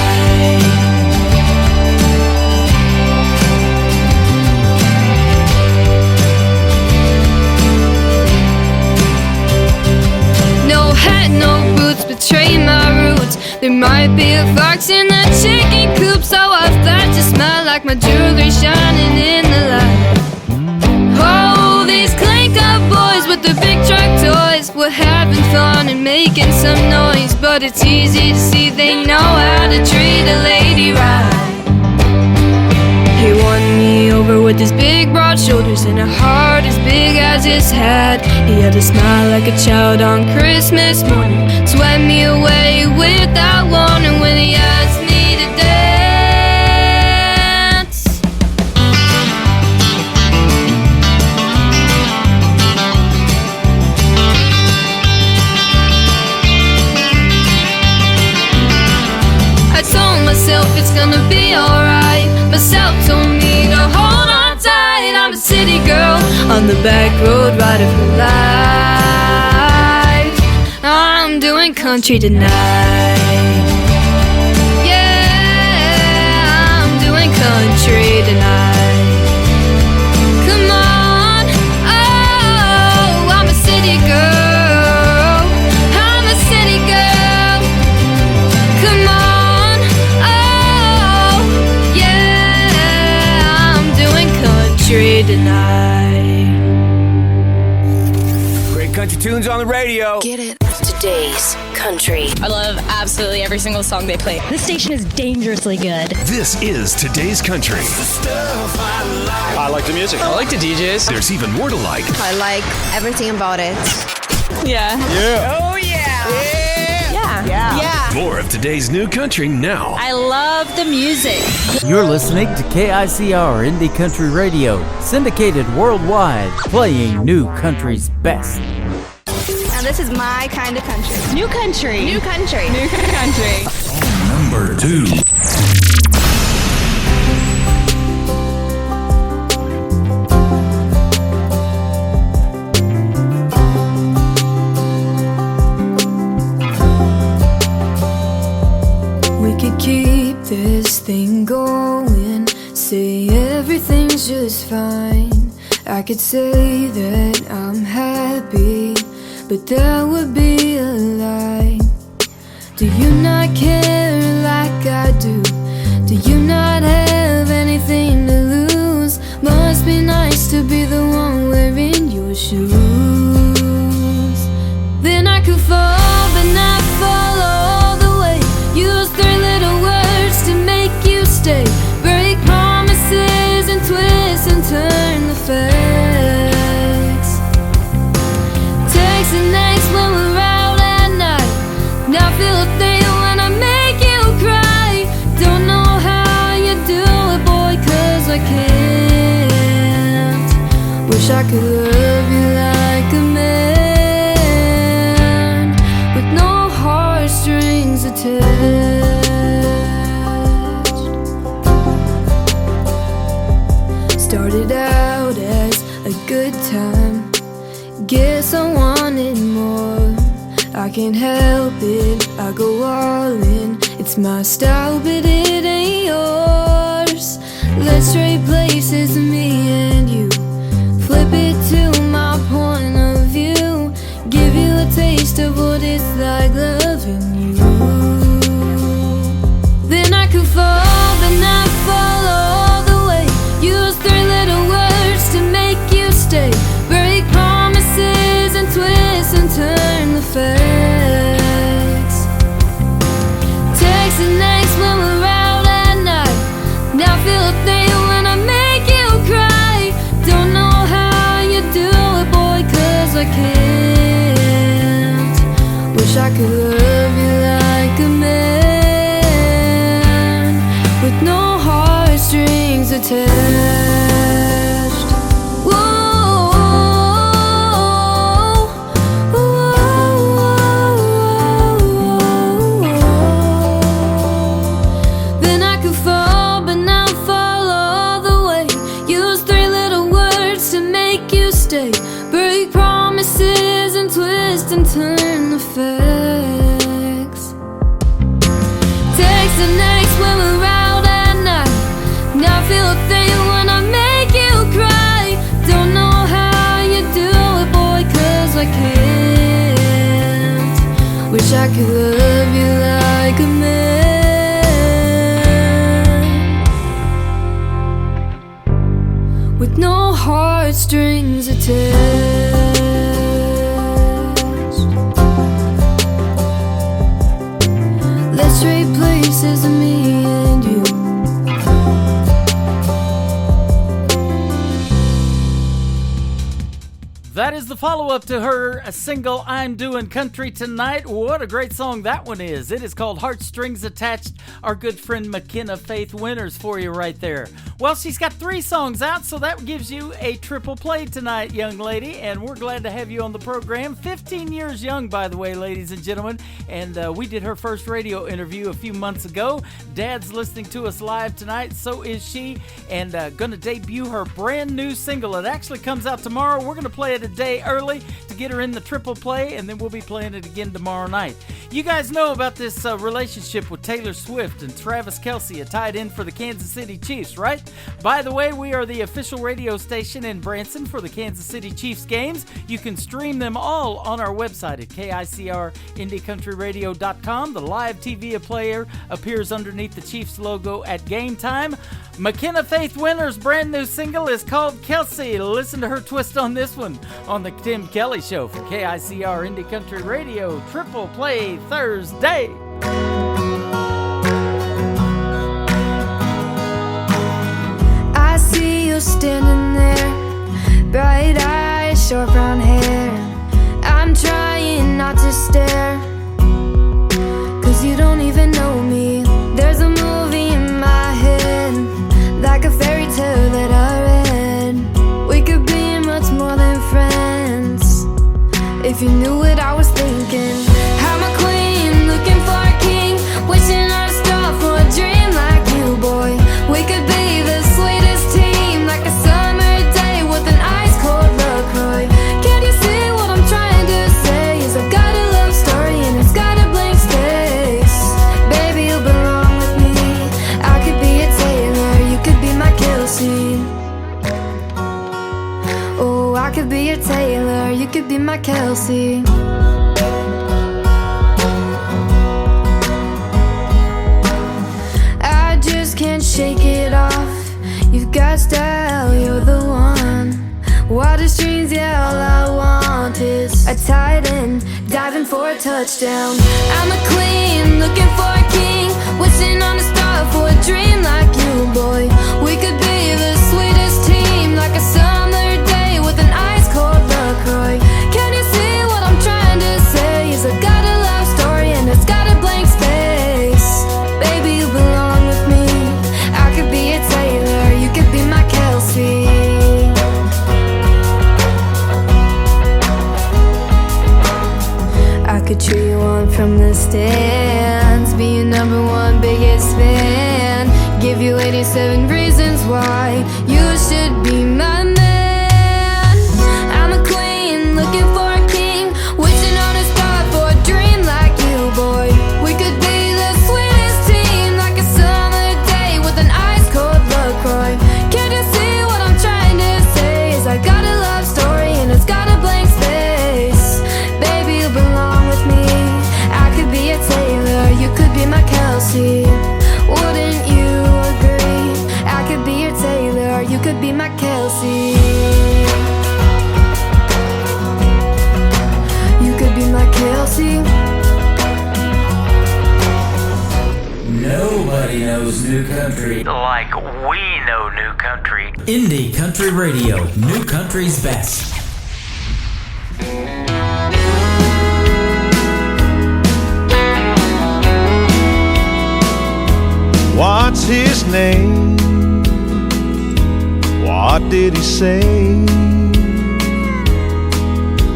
No hat, no boots, betray my roots. There might be a fox in that chicken coop, so I flash to smile like my jewelry shining in the light. Oh, these clink-up boys with the big truck toys were having fun and making some noise, but it's easy to see they know how to treat a lady right. He won me over with his big broad shoulders and a heart as big as his head. He had a smile like a child on Christmas morning, swept me away without warning when he asked me to dance. I told myself it's gonna be alright, myself told me to hold on tight. I'm a city girl on the back road riding for life. I'm doing country tonight. Yeah, I'm doing country tonight. Come on, oh, I'm a city girl. I'm a city girl. Come on, oh, yeah, I'm doing country tonight. Great country tunes on the radio. Get it? Today's country. I love absolutely every single song they play. This station is dangerously good. This is Today's Country. I like the music. I like the DJs. There's even more to like. I like everything about it. Yeah. Yeah. Oh, yeah. Yeah. More of today's new country now. I love the music. You're listening to KICR Indie Country Radio, syndicated worldwide, playing New Country's best. Now this is my kind of country. New country. New country. New country. Number 2. We could keep this thing going, say everything's just fine. I could say that I'm happy, but that would be a lie. Do you not care like I do? Do you not have anything to lose? Must be nice to be the one wearing your shoes. Then I could fall, but not fall all the way. Use 3 little words to make you stay. Break promises and twist and turn the facts. Wish I could love you like a man with no heartstrings attached. Started out as a good time, guess I wanted more. I can't help it, I go all in. It's my style, but it ain't yours. Let's trade places, me and you. Flip it to my point of view. Give you a taste of what it's like loving you. Then I could fall, but not fall all the way. Use 3 little words to make you stay. Break promises and twist and turn the facts. Text the next when we're out at night. Now feel a thing when I make you cry. Don't know how you do it, boy, 'cause I can't. Wish I could love you like a man with no heartstrings attached. Whoa, then I could fall, but not fall all the way. Use 3 little words to make you stay. Break promises and twist and turn the facts. Text the next when we're out at night. Now feel a thing when I make you cry. Don't know how you do it, boy, 'cause I can't. Wish I could love you like a man with no heartstrings attached. Let's trade places, me and you. That is the follow-up to her single, I'm Doing Country Tonight. What a great song that one is. It is called Heartstrings Attached. Our good friend McKenna Faith Winters for you right there. Well, she's got 3 songs out, so that gives you a triple play tonight, young lady, and we're glad to have you on the program. 15 years young, by the way, ladies and gentlemen, and we did her first radio interview a few months ago. Dad's listening to us live tonight, so is she, and going to debut her brand new single. It actually comes out tomorrow. We're going to play it a day early to get her in the triple play, and then we'll be playing it again tomorrow night. You guys know about this relationship with Taylor Swift and Travis Kelce, a tight end for the Kansas City Chiefs, right? By the way, we are the official radio station in Branson for the Kansas City Chiefs games. You can stream them all on our website at KICRIndieCountryRadio.com. The live TV player appears underneath the Chiefs logo at game time. McKenna Faith Winters' brand new single is called Kelce. Listen to her twist on this one on the Tim Kelly Show for KICR Indie Country Radio Triple Play Thursday. I see you standing there, bright eyes, short brown hair. I'm trying not to stare, 'cause you don't even know me. There's a movie in my head, like a fairy tale that I read. We could be much more than friends, if you knew what I was thinking. I'm a queen, looking for a king, wishing on a star for a dream like you, boy. We could be the sweetest team, like a summer day with an ice cold LaCroix. Can't you see what I'm trying to say? Is I've got a love story and it's got a blank space. Baby, you belong with me. I could be a Taylor, you could be my Kelce. Oh, I could be a Taylor, you could be my Kelce. I just can't shake it off. You've got style, you're the one. Water streams, yeah, all I want is a tight end, diving for a touchdown. I'm a queen, looking for a king, wishing on a star for a dream like you, boy. We could be the sweetest team, like a summer day with an ice cold LaCroix. Can you see what I'm trying to say? Is I've got a love story and it's got a blank space. Baby, you belong with me. I could be a Taylor, you could be my Kelce. reasons why you should be my man. I'm a queen looking for a king, wishing on a star for a dream like you, boy. We could be the sweetest team, like a summer day with an ice cold LaCroix. Can't you see what I'm trying to say? Is I got a love story and it's got a blank space. Baby, you belong with me. I could be a Taylor, you could be my Kelsey. Wouldn't you agree? I could be your Taylor, you could be my Kelsey. You could be my Kelsey. Nobody knows new country like we know new country. Indie Country Radio, New Country's best. What's his name? What did he say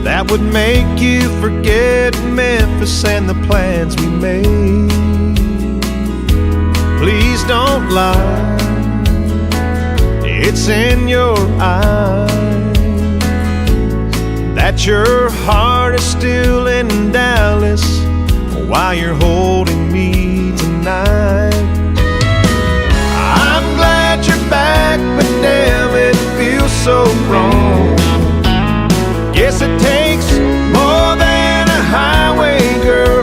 that would make you forget Memphis and the plans we made? Please don't lie, it's in your eyes that your heart is still in Dallas while you're holding me tonight. I'm glad you're back, but damn, it feels so wrong. Guess it takes more than a highway girl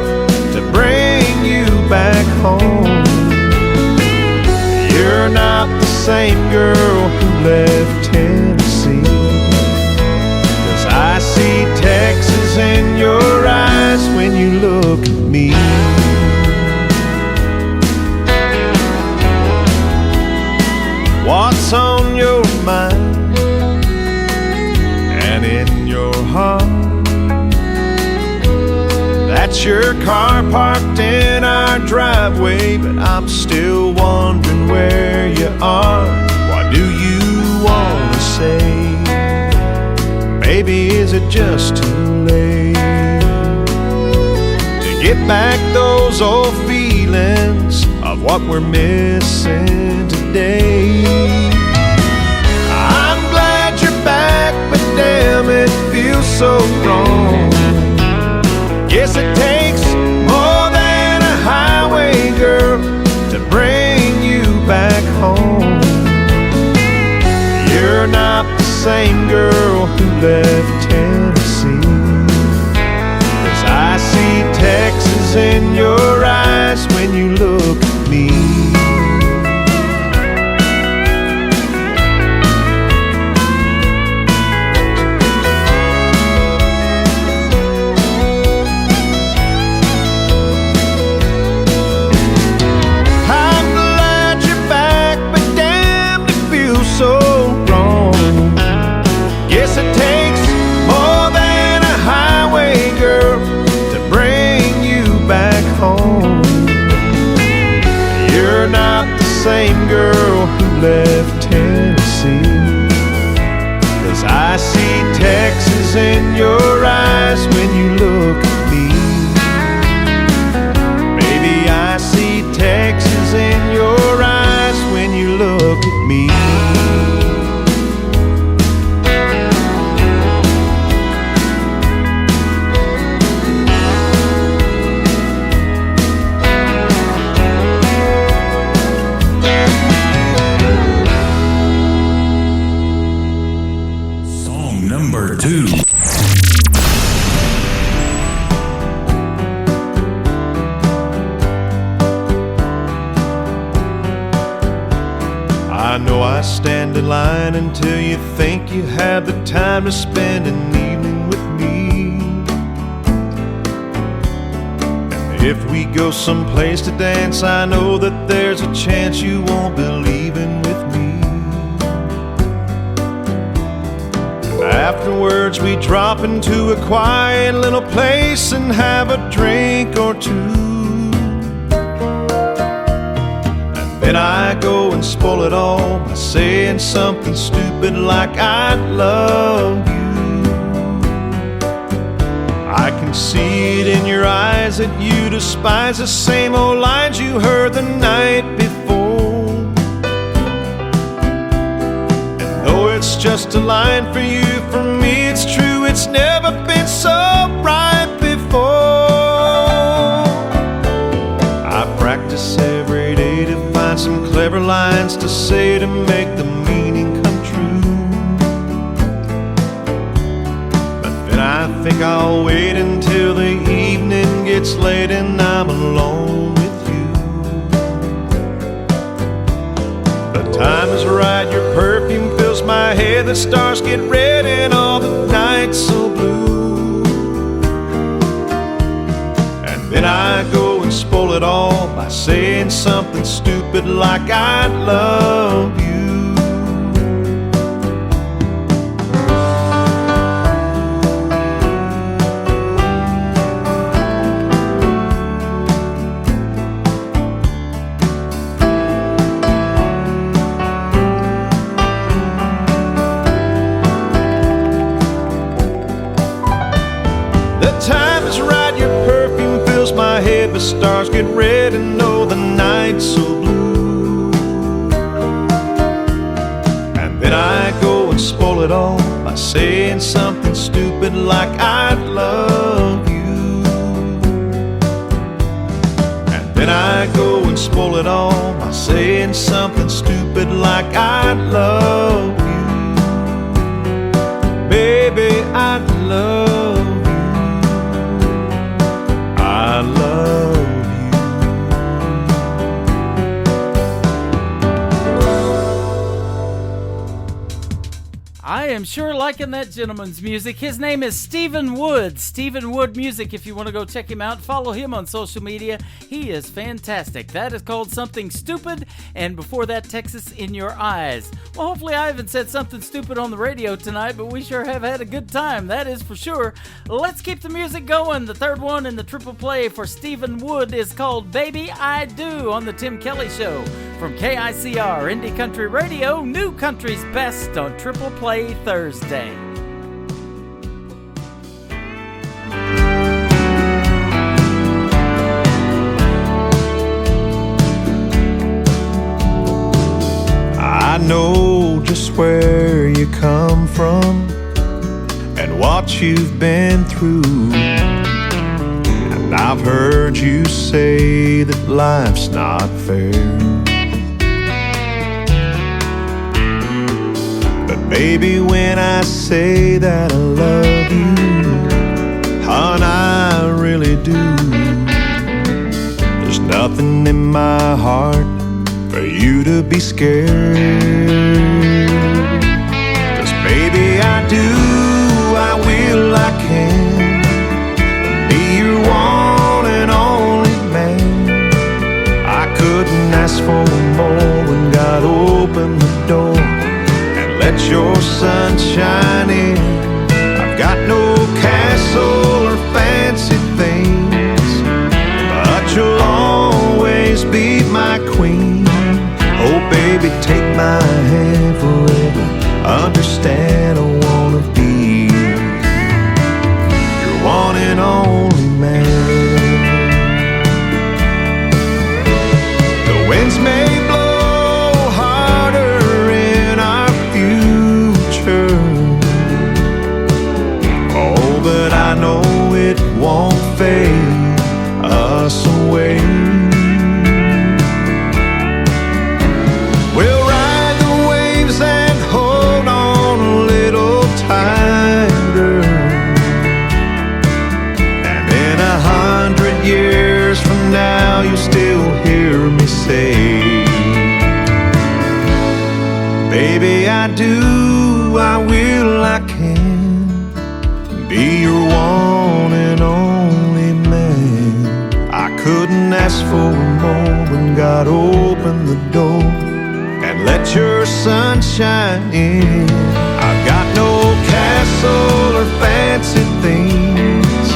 to bring you back home. You're not the same girl who left Tennessee, 'cause I see Texas in your eyes when you look at me. What's on your mind and in your heart? That's your car parked in our driveway, but I'm still wondering where you are. What do you want to say? Baby, is it just too late to get back those old feelings of what we're missing today? I'm glad you're back, but damn, it feels so wrong. Guess it takes more than a highway girl to bring you back home. You're not the same girl who left Tennessee, 'cause I see Texas in your eyes when you look at me. Same girl who left Tennessee, 'cause I see Texas in your eyes when you look at me. Baby, I see Texas in your eyes when you look at me. I know I stand in line until you think you have the time to spend an evening with me. And if we go someplace to dance, I know that there's a chance you won't be leaving with me. Afterwards we drop into a quiet little place and have a drink or two. Then I go and spoil it all by saying something stupid like I love you. I can see it in your eyes that you despise the same old lines you heard the night before. it's just a line for you. For me, it's true, it's never been so right before. I practice every day to find some clever lines to say to make the meaning come true. But then I think I'll wait until the evening gets late and I'm alone with you. The time is right, your perfume fills my head, the stars get red and all the nights so blue. And then I go and spoil it all by saying something stupid like I love you. The stars get red and oh, the night's so blue. And then I go and spoil it all by saying something stupid like I love you. And then I go and spoil it all by saying something stupid like I love you. Baby, I love you. I love you. I am sure liking that gentleman's music. His name is Stephen Wood. Stephen Wood Music. If you want to go check him out, follow him on social media. He is fantastic. That is called Something Stupid. And before that, Texas in Your Eyes. Well, hopefully I haven't said something stupid on the radio tonight, but we sure have had a good time. That is for sure. Let's keep the music going. The third one in the triple play for Stephen Wood is called Baby I Do on the Tim Kelly Show. From KICR, Indie Country Radio, New Country's Best on Triple Play Thursday. I know just where you come from and what you've been through. And I've heard you say that life's not fair. But baby, when I say that I love you, hon, I really do. There's nothing in my heart for you to be scared. 'Cause baby, I do, I will, I can be your one and only man. I couldn't ask for more when God opened the door and let your sun shine in. I've got no castle or fancy things, but you'll always be my queen. Oh baby, take my hand forever. Understand I wanna be your one and only man. The winds may blow harder in our future, oh, but I know it won't fade us away. We'll ride the waves and hold on a little tighter. And in 100 years from now, you'll still hear me say, baby, I do, I will, I can be your one and only man. I couldn't ask for more when God opened the door and let your sun shine in. I've got no castle or fancy things,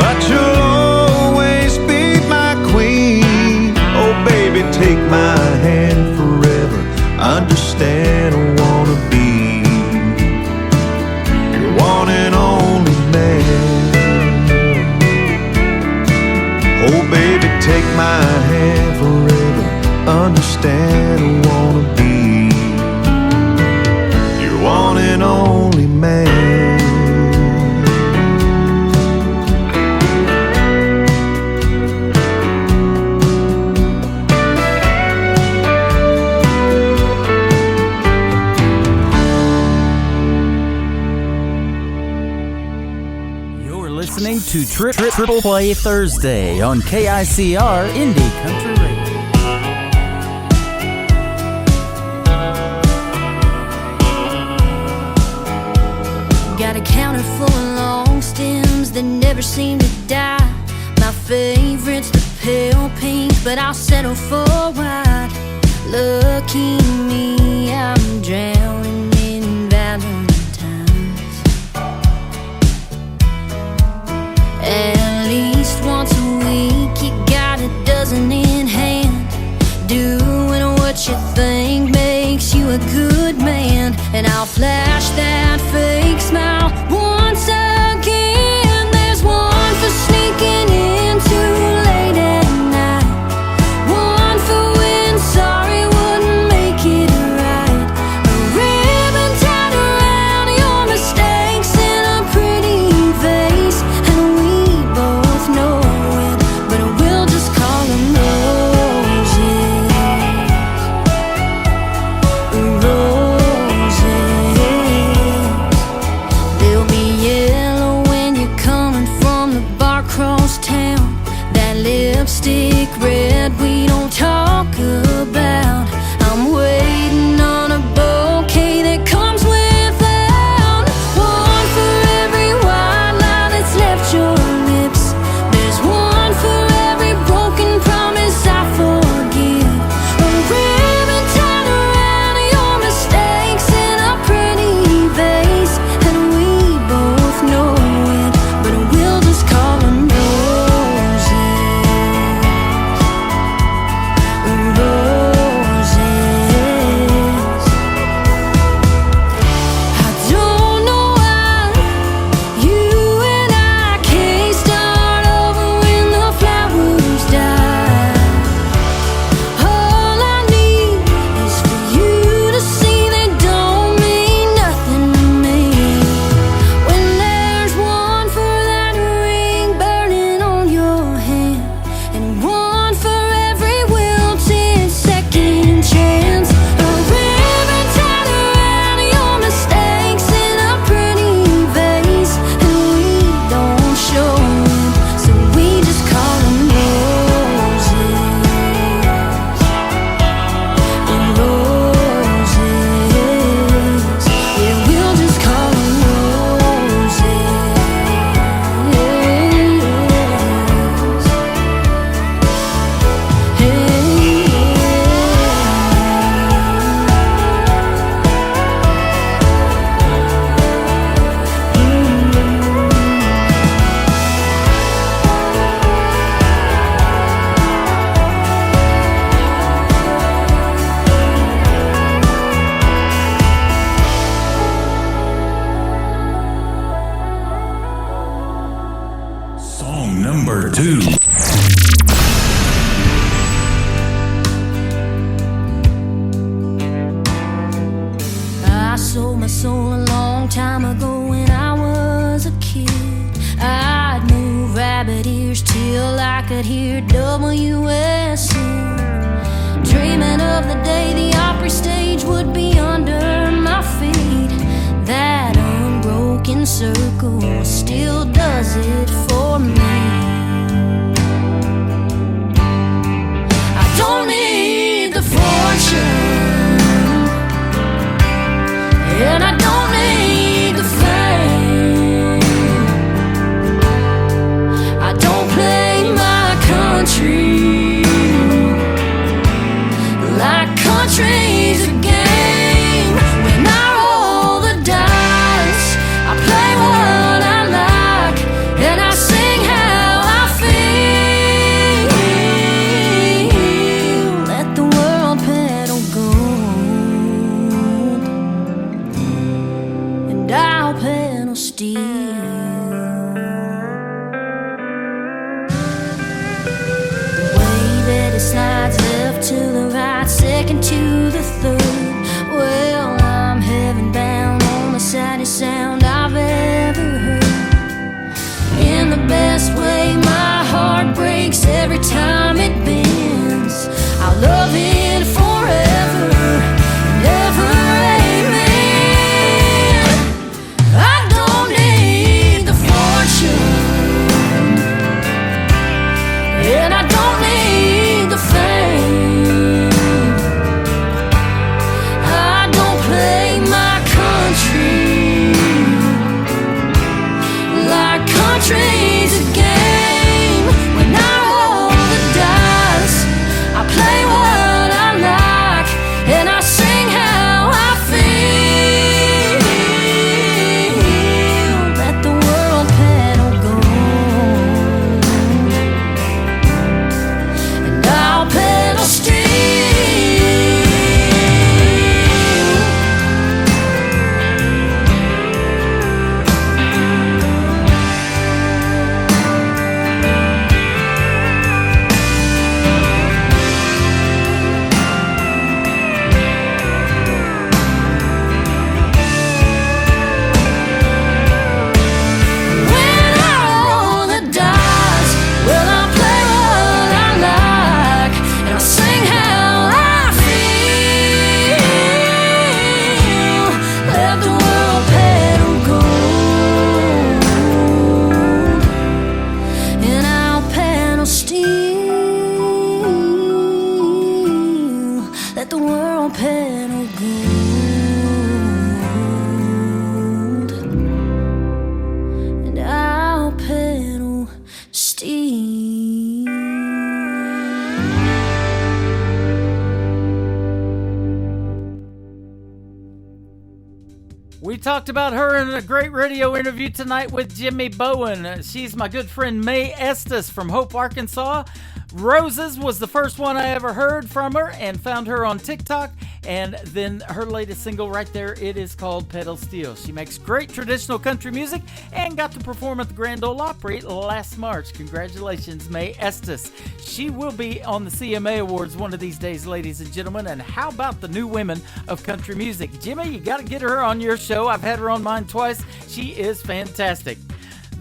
but you'll always be my queen. Oh baby, take my hand forever. Understand I wanna be your one and only man. Oh baby, take my hand forever. Understand I wanna be your to Triple Play Thursday on KICR Indie Country Radio. Got a counter full of long stems that never seem to die. My favorite's the pale pink, but I'll settle for white. Lucky me, I'm drowning in Valentine's. At least once a week, you got a dozen in hand. Doing what you think makes you a good man. And I'll flash that fake smile once again. There's one for sneaking in too late at night. One for when sorry wouldn't make it right. A ribbon tied around your mistakes in a pretty vase. And we both know it, but we'll just call them roses. They'll be yellow when you're coming from the bar across town. That lipstick red we don't talk about. I'm waiting on a bouquet that comes without. One for every white lie that's left your lips. There's one for every broken promise I forgive. A ribbon tied around your mistakes in a pretty vase. And we both know it, but we'll just call them roses. Roses. I don't know why you and I can't start over when the flowers die. All I need is for you to see they don't mean nothing to me. When there's one for that ring burning on your hand, and one for every wilted second chance. A ribbon tied around your mistakes in a pretty vase. And we don't show it, so we just call them roses. Roses. Yeah, we'll just call them roses. Song number 2. I sold my soul a long time ago when I was a kid. I'd move rabbit ears till I could hear WSC. Dreaming of the day the Opry stage would be under my feet. That unbroken circle still does it for me. I don't need the fortune, and I don't need the fame. I don't play my country like country's a game. When I roll the dice, I play what I like, and I sing how I feel. Let the world pedal gold, and I'll pedal steel. The way that it slides left to the right, second to the third. Well, I'm heaven bound on the saddest sound I've ever heard. In the best way, my heart breaks every time it bends. I'll love it forever and ever, amen. I don't need We talked about her in a great radio interview tonight with Jimmy Bowen. She's my good friend Mae Estes from Hope, Arkansas. Roses was the first one I ever heard from her, and found her on TikTok. And then her latest single right there, it is called Pedal Steel. She makes great traditional country music and got to perform at the Grand Ole Opry last March. Congratulations, Mae Estes. She will be on the CMA Awards one of these days, ladies and gentlemen. And how about the new women of country music? Jimmy, you got to get her on your show. I've had her on mine twice. She is fantastic.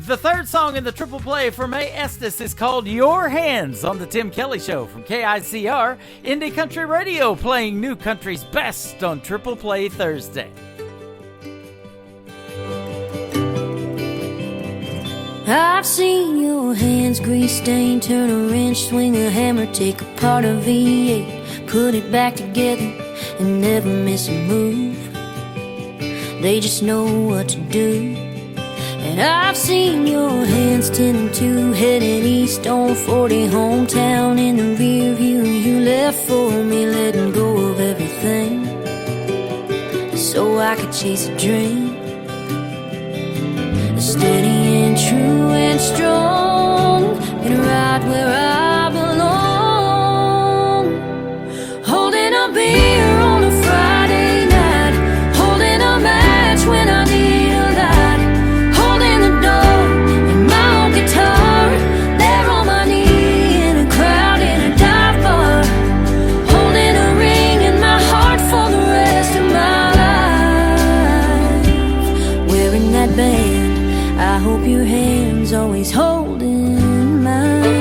The third song in the triple play for Mae Estes is called Your Hands on the Tim Kelly Show from KICR, Indie Country Radio, playing new country's best on Triple Play Thursday. I've seen your hands grease stained, turn a wrench, swing a hammer, take apart a V8, put it back together and never miss a move. They just know what to do. And I've seen your hands 10 and 2, heading east on 40, hometown in the rear view. You left for me, letting go of everything so I could chase a dream. Steady and true and strong, and right where I belong. Holding a beer on a Friday night, holding a match when I need a light, holding the door and my old guitar, there on my knee in a crowd in a dive bar, holding a ring in my heart for the rest of my life. Wearing that band, I hope your hand's always holding mine.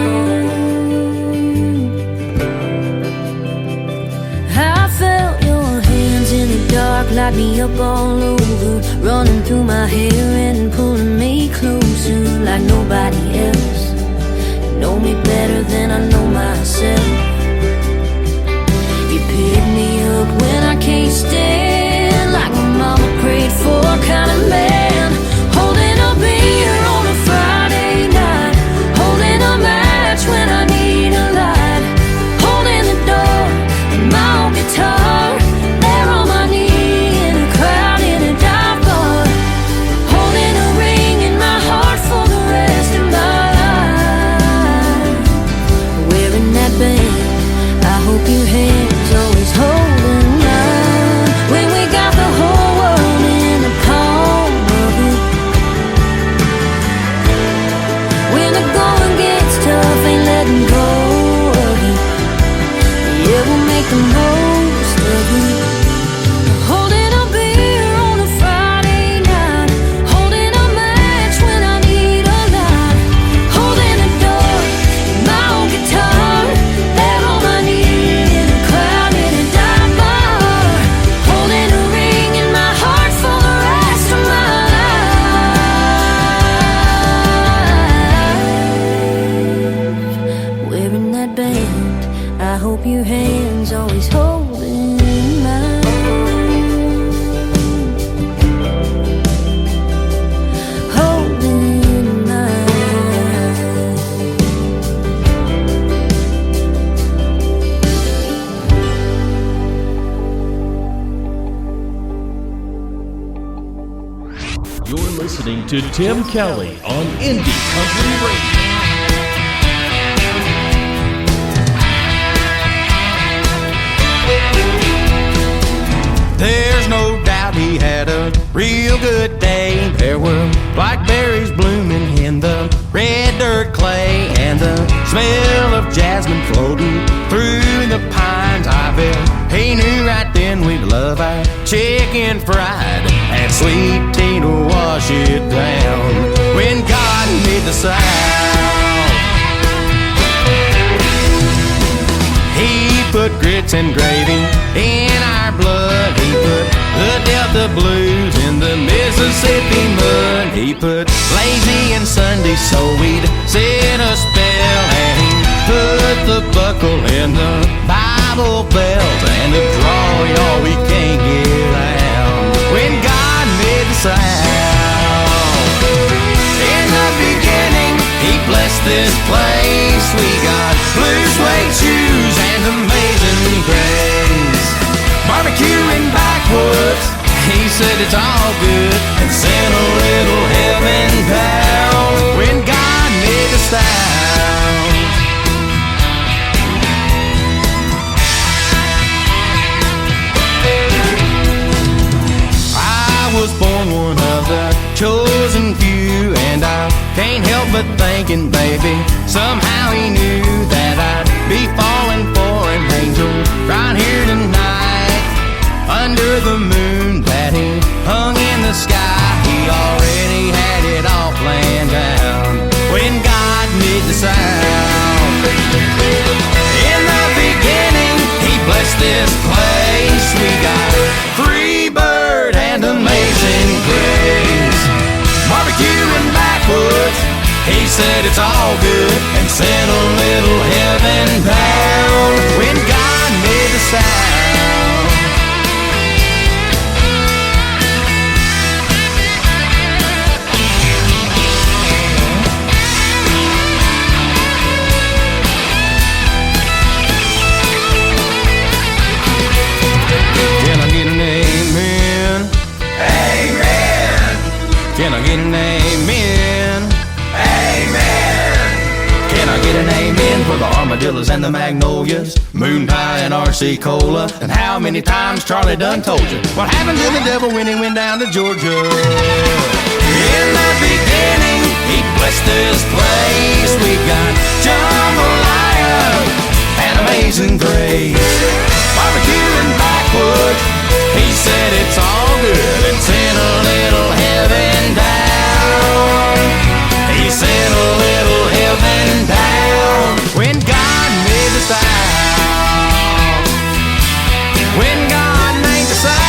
I felt your hands in the dark, light me up all over, running through my hair and pulling me closer like nobody else. You know me better than I know myself. You pick me up when I can't stand, like my mama prayed for, kind of man. Holding a beer on a Friday night, holding a match when I need a light, holding the door and my old guitar, there on my knee in a crowd in a dive bar, holding a ring in my heart for the rest of my life. Wearing that band, I hope your hands always holding mine. When we got the whole world in the palm of it, when the going gets tough, ain't letting go of it. Yeah, we'll make the most of it. Holding a beer on a Friday night, holding a match when I need a light, holding the door and my old guitar, there on my knee in a crowd in a dive bar, holding a ring in my heart for the rest of my life. Wearing that band, I hope your hands always holding mine. Holding mine. You're listening to Tim Kelly on Indie Country Radio. There's no doubt he had a real good day. There were blackberries blooming in the red dirt clay, and the smell of jasmine floating through the pines. I bet he knew right then we'd love our chicken fried and sweet tea to wash it down. When God made the South, He put grits and gravy in our blood. He put the Delta blues in the Mississippi mud. He put lazy and Sunday so we'd sit a spell, and he put the buckle in the Bible belt and the draw, y'all, we can't get out. When God made the South, in the beginning He blessed this place. We got blue suede shoes and Amazing Grace, barbecue in backwoods He said it's all good and sent a little heaven down when God made the sound. I was born one of the chosen few, and I can't help but thinking, baby, somehow he knew that I'd be falling for an angel right here tonight. Under the moon that he hung in the sky, he already had it all planned out when God made the sound. In the beginning, he blessed this place. We got Free Bird and Amazing Grace, barbecue and backwoods. He said it's all good and sent a little heaven down when God made the sound. Can I get an amen? Amen. Can I get an amen? Amen. Can I get an amen for the armadillos and the magnolias, moon pie and RC Cola? And how many times Charlie done told you what happened to the devil when he went down to Georgia? In the beginning, he blessed this place. We got jambalaya and Amazing Grace, barbecue and backwoods. He said it's all good and sent a little heaven down. He sent a little heaven down when God made the sound. When God made the sound.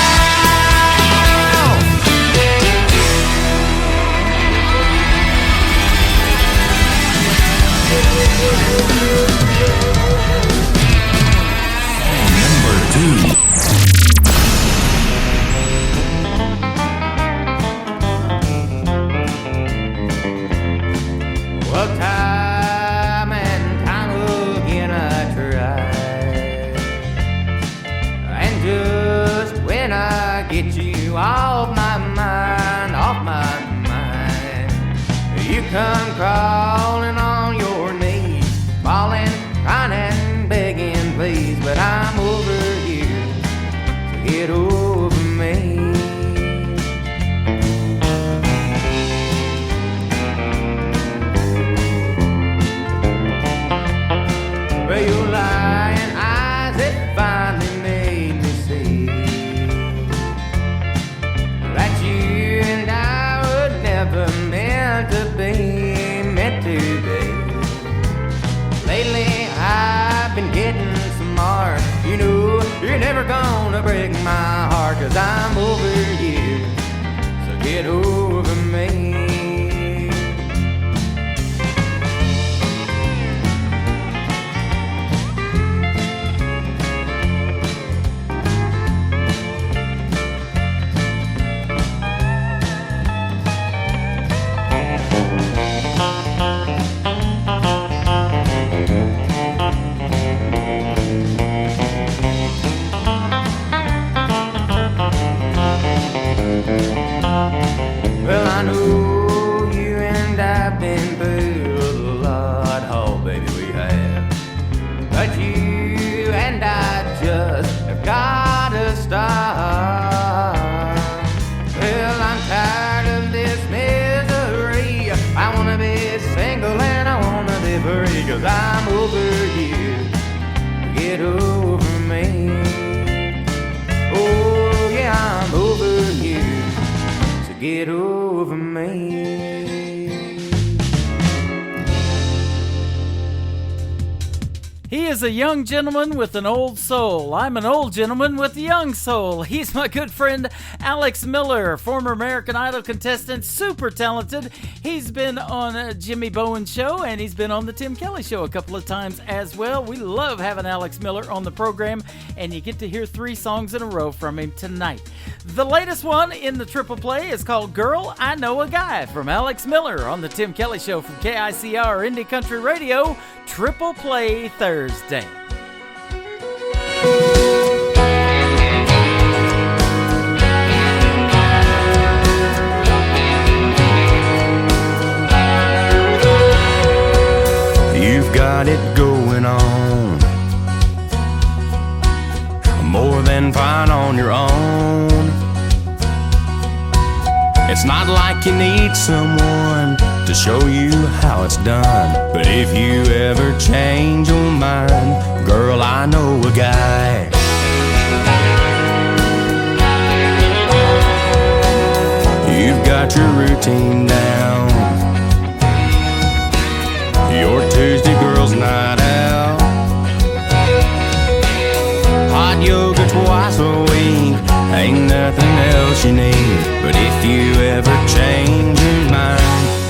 Number 2. Well, time and time again I tried, and just when I get you off my mind, you come crawling on your knees, falling, crying and begging, please. But I'm over you, so get over me. Well, your lying eyes, it finally made me see that you and I were never meant to be, meant to be. Lately, I've been getting smart. You know, you're never gonna break my heart, 'cause I'm over you, so get over me. Well, I know you and I've been through a lot, oh baby we have. But you and I just have gotta stop. Well, I'm tired of this misery. I wanna be single and I wanna be free, 'cause I'm over you, get over me. Oh yeah, I'm over you, so get over me. He is a young gentleman with an old soul. I'm an old gentleman with a young soul. He's my good friend Alex Miller, former American Idol contestant, super talented. He's been on Jimmy Bowen's show, and he's been on the Tim Kelly show a couple of times as well. We love having Alex Miller on the program, and you get to hear 3 songs in a row from him tonight. The latest one in the triple play is called Girl, I Know a Guy from Alex Miller on the Tim Kelly show from KICR Indie Country Radio, Triple Play Thursday. it going on. More than fine on your own. It's not like you need someone to show you how it's done. But if you ever change your mind, girl, I know a guy. You've got your routine down. Your Tuesday girl's night out. Hot yoga twice a week. Ain't nothing else you need. But if you ever change your mind,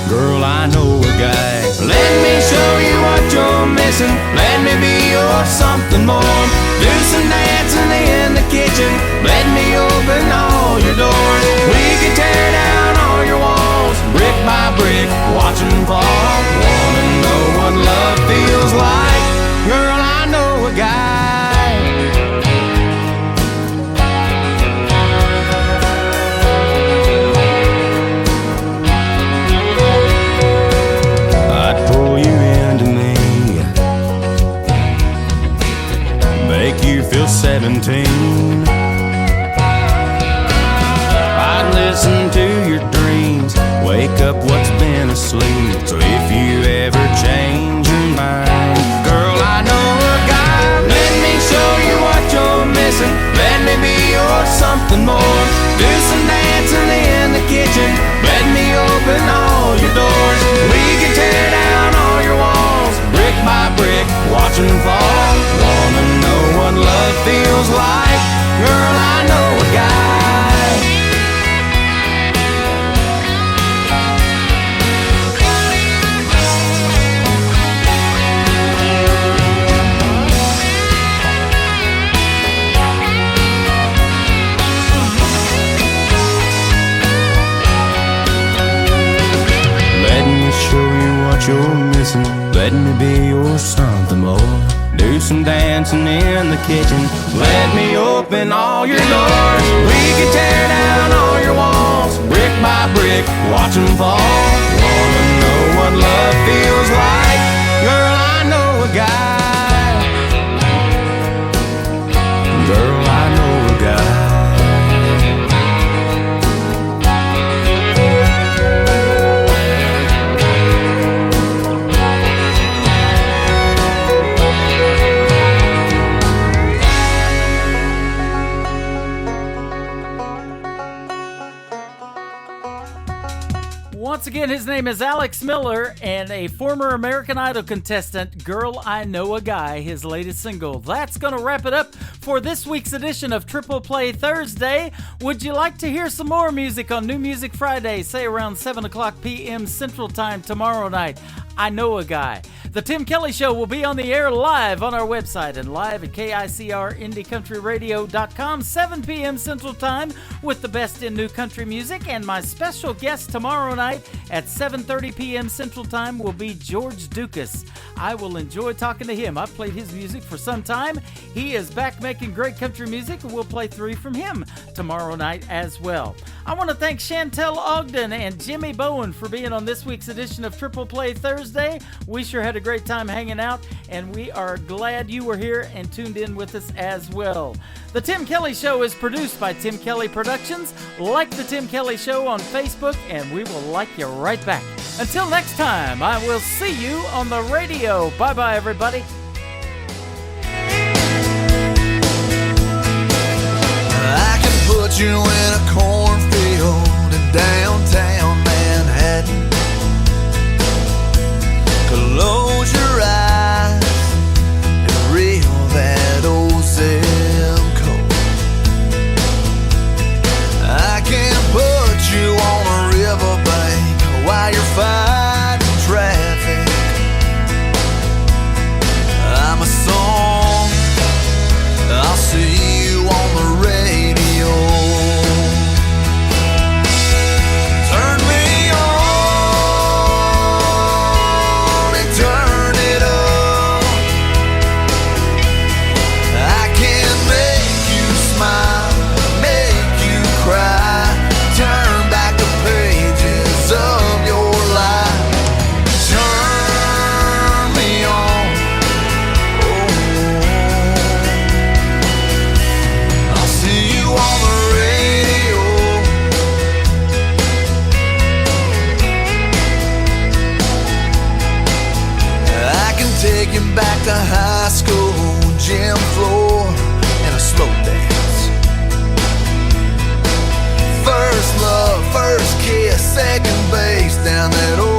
girl, I know a guy. Let me show you what you're missing. Let me be your something more. Do some dancing in the kitchen. Let me open all your doors. We can tear down all your walls, brick by brick, watch them fall. Wanna know what love feels like? Girl, I know a guy. You feel 17. I'd listen to your dreams, wake up what's been asleep. So if you ever change your mind, girl, I know a guy. Let me show you what you're missing. Let me be your something more. Do some dancing in the kitchen. Let me open all your doors. We can tear down all your walls, brick by brick, watch them fall. Wanna know what love feels like? Girl, I know a guy. Let me show you what you're missing. Let me be your something more. Do some dancing in the kitchen. Let me open all your doors. We can tear down all your walls, brick by brick, watch them fall. Wanna know what love feels like? Girl, I know a guy. Girl, I know a guy. Once again, his name is Alex Miller, and a former American Idol contestant, Girl, I Know a Guy, his latest single. That's going to wrap it up for this week's edition of Triple Play Thursday. Would you like to hear some more music on New Music Friday, say around 7 o'clock p.m. Central Time tomorrow night? I Know a Guy. The Tim Kelly Show will be on the air live on our website and live at KICRIndieCountryRadio.com, 7 p.m. Central Time, with the best in new country music. And my special guest tomorrow night at 7:30 p.m. Central Time will be George Dukas. I will enjoy talking to him. I've played his music for some time. He is back making great country music, and we'll play 3 from him tomorrow night as well. I want to thank Chantel Ogden and Jimmy Bowen for being on this week's edition of Triple Play Thursday. We sure had a great time hanging out, and we are glad you were here and tuned in with us as well. The Tim Kelly Show is produced by Tim Kelly Productions. Like the Tim Kelly Show on Facebook, and we will like you right back. Until next time, I will see you on the radio. Bye-bye, everybody. I can put you in a cornfield in downtown Manhattan. Close your eyes and reel that old zip code. I can put you on a riverbank while you're fighting traffic. I'm a song, I'll see you on the radio. first kiss, second base down that